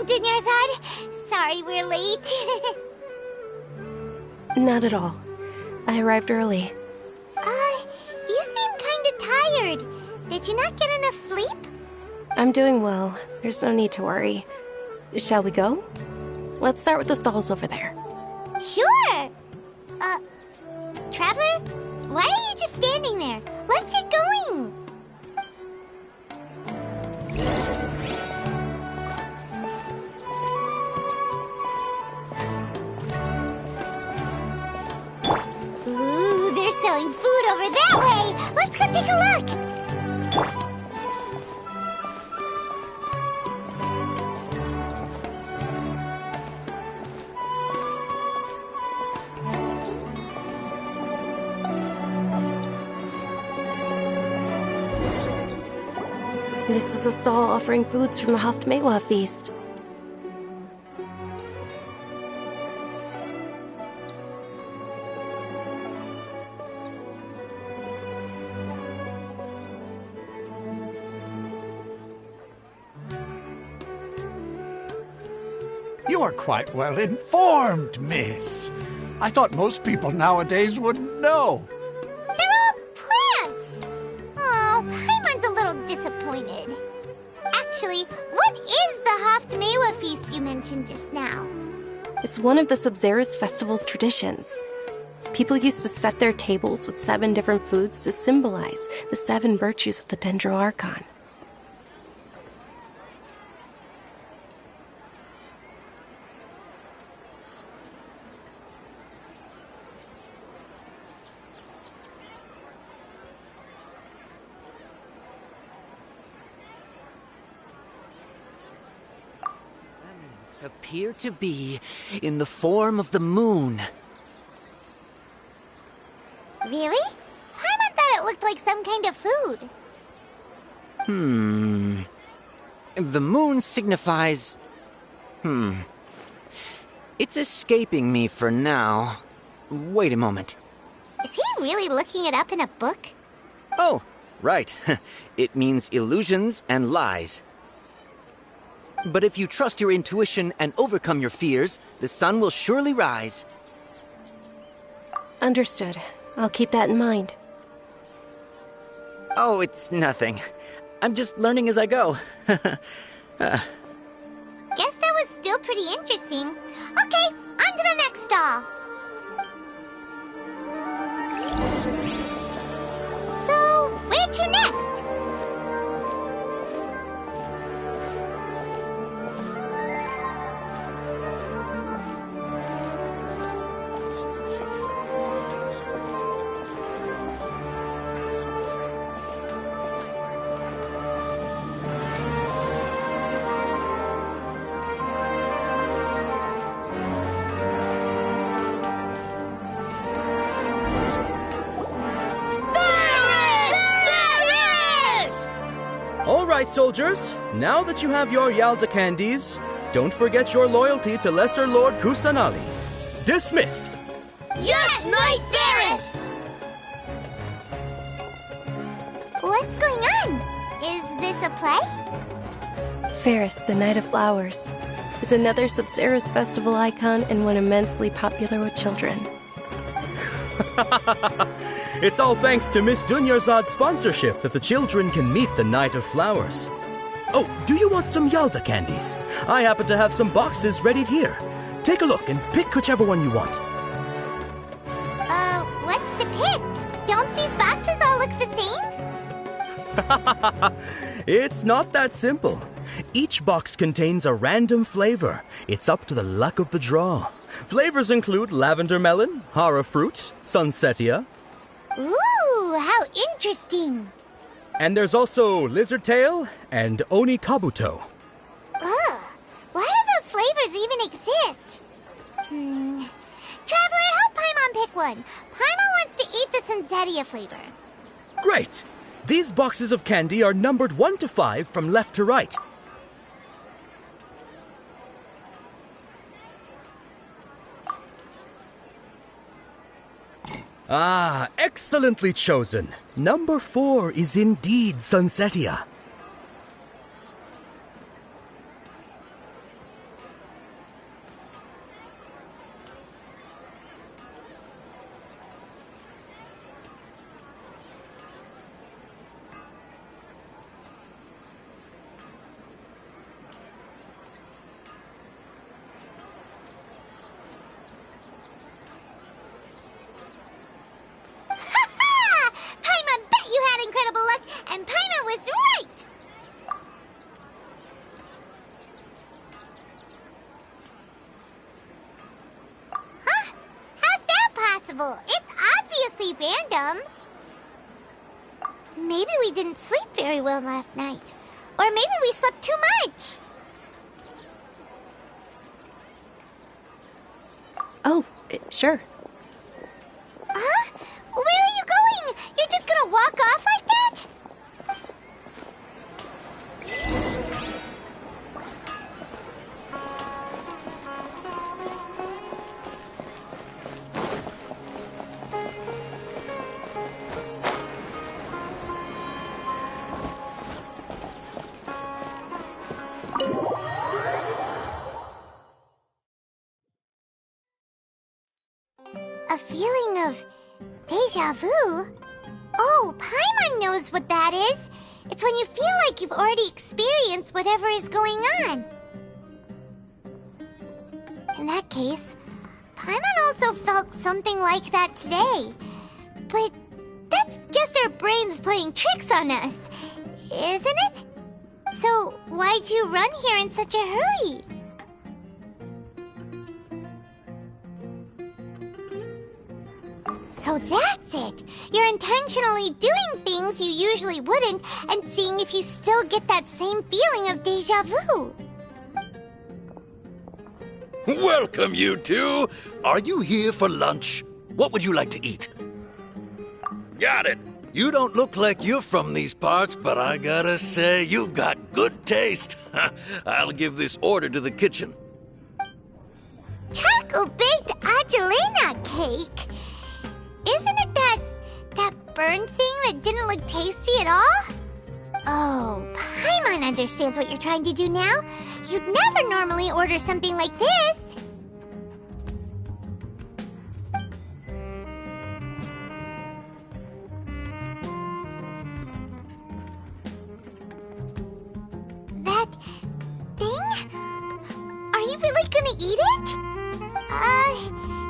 Dunyarzad. Sorry we're late. Not at all. I arrived early. You seem kinda tired. Did you not get enough sleep? I'm doing well. There's no need to worry. Shall we go? Let's start with the stalls over there. Sure! Traveler? Why are you just standing there? Let's get going! Ooh, they're selling food over that way! Let's go take a look! This is a stall offering foods from the Haftmewa feast. You are quite well informed, miss. I thought most people nowadays wouldn't know. They're all plants! Oh, Paimon's a little disappointed. Actually, what is the Haftmewa feast you mentioned just now? It's one of the Sub-Zerus festival's traditions. People used to set their tables with 7 different foods to symbolize the 7 virtues of the Dendro Archon. Appear to be in the form of the moon. Really? Paimon thought it looked like some kind of food. The moon signifies... It's escaping me for now. Wait a moment. Is he really looking it up in a book? Oh, right. It means illusions and lies. But if you trust your intuition and overcome your fears, the sun will surely rise. Understood. I'll keep that in mind. Oh, it's nothing. I'm just learning as I go. Guess that was still pretty interesting. Okay, on to the next stall. So, where to next? All right, soldiers. Now that you have your Yalda candies, don't forget your loyalty to Lesser Lord Kusanali. Dismissed! Yes, Knight Varys! What's going on? Is this a play? Ferris, the Knight of Flowers, is another Sub-Zerus festival icon and one immensely popular with children. It's all thanks to Miss Dunyarzad's sponsorship that the children can meet the Knight of Flowers. Oh, do you want some Yalda candies? I happen to have some boxes readied here. Take a look and pick whichever one you want. What's to pick? Don't these boxes all look the same? It's not that simple. Each box contains a random flavor. It's up to the luck of the draw. Flavors include lavender melon, hara fruit, sunsetia. Ooh, how interesting. And there's also lizard tail and oni kabuto. Ugh, why do those flavors even exist? Traveler, help Paimon pick one. Paimon wants to eat the sunsetia flavor. Great! These boxes of candy are numbered 1 to 5 from left to right. Ah, excellently chosen. Number 4 is indeed Sunsetia. Festival. It's obviously random. Maybe we didn't sleep very well last night. Or maybe we slept too much. Oh, sure. Huh? Where are you going? You're just gonna walk off like that? A feeling of deja vu? Oh, Paimon knows what that is. It's when you feel like you've already experienced whatever is going on. In that case, Paimon also felt something like that today. But that's just our brains playing tricks on us, isn't it? So why'd you run here in such a hurry? So that's it! You're intentionally doing things you usually wouldn't and seeing if you still get that same feeling of deja vu. Welcome, you two. Are you here for lunch? What would you like to eat? Got it. You don't look like you're from these parts, but I gotta say, you've got good taste. I'll give this order to the kitchen. Charcoal-baked Angelina cake? Isn't it that burned thing that didn't look tasty at all? Oh, Paimon understands what you're trying to do now. You'd never normally order something like this. That thing? Are you really gonna eat it?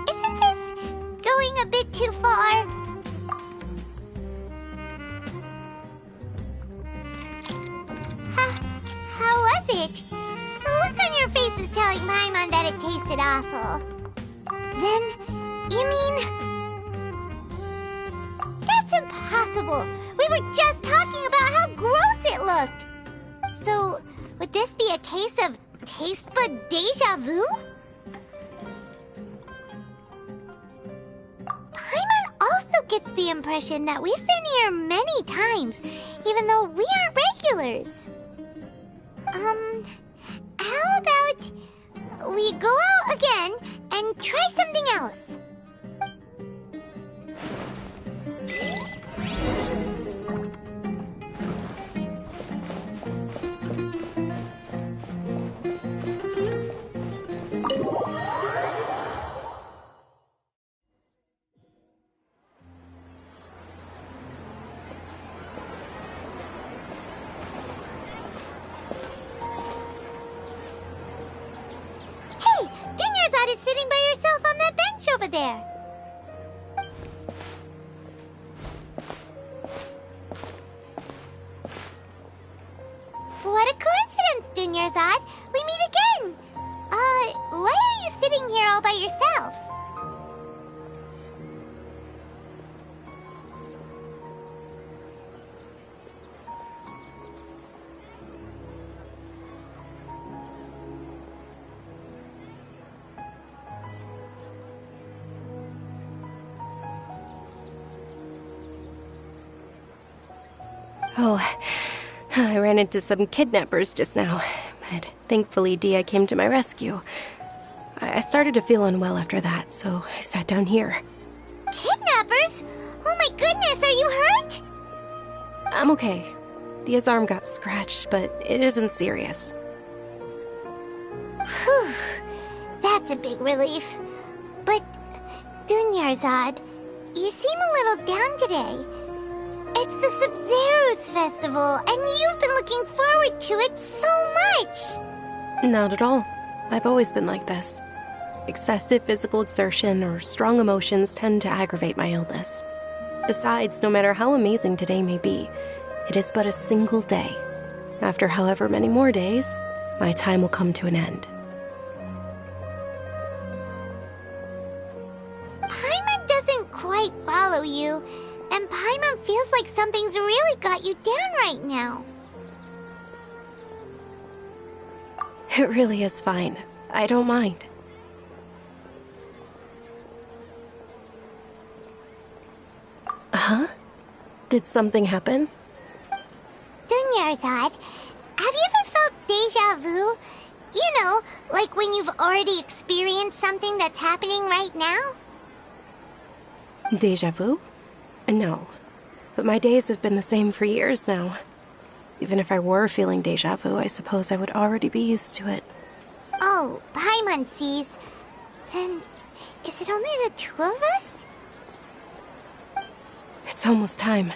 Isn't this going a bit too far? How was it? The look on your face is telling Paimon that it tasted awful. Then, you mean... That's impossible! We were just talking about how gross it looked! So, would this be a case of taste bud deja vu? Paimon also gets the impression that we've been here many times, even though we aren't regulars. How about we go out again and try something else? Is sitting by yourself on that bench over there. What a coincidence, Dunyarzad. We meet again. Why are you sitting here all by yourself? Oh, I ran into some kidnappers just now, but thankfully Dia came to my rescue. I started to feel unwell after that, so I sat down here. Kidnappers? Oh my goodness, are you hurt? I'm okay. Dia's arm got scratched, but it isn't serious. Whew, that's a big relief. But, Dunyarzad, you seem a little down today. It's the Sub-Zero's festival, and you've been looking forward to it so much! Not at all. I've always been like this. Excessive physical exertion or strong emotions tend to aggravate my illness. Besides, no matter how amazing today may be, it is but a single day. After however many more days, my time will come to an end. Paimon doesn't you, and Paimon feels like something's really got you down right now. It really is fine. I don't mind. Huh? Did something happen? Dunyarzad, have you ever felt deja vu? You know, like when you've already experienced something that's happening right now? Deja vu? No. But my days have been the same for years now. Even if I were feeling deja vu, I suppose I would already be used to it. Oh, Paimon sees. Then, is it only the two of us? It's almost time.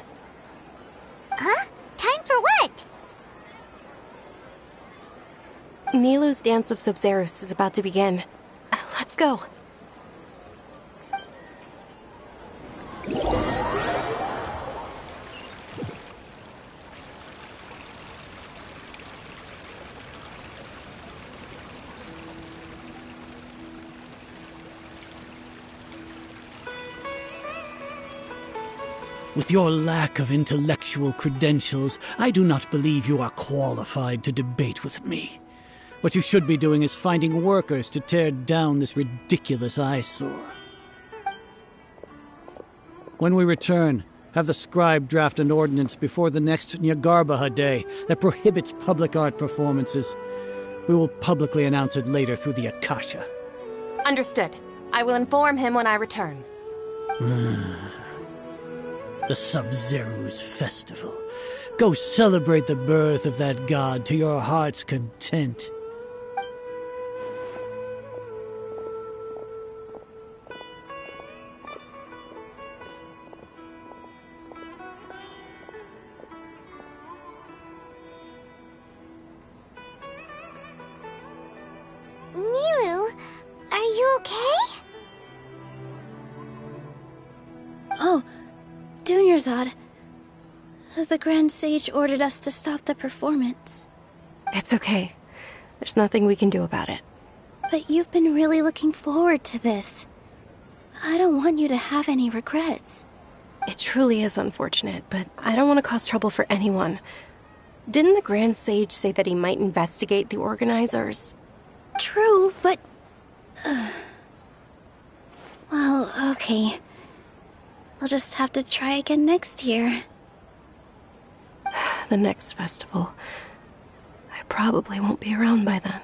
Huh? Time for what? Nilou's Dance of Sub-Zerus is about to begin. Let's go. With your lack of intellectual credentials, I do not believe you are qualified to debate with me. What you should be doing is finding workers to tear down this ridiculous eyesore. When we return, have the scribe draft an ordinance before the next Nyagarbaha Day that prohibits public art performances. We will publicly announce it later through the Akasha. Understood. I will inform him when I return. The Sub-Zerus Festival. Go celebrate the birth of that god to your heart's content. Nilou, are you okay? Oh, Dunyarzad. The Grand Sage ordered us to stop the performance. It's okay. There's nothing we can do about it. But you've been really looking forward to this. I don't want you to have any regrets. It truly is unfortunate, but I don't want to cause trouble for anyone. Didn't the Grand Sage say that he might investigate the organizers? True, but... Well, okay. I'll just have to try again next year. The next festival. I probably won't be around by then.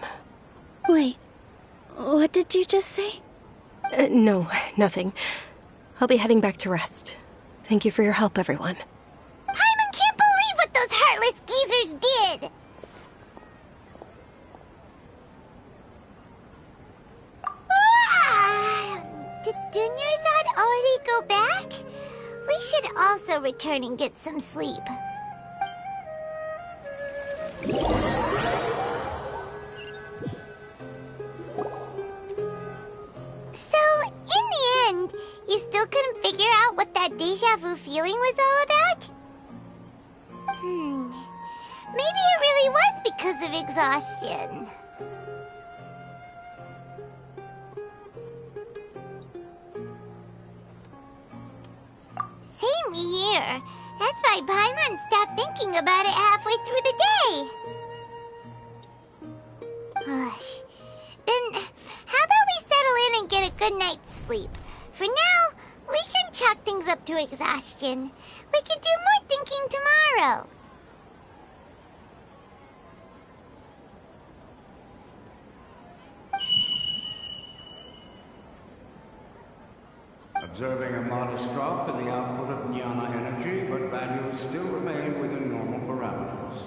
Wait, what did you just say? No, nothing. I'll be heading back to rest. Thank you for your help, everyone. Paimon can't believe what those heartless geezers did! Did Dunyarzad already go back? We should also return and get some sleep. So, in the end, you still couldn't figure out what that deja vu feeling was all about? Maybe it really was because of exhaustion. Same here. That's why Paimon stopped thinking about it halfway through the day. Then, how about we settle in and get a good night's sleep? For now, we can chalk things up to exhaustion. We can do more thinking tomorrow. Observing a modest drop in the output of jnana energy, but values still remain within normal parameters.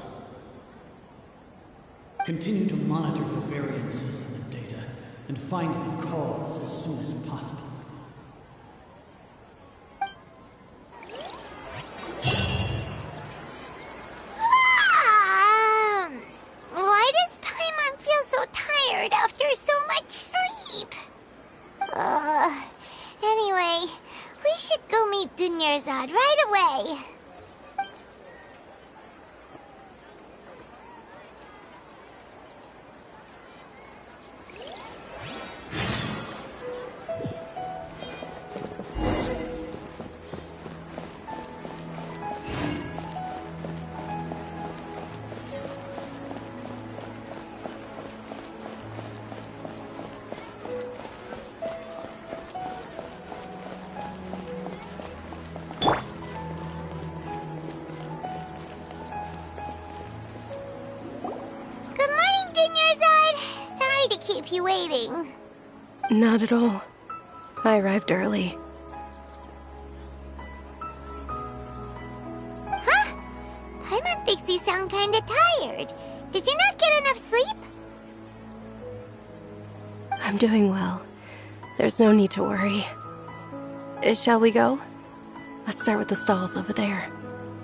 Continue to monitor the variances in the data and find the cause as soon as possible. Why does Paimon feel so tired after so much sleep? Anyway, we should go meet Dunyarzad right away. to keep you waiting. Not at all. I arrived early. Huh? Paimon thinks you sound kinda tired. Did you not get enough sleep? I'm doing well. There's no need to worry. Shall we go? Let's start with the stalls over there.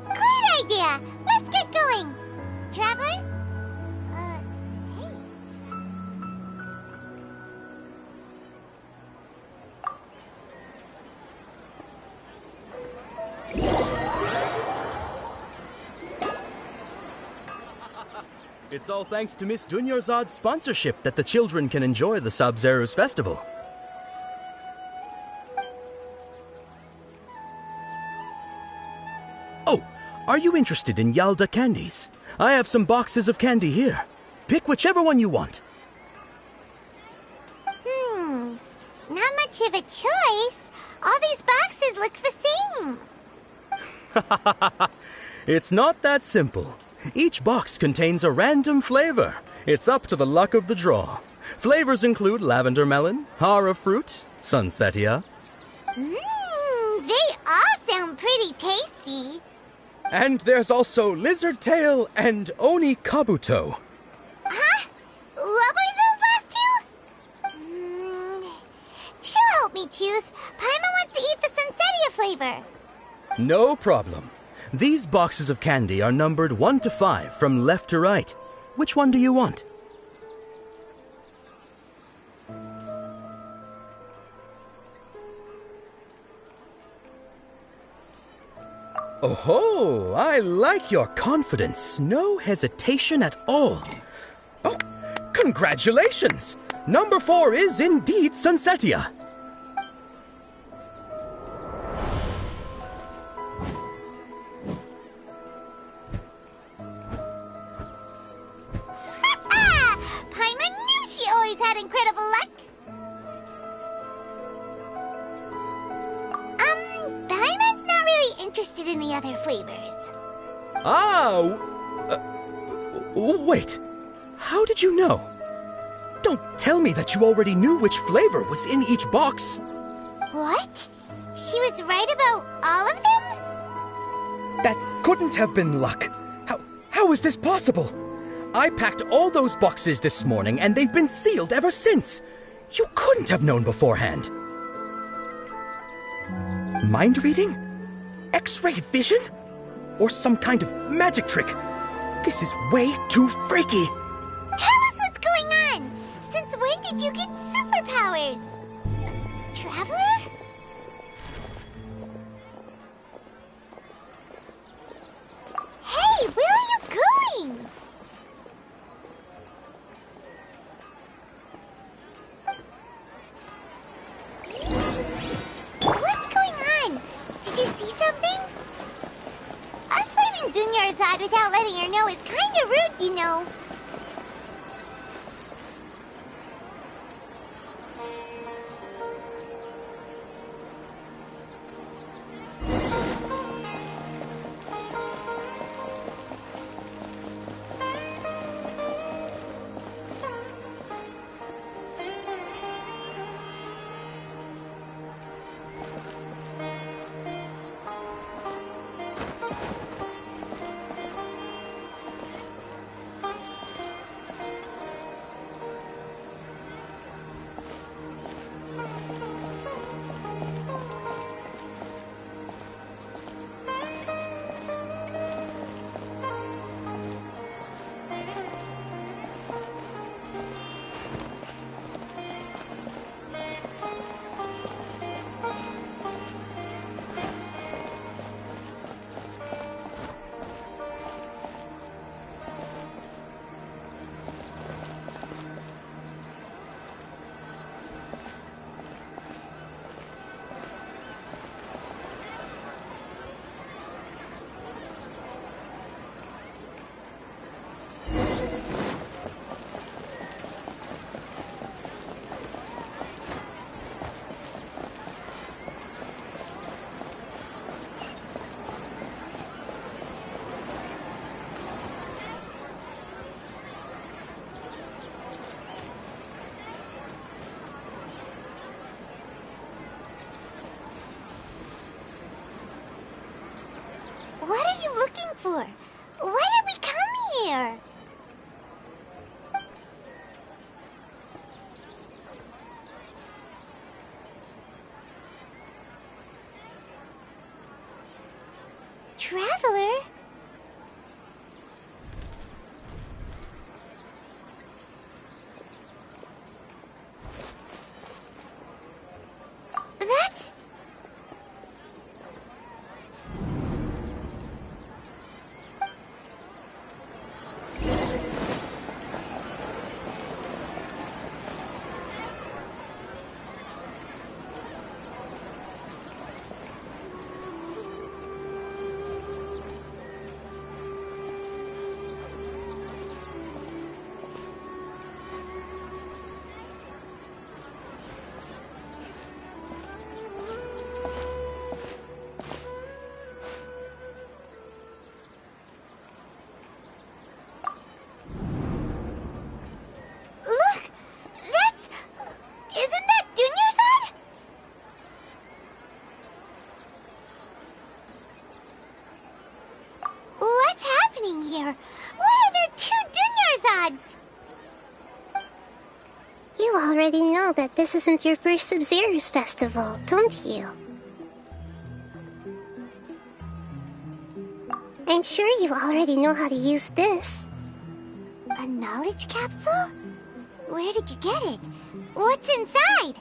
Great idea! Let's get going! Traveler? Hey. It's all thanks to Miss Dunyarzad's sponsorship that the children can enjoy the Sub-Zero's festival. Oh, are you interested in Yalda candies? I have some boxes of candy here. Pick whichever one you want. Not much of a choice. All these boxes look the same. It's not that simple. Each box contains a random flavor. It's up to the luck of the draw. Flavors include lavender melon, hara fruit, sunsetia. They all sound pretty tasty. And there's also lizard tail and oni kabuto. Huh? What were those last two? She'll help me choose. Paimon wants to eat the sunsetia flavor. No problem. These boxes of candy are numbered 1 to 5 from left to right. Which one do you want? Oh, I like your confidence. No hesitation at all. Oh, congratulations! Number 4 is indeed sunsetia. Paimon knew she always had incredible luck. Paimon's not really interested in the other flavors. Wait. How did you know? Don't tell me that you already knew which flavor was in each box. What? She was right about all of them? That couldn't have been luck. How is this possible? I packed all those boxes this morning and they've been sealed ever since. You couldn't have known beforehand. Mind reading? X-ray vision? Or some kind of magic trick? This is way too freaky. Tell us what's going on! Since when did you get superpowers? Traveler? Hey, where are you going? What's going on? Did you see something? Us leaving Dunyarzad without letting her know is kinda rude, you know. for? Why did we come here? Traveler? That's... Look! That's... Isn't that Dunyarzad? What's happening here? Why are there two Dunyarzads? You already know that this isn't your first Sub-Zero's festival, don't you? I'm sure you already know how to use this. A knowledge capsule? Where did you get it? What's inside?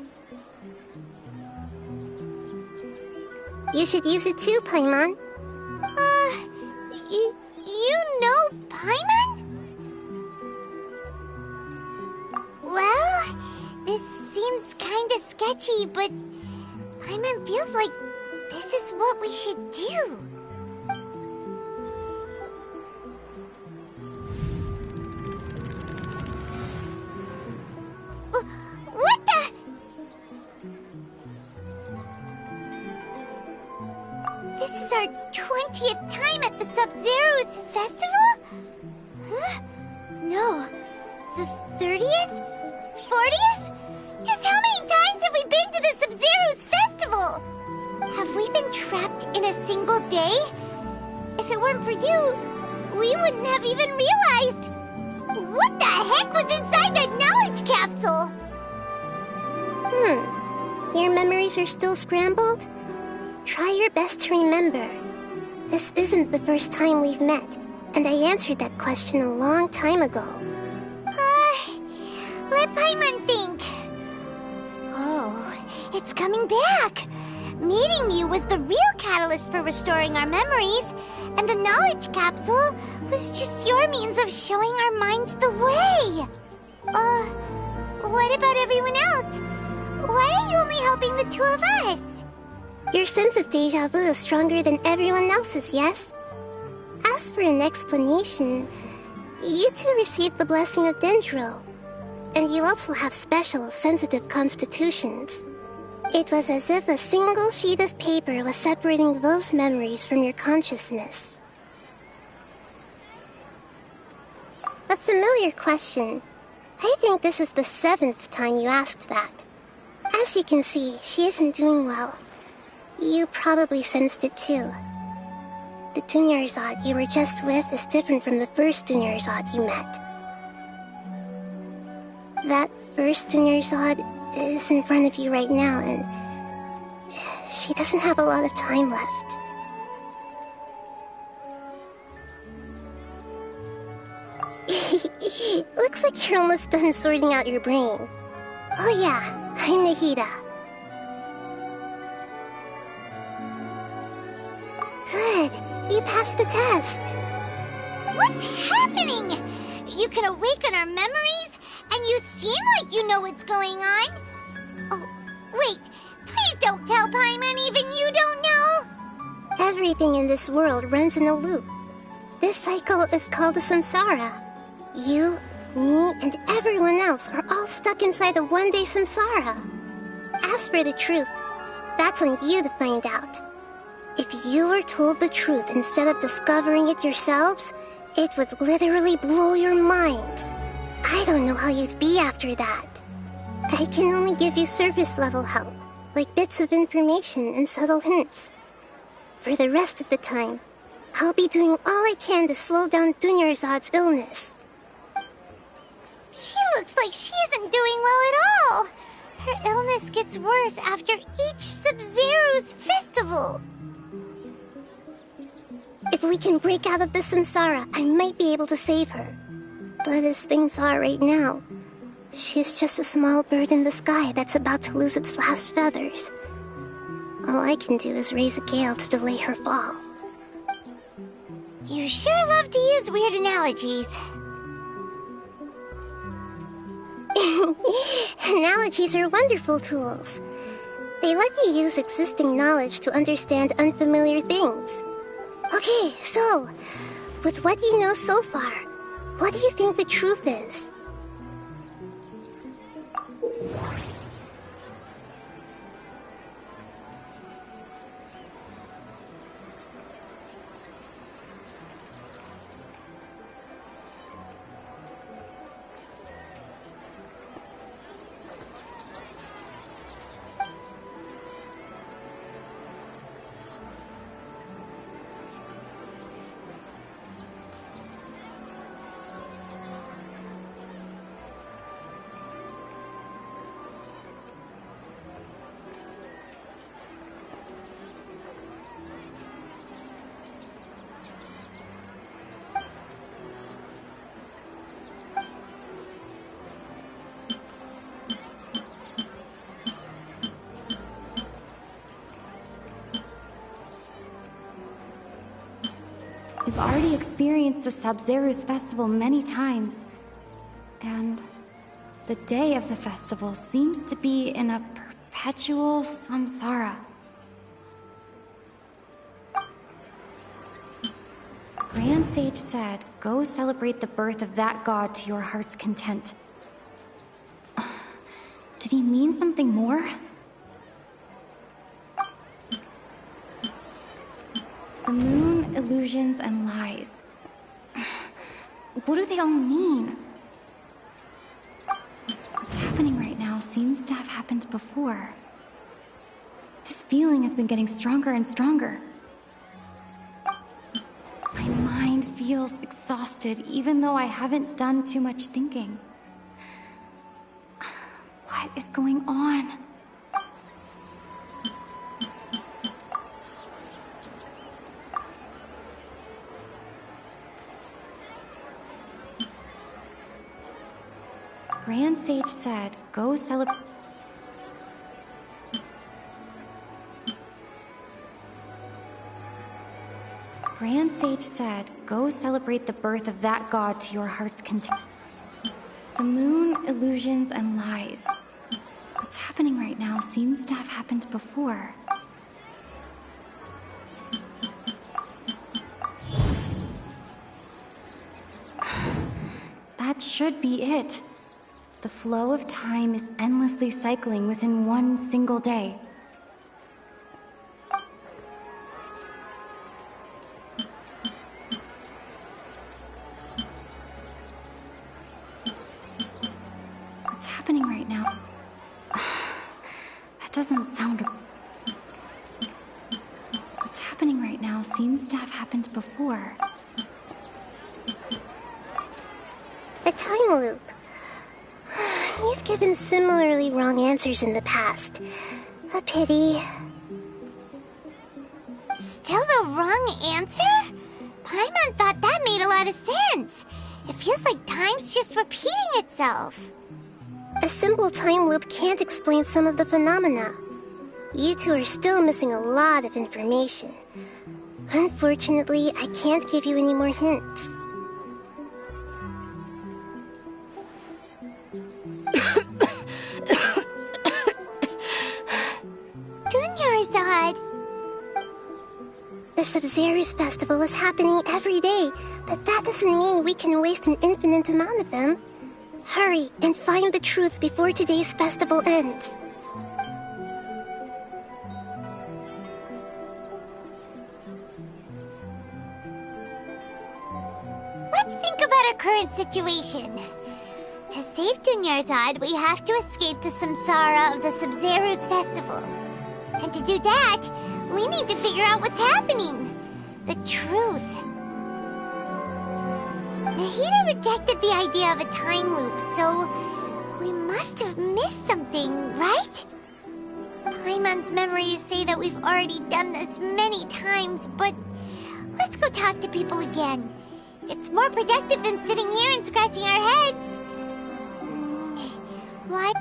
You should use it too, Paimon. You know Paimon? Well, this seems kinda sketchy, but Paimon feels like this is what we should do. What the? This is our 20th time at the Sub-Zero's festival? Huh? No. The 30th? 40th? Just how many times have we been to the Sub-Zero's festival? Have we been trapped in a single day? If it weren't for you, we wouldn't have even realized. What the heck was inside that knowledge capsule? Your memories are still scrambled? Try your best to remember. This isn't the first time we've met, and I answered that question a long time ago. Let Paimon think. Oh, it's coming back. Meeting you was the real catalyst for restoring our memories, and the knowledge capsule was just your means of showing our minds the way. What about everyone else? Why are you only helping the two of us? Your sense of déjà vu is stronger than everyone else's, yes? As for an explanation, you two received the blessing of Dendro, and you also have special, sensitive constitutions. It was as if a single sheet of paper was separating those memories from your consciousness. A familiar question. I think this is the 7th time you asked that. As you can see, she isn't doing well. You probably sensed it too. The Dunyarzad you were just with is different from the first Dunyarzad you met. That first Dunyarzad is in front of you right now, and she doesn't have a lot of time left. Looks like you're almost done sorting out your brain. Oh yeah, I'm Nahida. Good, you passed the test. What's happening? You can awaken our memories, and you seem like you know what's going on. Oh, wait, please don't tell Paimon even you don't know. Everything in this world runs in a loop. This cycle is called a samsara. You, me, and everyone else are all stuck inside a one-day samsara. As for the truth, that's on you to find out. If you were told the truth instead of discovering it yourselves, it would literally blow your minds. I don't know how you'd be after that. I can only give you surface-level help, like bits of information and subtle hints. For the rest of the time, I'll be doing all I can to slow down Dunyarzad's illness. She looks like she isn't doing well at all. Her illness gets worse after each Sub-Zero's festival. If we can break out of the samsara, I might be able to save her. But as things are right now, she's just a small bird in the sky that's about to lose its last feathers. All I can do is raise a gale to delay her fall. You sure love to use weird analogies. Analogies are wonderful tools. They let you use existing knowledge to understand unfamiliar things. Okay, so, with what you know so far, what do you think the truth is? I've already experienced the Sub-Zero's festival many times, and the day of the festival seems to be in a perpetual samsara. Grand Sage said, "Go celebrate the birth of that god to your heart's content." Did he mean something more? The moon, illusions, and lies. What do they all mean? What's happening right now seems to have happened before. This feeling has been getting stronger and stronger. My mind feels exhausted, even though I haven't done too much thinking. What is going on? Grand Sage said, "Go celebrate." Grand Sage said, "Go celebrate the birth of that god to your heart's content." The moon, illusions, and lies. What's happening right now seems to have happened before. That should be it. The flow of time is endlessly cycling within one single day. What's happening right now? That doesn't sound... What's happening right now seems to have happened before. A time loop. You've given similarly wrong answers in the past. A pity. Still the wrong answer? Paimon thought that made a lot of sense. It feels like time's just repeating itself. A simple time loop can't explain some of the phenomena. You two are still missing a lot of information. Unfortunately, I can't give you any more hints. Dunyarzad! The Sub-Zero's festival is happening every day, but that doesn't mean we can waste an infinite amount of them. Hurry and find the truth before today's festival ends. Let's think about our current situation. To save Dunyarzad, we have to escape the samsara of the Sub-Zero's festival. And to do that, we need to figure out what's happening. the truth. Nahida rejected the idea of a time loop, so we must have missed something, right? Paimon's memories say that we've already done this many times, but let's go talk to people again. It's more productive than sitting here and scratching our heads. Why?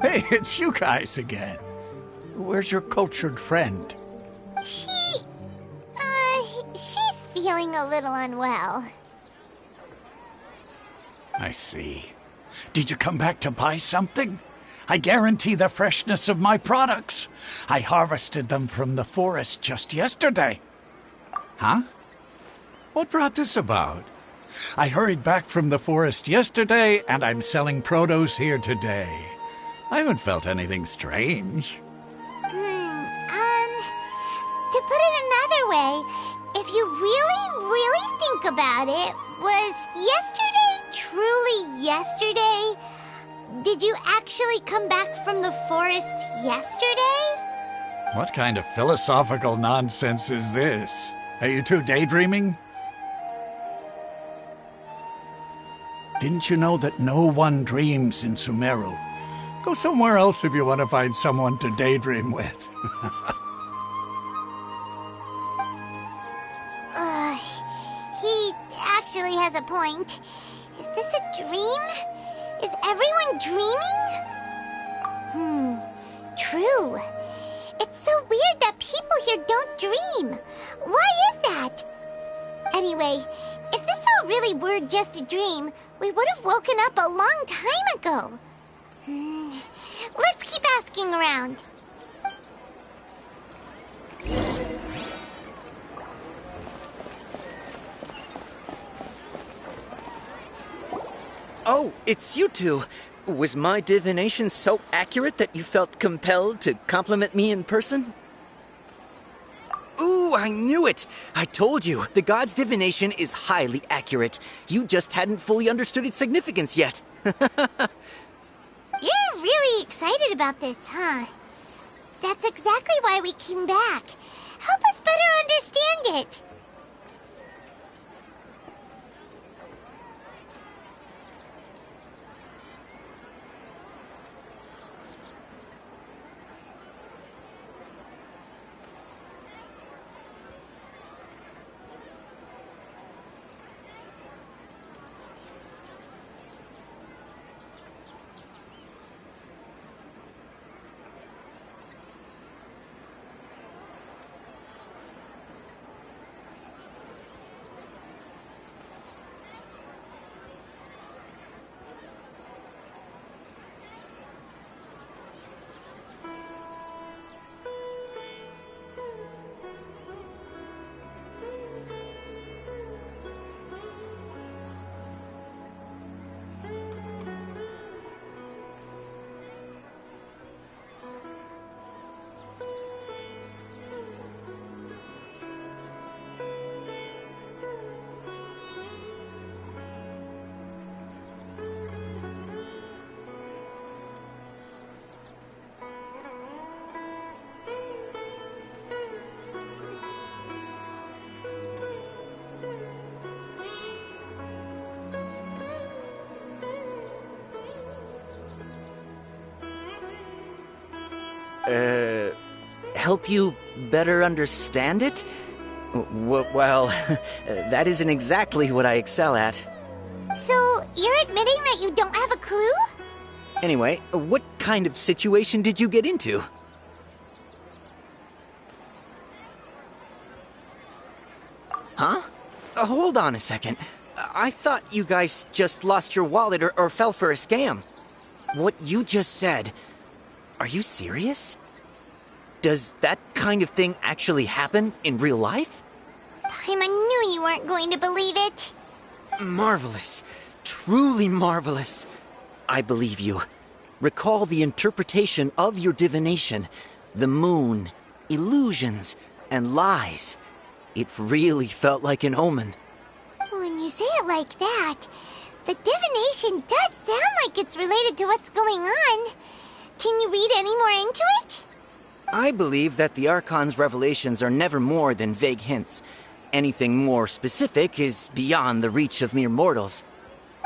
Hey, it's you guys again. Where's your cultured friend? She's feeling a little unwell. I see. Did you come back to buy something? I guarantee the freshness of my products. I harvested them from the forest just yesterday. Huh? What brought this about? I hurried back from the forest yesterday, and I'm selling produce here today. I haven't felt anything strange. To put it another way, if you really think about it, was yesterday truly yesterday? Did you actually come back from the forest yesterday? What kind of philosophical nonsense is this? Are you two daydreaming? Didn't you know that no one dreams in Sumeru? Go somewhere else if you want to find someone to daydream with. He actually has a point. Is this a dream? Is everyone dreaming? True. It's so weird that people here don't dream. Why is that? Anyway, if this all really were just a dream, we would have woken up a long time ago. Let's keep asking around. Oh, it's you two. Was my divination so accurate that you felt compelled to compliment me in person? Ooh, I knew it! I told you, the god's divination is highly accurate. You just hadn't fully understood its significance yet. You're really excited about this, huh? That's exactly why we came back. Help us better understand it. Help you better understand it? Well, that isn't exactly what I excel at. So, you're admitting that you don't have a clue? Anyway, what kind of situation did you get into? Huh? Hold on a second. I thought you guys just lost your wallet or fell for a scam. What you just said... Are you serious? Does that kind of thing actually happen in real life? Paimon knew you weren't going to believe it. Marvelous. Truly marvelous. I believe you. Recall the interpretation of your divination. The moon, illusions, and lies. It really felt like an omen. When you say it like that, the divination does sound like it's related to what's going on. Can you read any more into it? I believe that the Archon's revelations are never more than vague hints. Anything more specific is beyond the reach of mere mortals.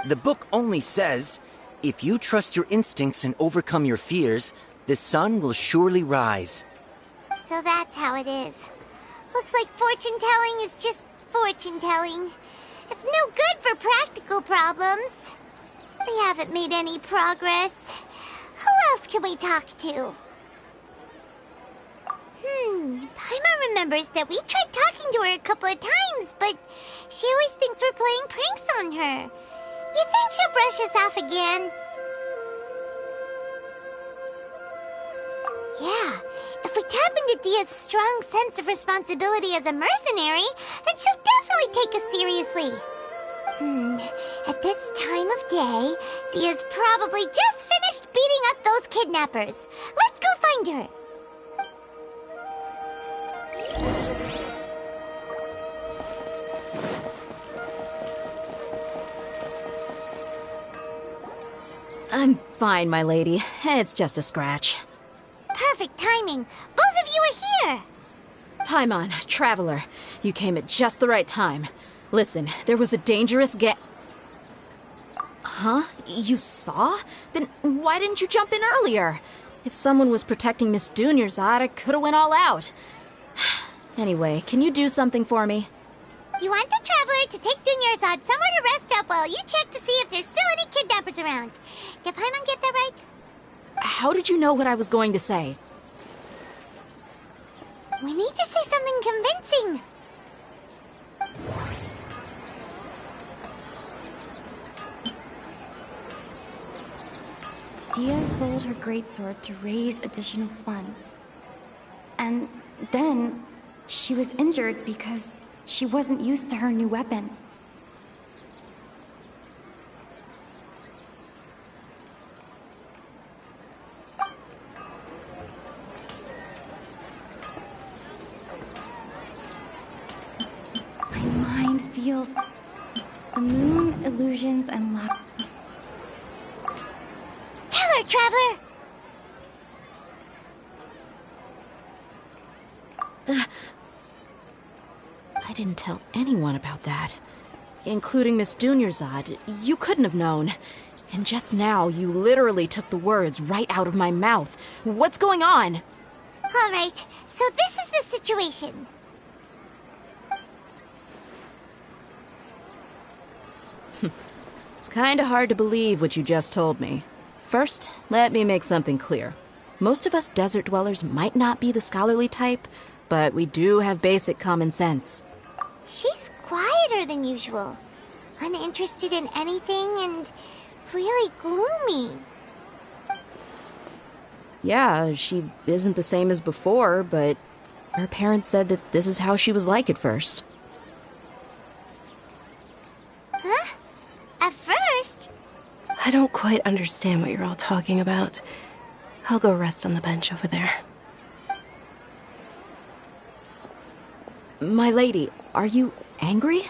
The book only says, if you trust your instincts and overcome your fears, the sun will surely rise. So that's how it is. Looks like fortune-telling is just fortune-telling. It's no good for practical problems. We haven't made any progress. Who else can we talk to? Paimon remembers that we tried talking to her a couple of times, but she always thinks we're playing pranks on her. You think she'll brush us off again? Yeah, if we tap into Dia's strong sense of responsibility as a mercenary, then she'll definitely take us seriously. At this time of day, Dia's probably just finished beating up those kidnappers. Let's go find her. I'm fine, my lady. It's just a scratch. Perfect timing. Both of you are here. Paimon, Traveler, you came at just the right time. Listen, there was a dangerous Huh? You saw? Then why didn't you jump in earlier? If someone was protecting Miss Dunyarzad, I could have went all out. Anyway, can you do something for me? You want the Traveler to take Dunyarzad somewhere to rest up while you check to see if there's still any kidnappers around. Did Paimon get that right? How did you know what I was going to say? We need to say something convincing. Dia sold her greatsword to raise additional funds. And then she was injured because she wasn't used to her new weapon. My mind feels the moon, illusions, and luck. Tell her, Traveler! I didn't tell anyone about that. Including Miss Dunyarzad. You couldn't have known. And just now, you literally took the words right out of my mouth. What's going on? All right, so this is the situation. It's kinda hard to believe what you just told me. First, let me make something clear. Most of us desert dwellers might not be the scholarly type, but we do have basic common sense. She's quieter than usual. Uninterested in anything and really gloomy. Yeah, she isn't the same as before, but her parents said that this is how she was like at first. Huh? At first? I don't quite understand what you're all talking about. I'll go rest on the bench over there. My lady, are you angry?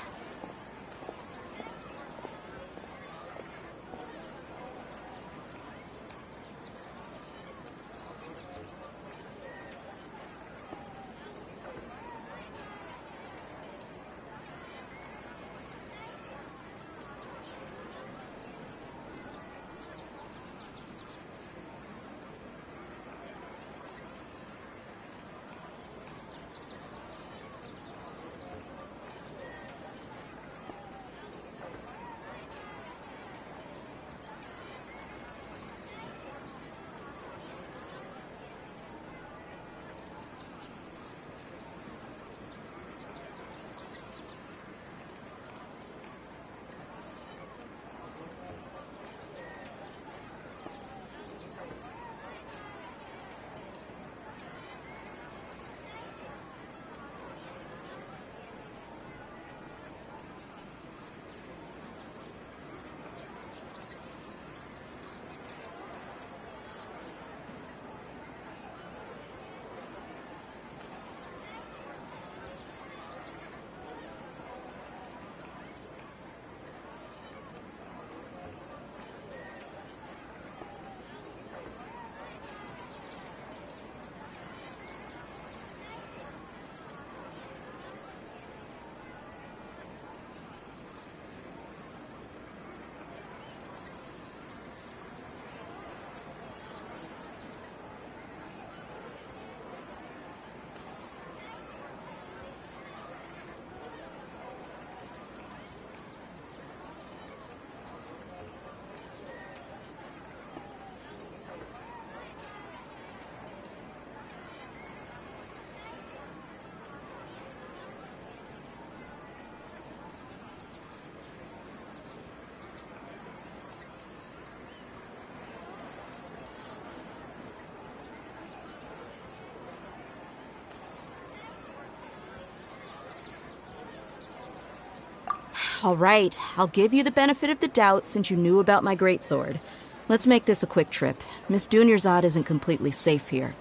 All right, I'll give you the benefit of the doubt since you knew about my greatsword. Let's make this a quick trip. Miss Dunyarzad isn't completely safe here.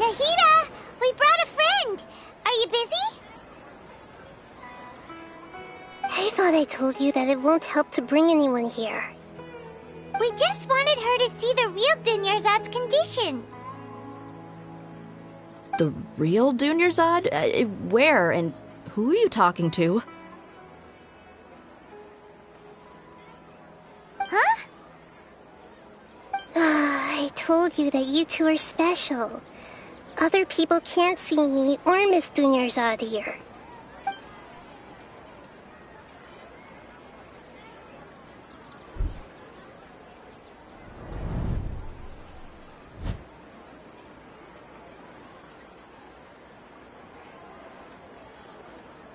Nahida! We brought a friend! Are you busy? I thought I told you that it won't help to bring anyone here. We just wanted her to see the real Dunyarzad's condition. The real Dunyarzad? Where and who are you talking to? Huh? I told you that you two are special. Other people can't see me or Miss Dunyarzad here.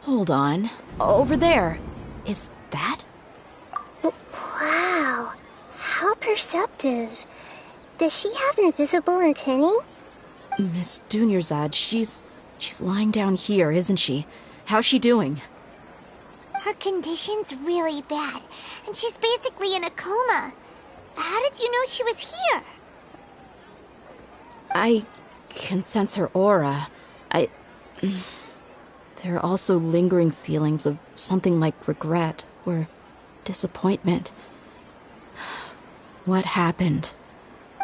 Hold on. Over there. Is that? Wow. How perceptive. Does she have invisible antennae? Miss Dunyarzad, she's lying down here, isn't she? How's she doing? Her condition's really bad, and she's basically in a coma. How did you know she was here? I can sense her aura. There are also lingering feelings of something like regret or disappointment. What happened?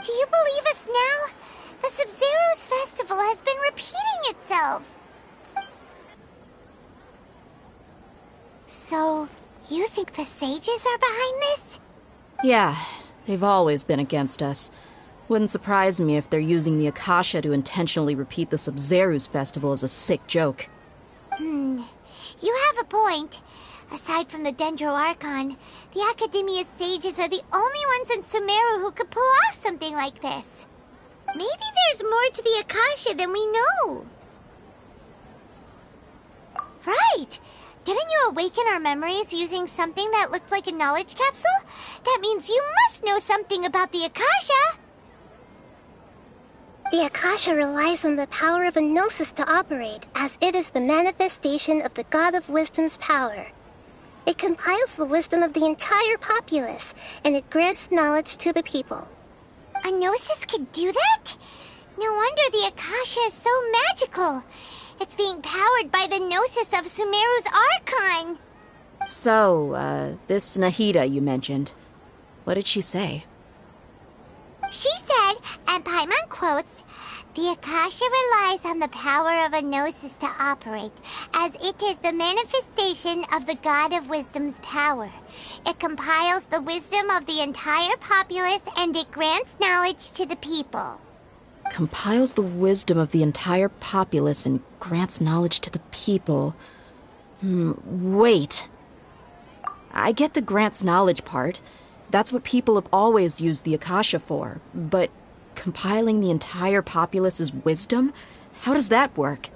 Do you believe us now? The Sub-Zero's festival has been repeating itself. So, you think the sages are behind this? Yeah, they've always been against us. Wouldn't surprise me if they're using the Akasha to intentionally repeat the Sub-Zero's festival as a sick joke. You have a point. Aside from the Dendro Archon, the Academia's sages are the only ones in Sumeru who could pull off something like this. Maybe there's more to the Akasha than we know. Right! Didn't you awaken our memories using something that looked like a knowledge capsule? That means you must know something about the Akasha! The Akasha relies on the power of a gnosis to operate, as it is the manifestation of the God of Wisdom's power. It compiles the wisdom of the entire populace, and it grants knowledge to the people. A gnosis could do that? No wonder the Akasha is so magical. It's being powered by the gnosis of Sumeru's Archon. So, this Nahida you mentioned, what did she say? She said, and Paimon quotes, "The Akasha relies on the power of a gnosis to operate, as it is the manifestation of the God of Wisdom's power. It compiles the wisdom of the entire populace, and it grants knowledge to the people." Compiles the wisdom of the entire populace and grants knowledge to the people. Wait. I get the grants knowledge part. That's what people have always used the Akasha for. But compiling the entire populace's wisdom? How does that work?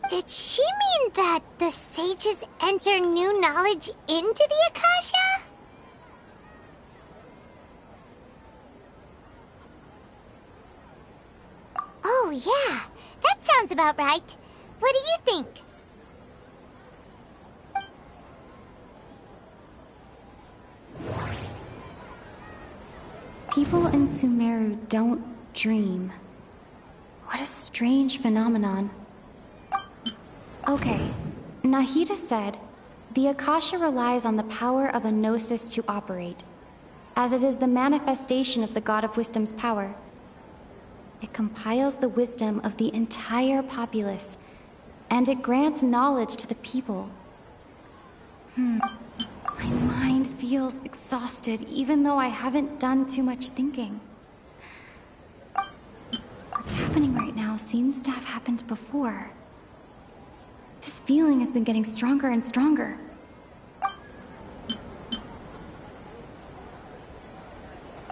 Did she mean that the sages enter new knowledge into the Akasha? Oh, yeah. That sounds about right. What do you think? People in Sumeru don't dream. What a strange phenomenon. Okay, Nahida said, the Akasha relies on the power of a gnosis to operate, as it is the manifestation of the God of Wisdom's power. It compiles the wisdom of the entire populace, and it grants knowledge to the people. My mind feels exhausted, even though I haven't done too much thinking. What's happening right now seems to have happened before. This feeling has been getting stronger and stronger.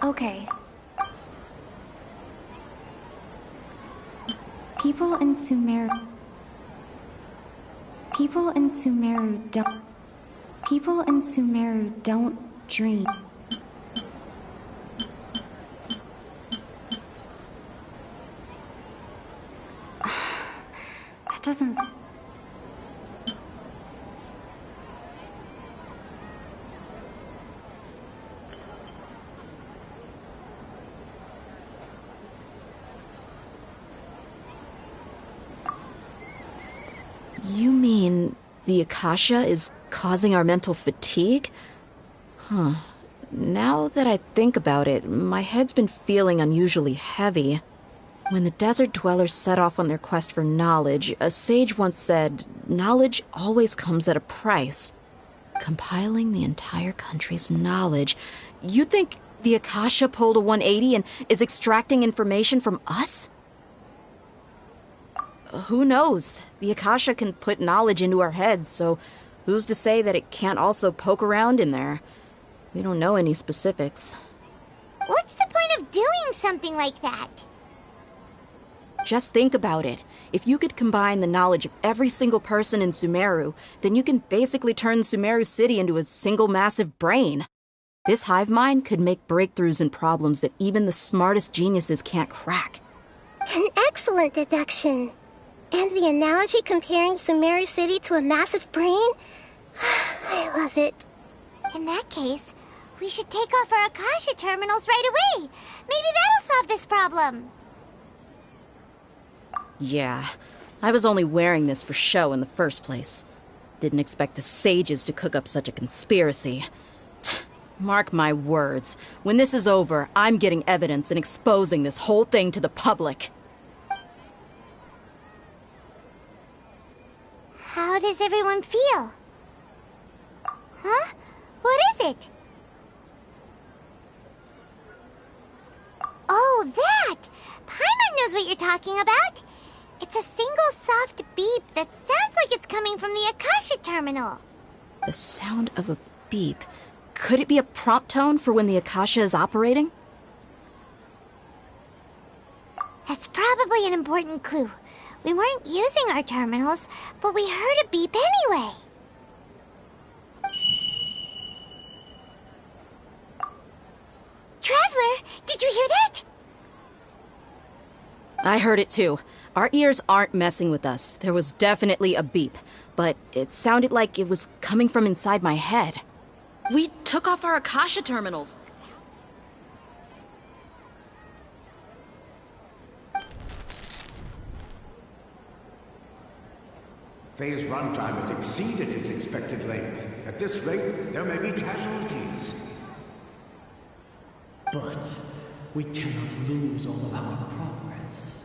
Okay. People in Sumeru don't dream. That doesn't... You mean the Akasha is causing our mental fatigue? Now that I think about it, my head's been feeling unusually heavy. When the desert dwellers set off on their quest for knowledge, a sage once said, knowledge always comes at a price. Compiling the entire country's knowledge. You think the Akasha pulled a 180 and is extracting information from us? Who knows? The Akasha can put knowledge into our heads, so who's to say that it can't also poke around in there? We don't know any specifics. What's the point of doing something like that? Just think about it. If you could combine the knowledge of every single person in Sumeru, then you can basically turn Sumeru City into a single massive brain. This hive mind could make breakthroughs in problems that even the smartest geniuses can't crack. An excellent deduction. And the analogy comparing Sumeru City to a massive brain? I love it. In that case, we should take off our Akasha terminals right away. Maybe that'll solve this problem. Yeah, I was only wearing this for show in the first place. Didn't expect the sages to cook up such a conspiracy. Mark my words, when this is over, I'm getting evidence and exposing this whole thing to the public. How does everyone feel? Huh? What is it? Oh, that! Paimon knows what you're talking about. It's a single soft beep that sounds like it's coming from the Akasha terminal. The sound of a beep. Could it be a prompt tone for when the Akasha is operating? That's probably an important clue. We weren't using our terminals, but we heard a beep anyway. Traveler, did you hear that? I heard it too. Our ears aren't messing with us. There was definitely a beep, but it sounded like it was coming from inside my head. We took off our Akasha terminals. Phase runtime has exceeded its expected length. At this rate, there may be casualties. But we cannot lose all of our progress.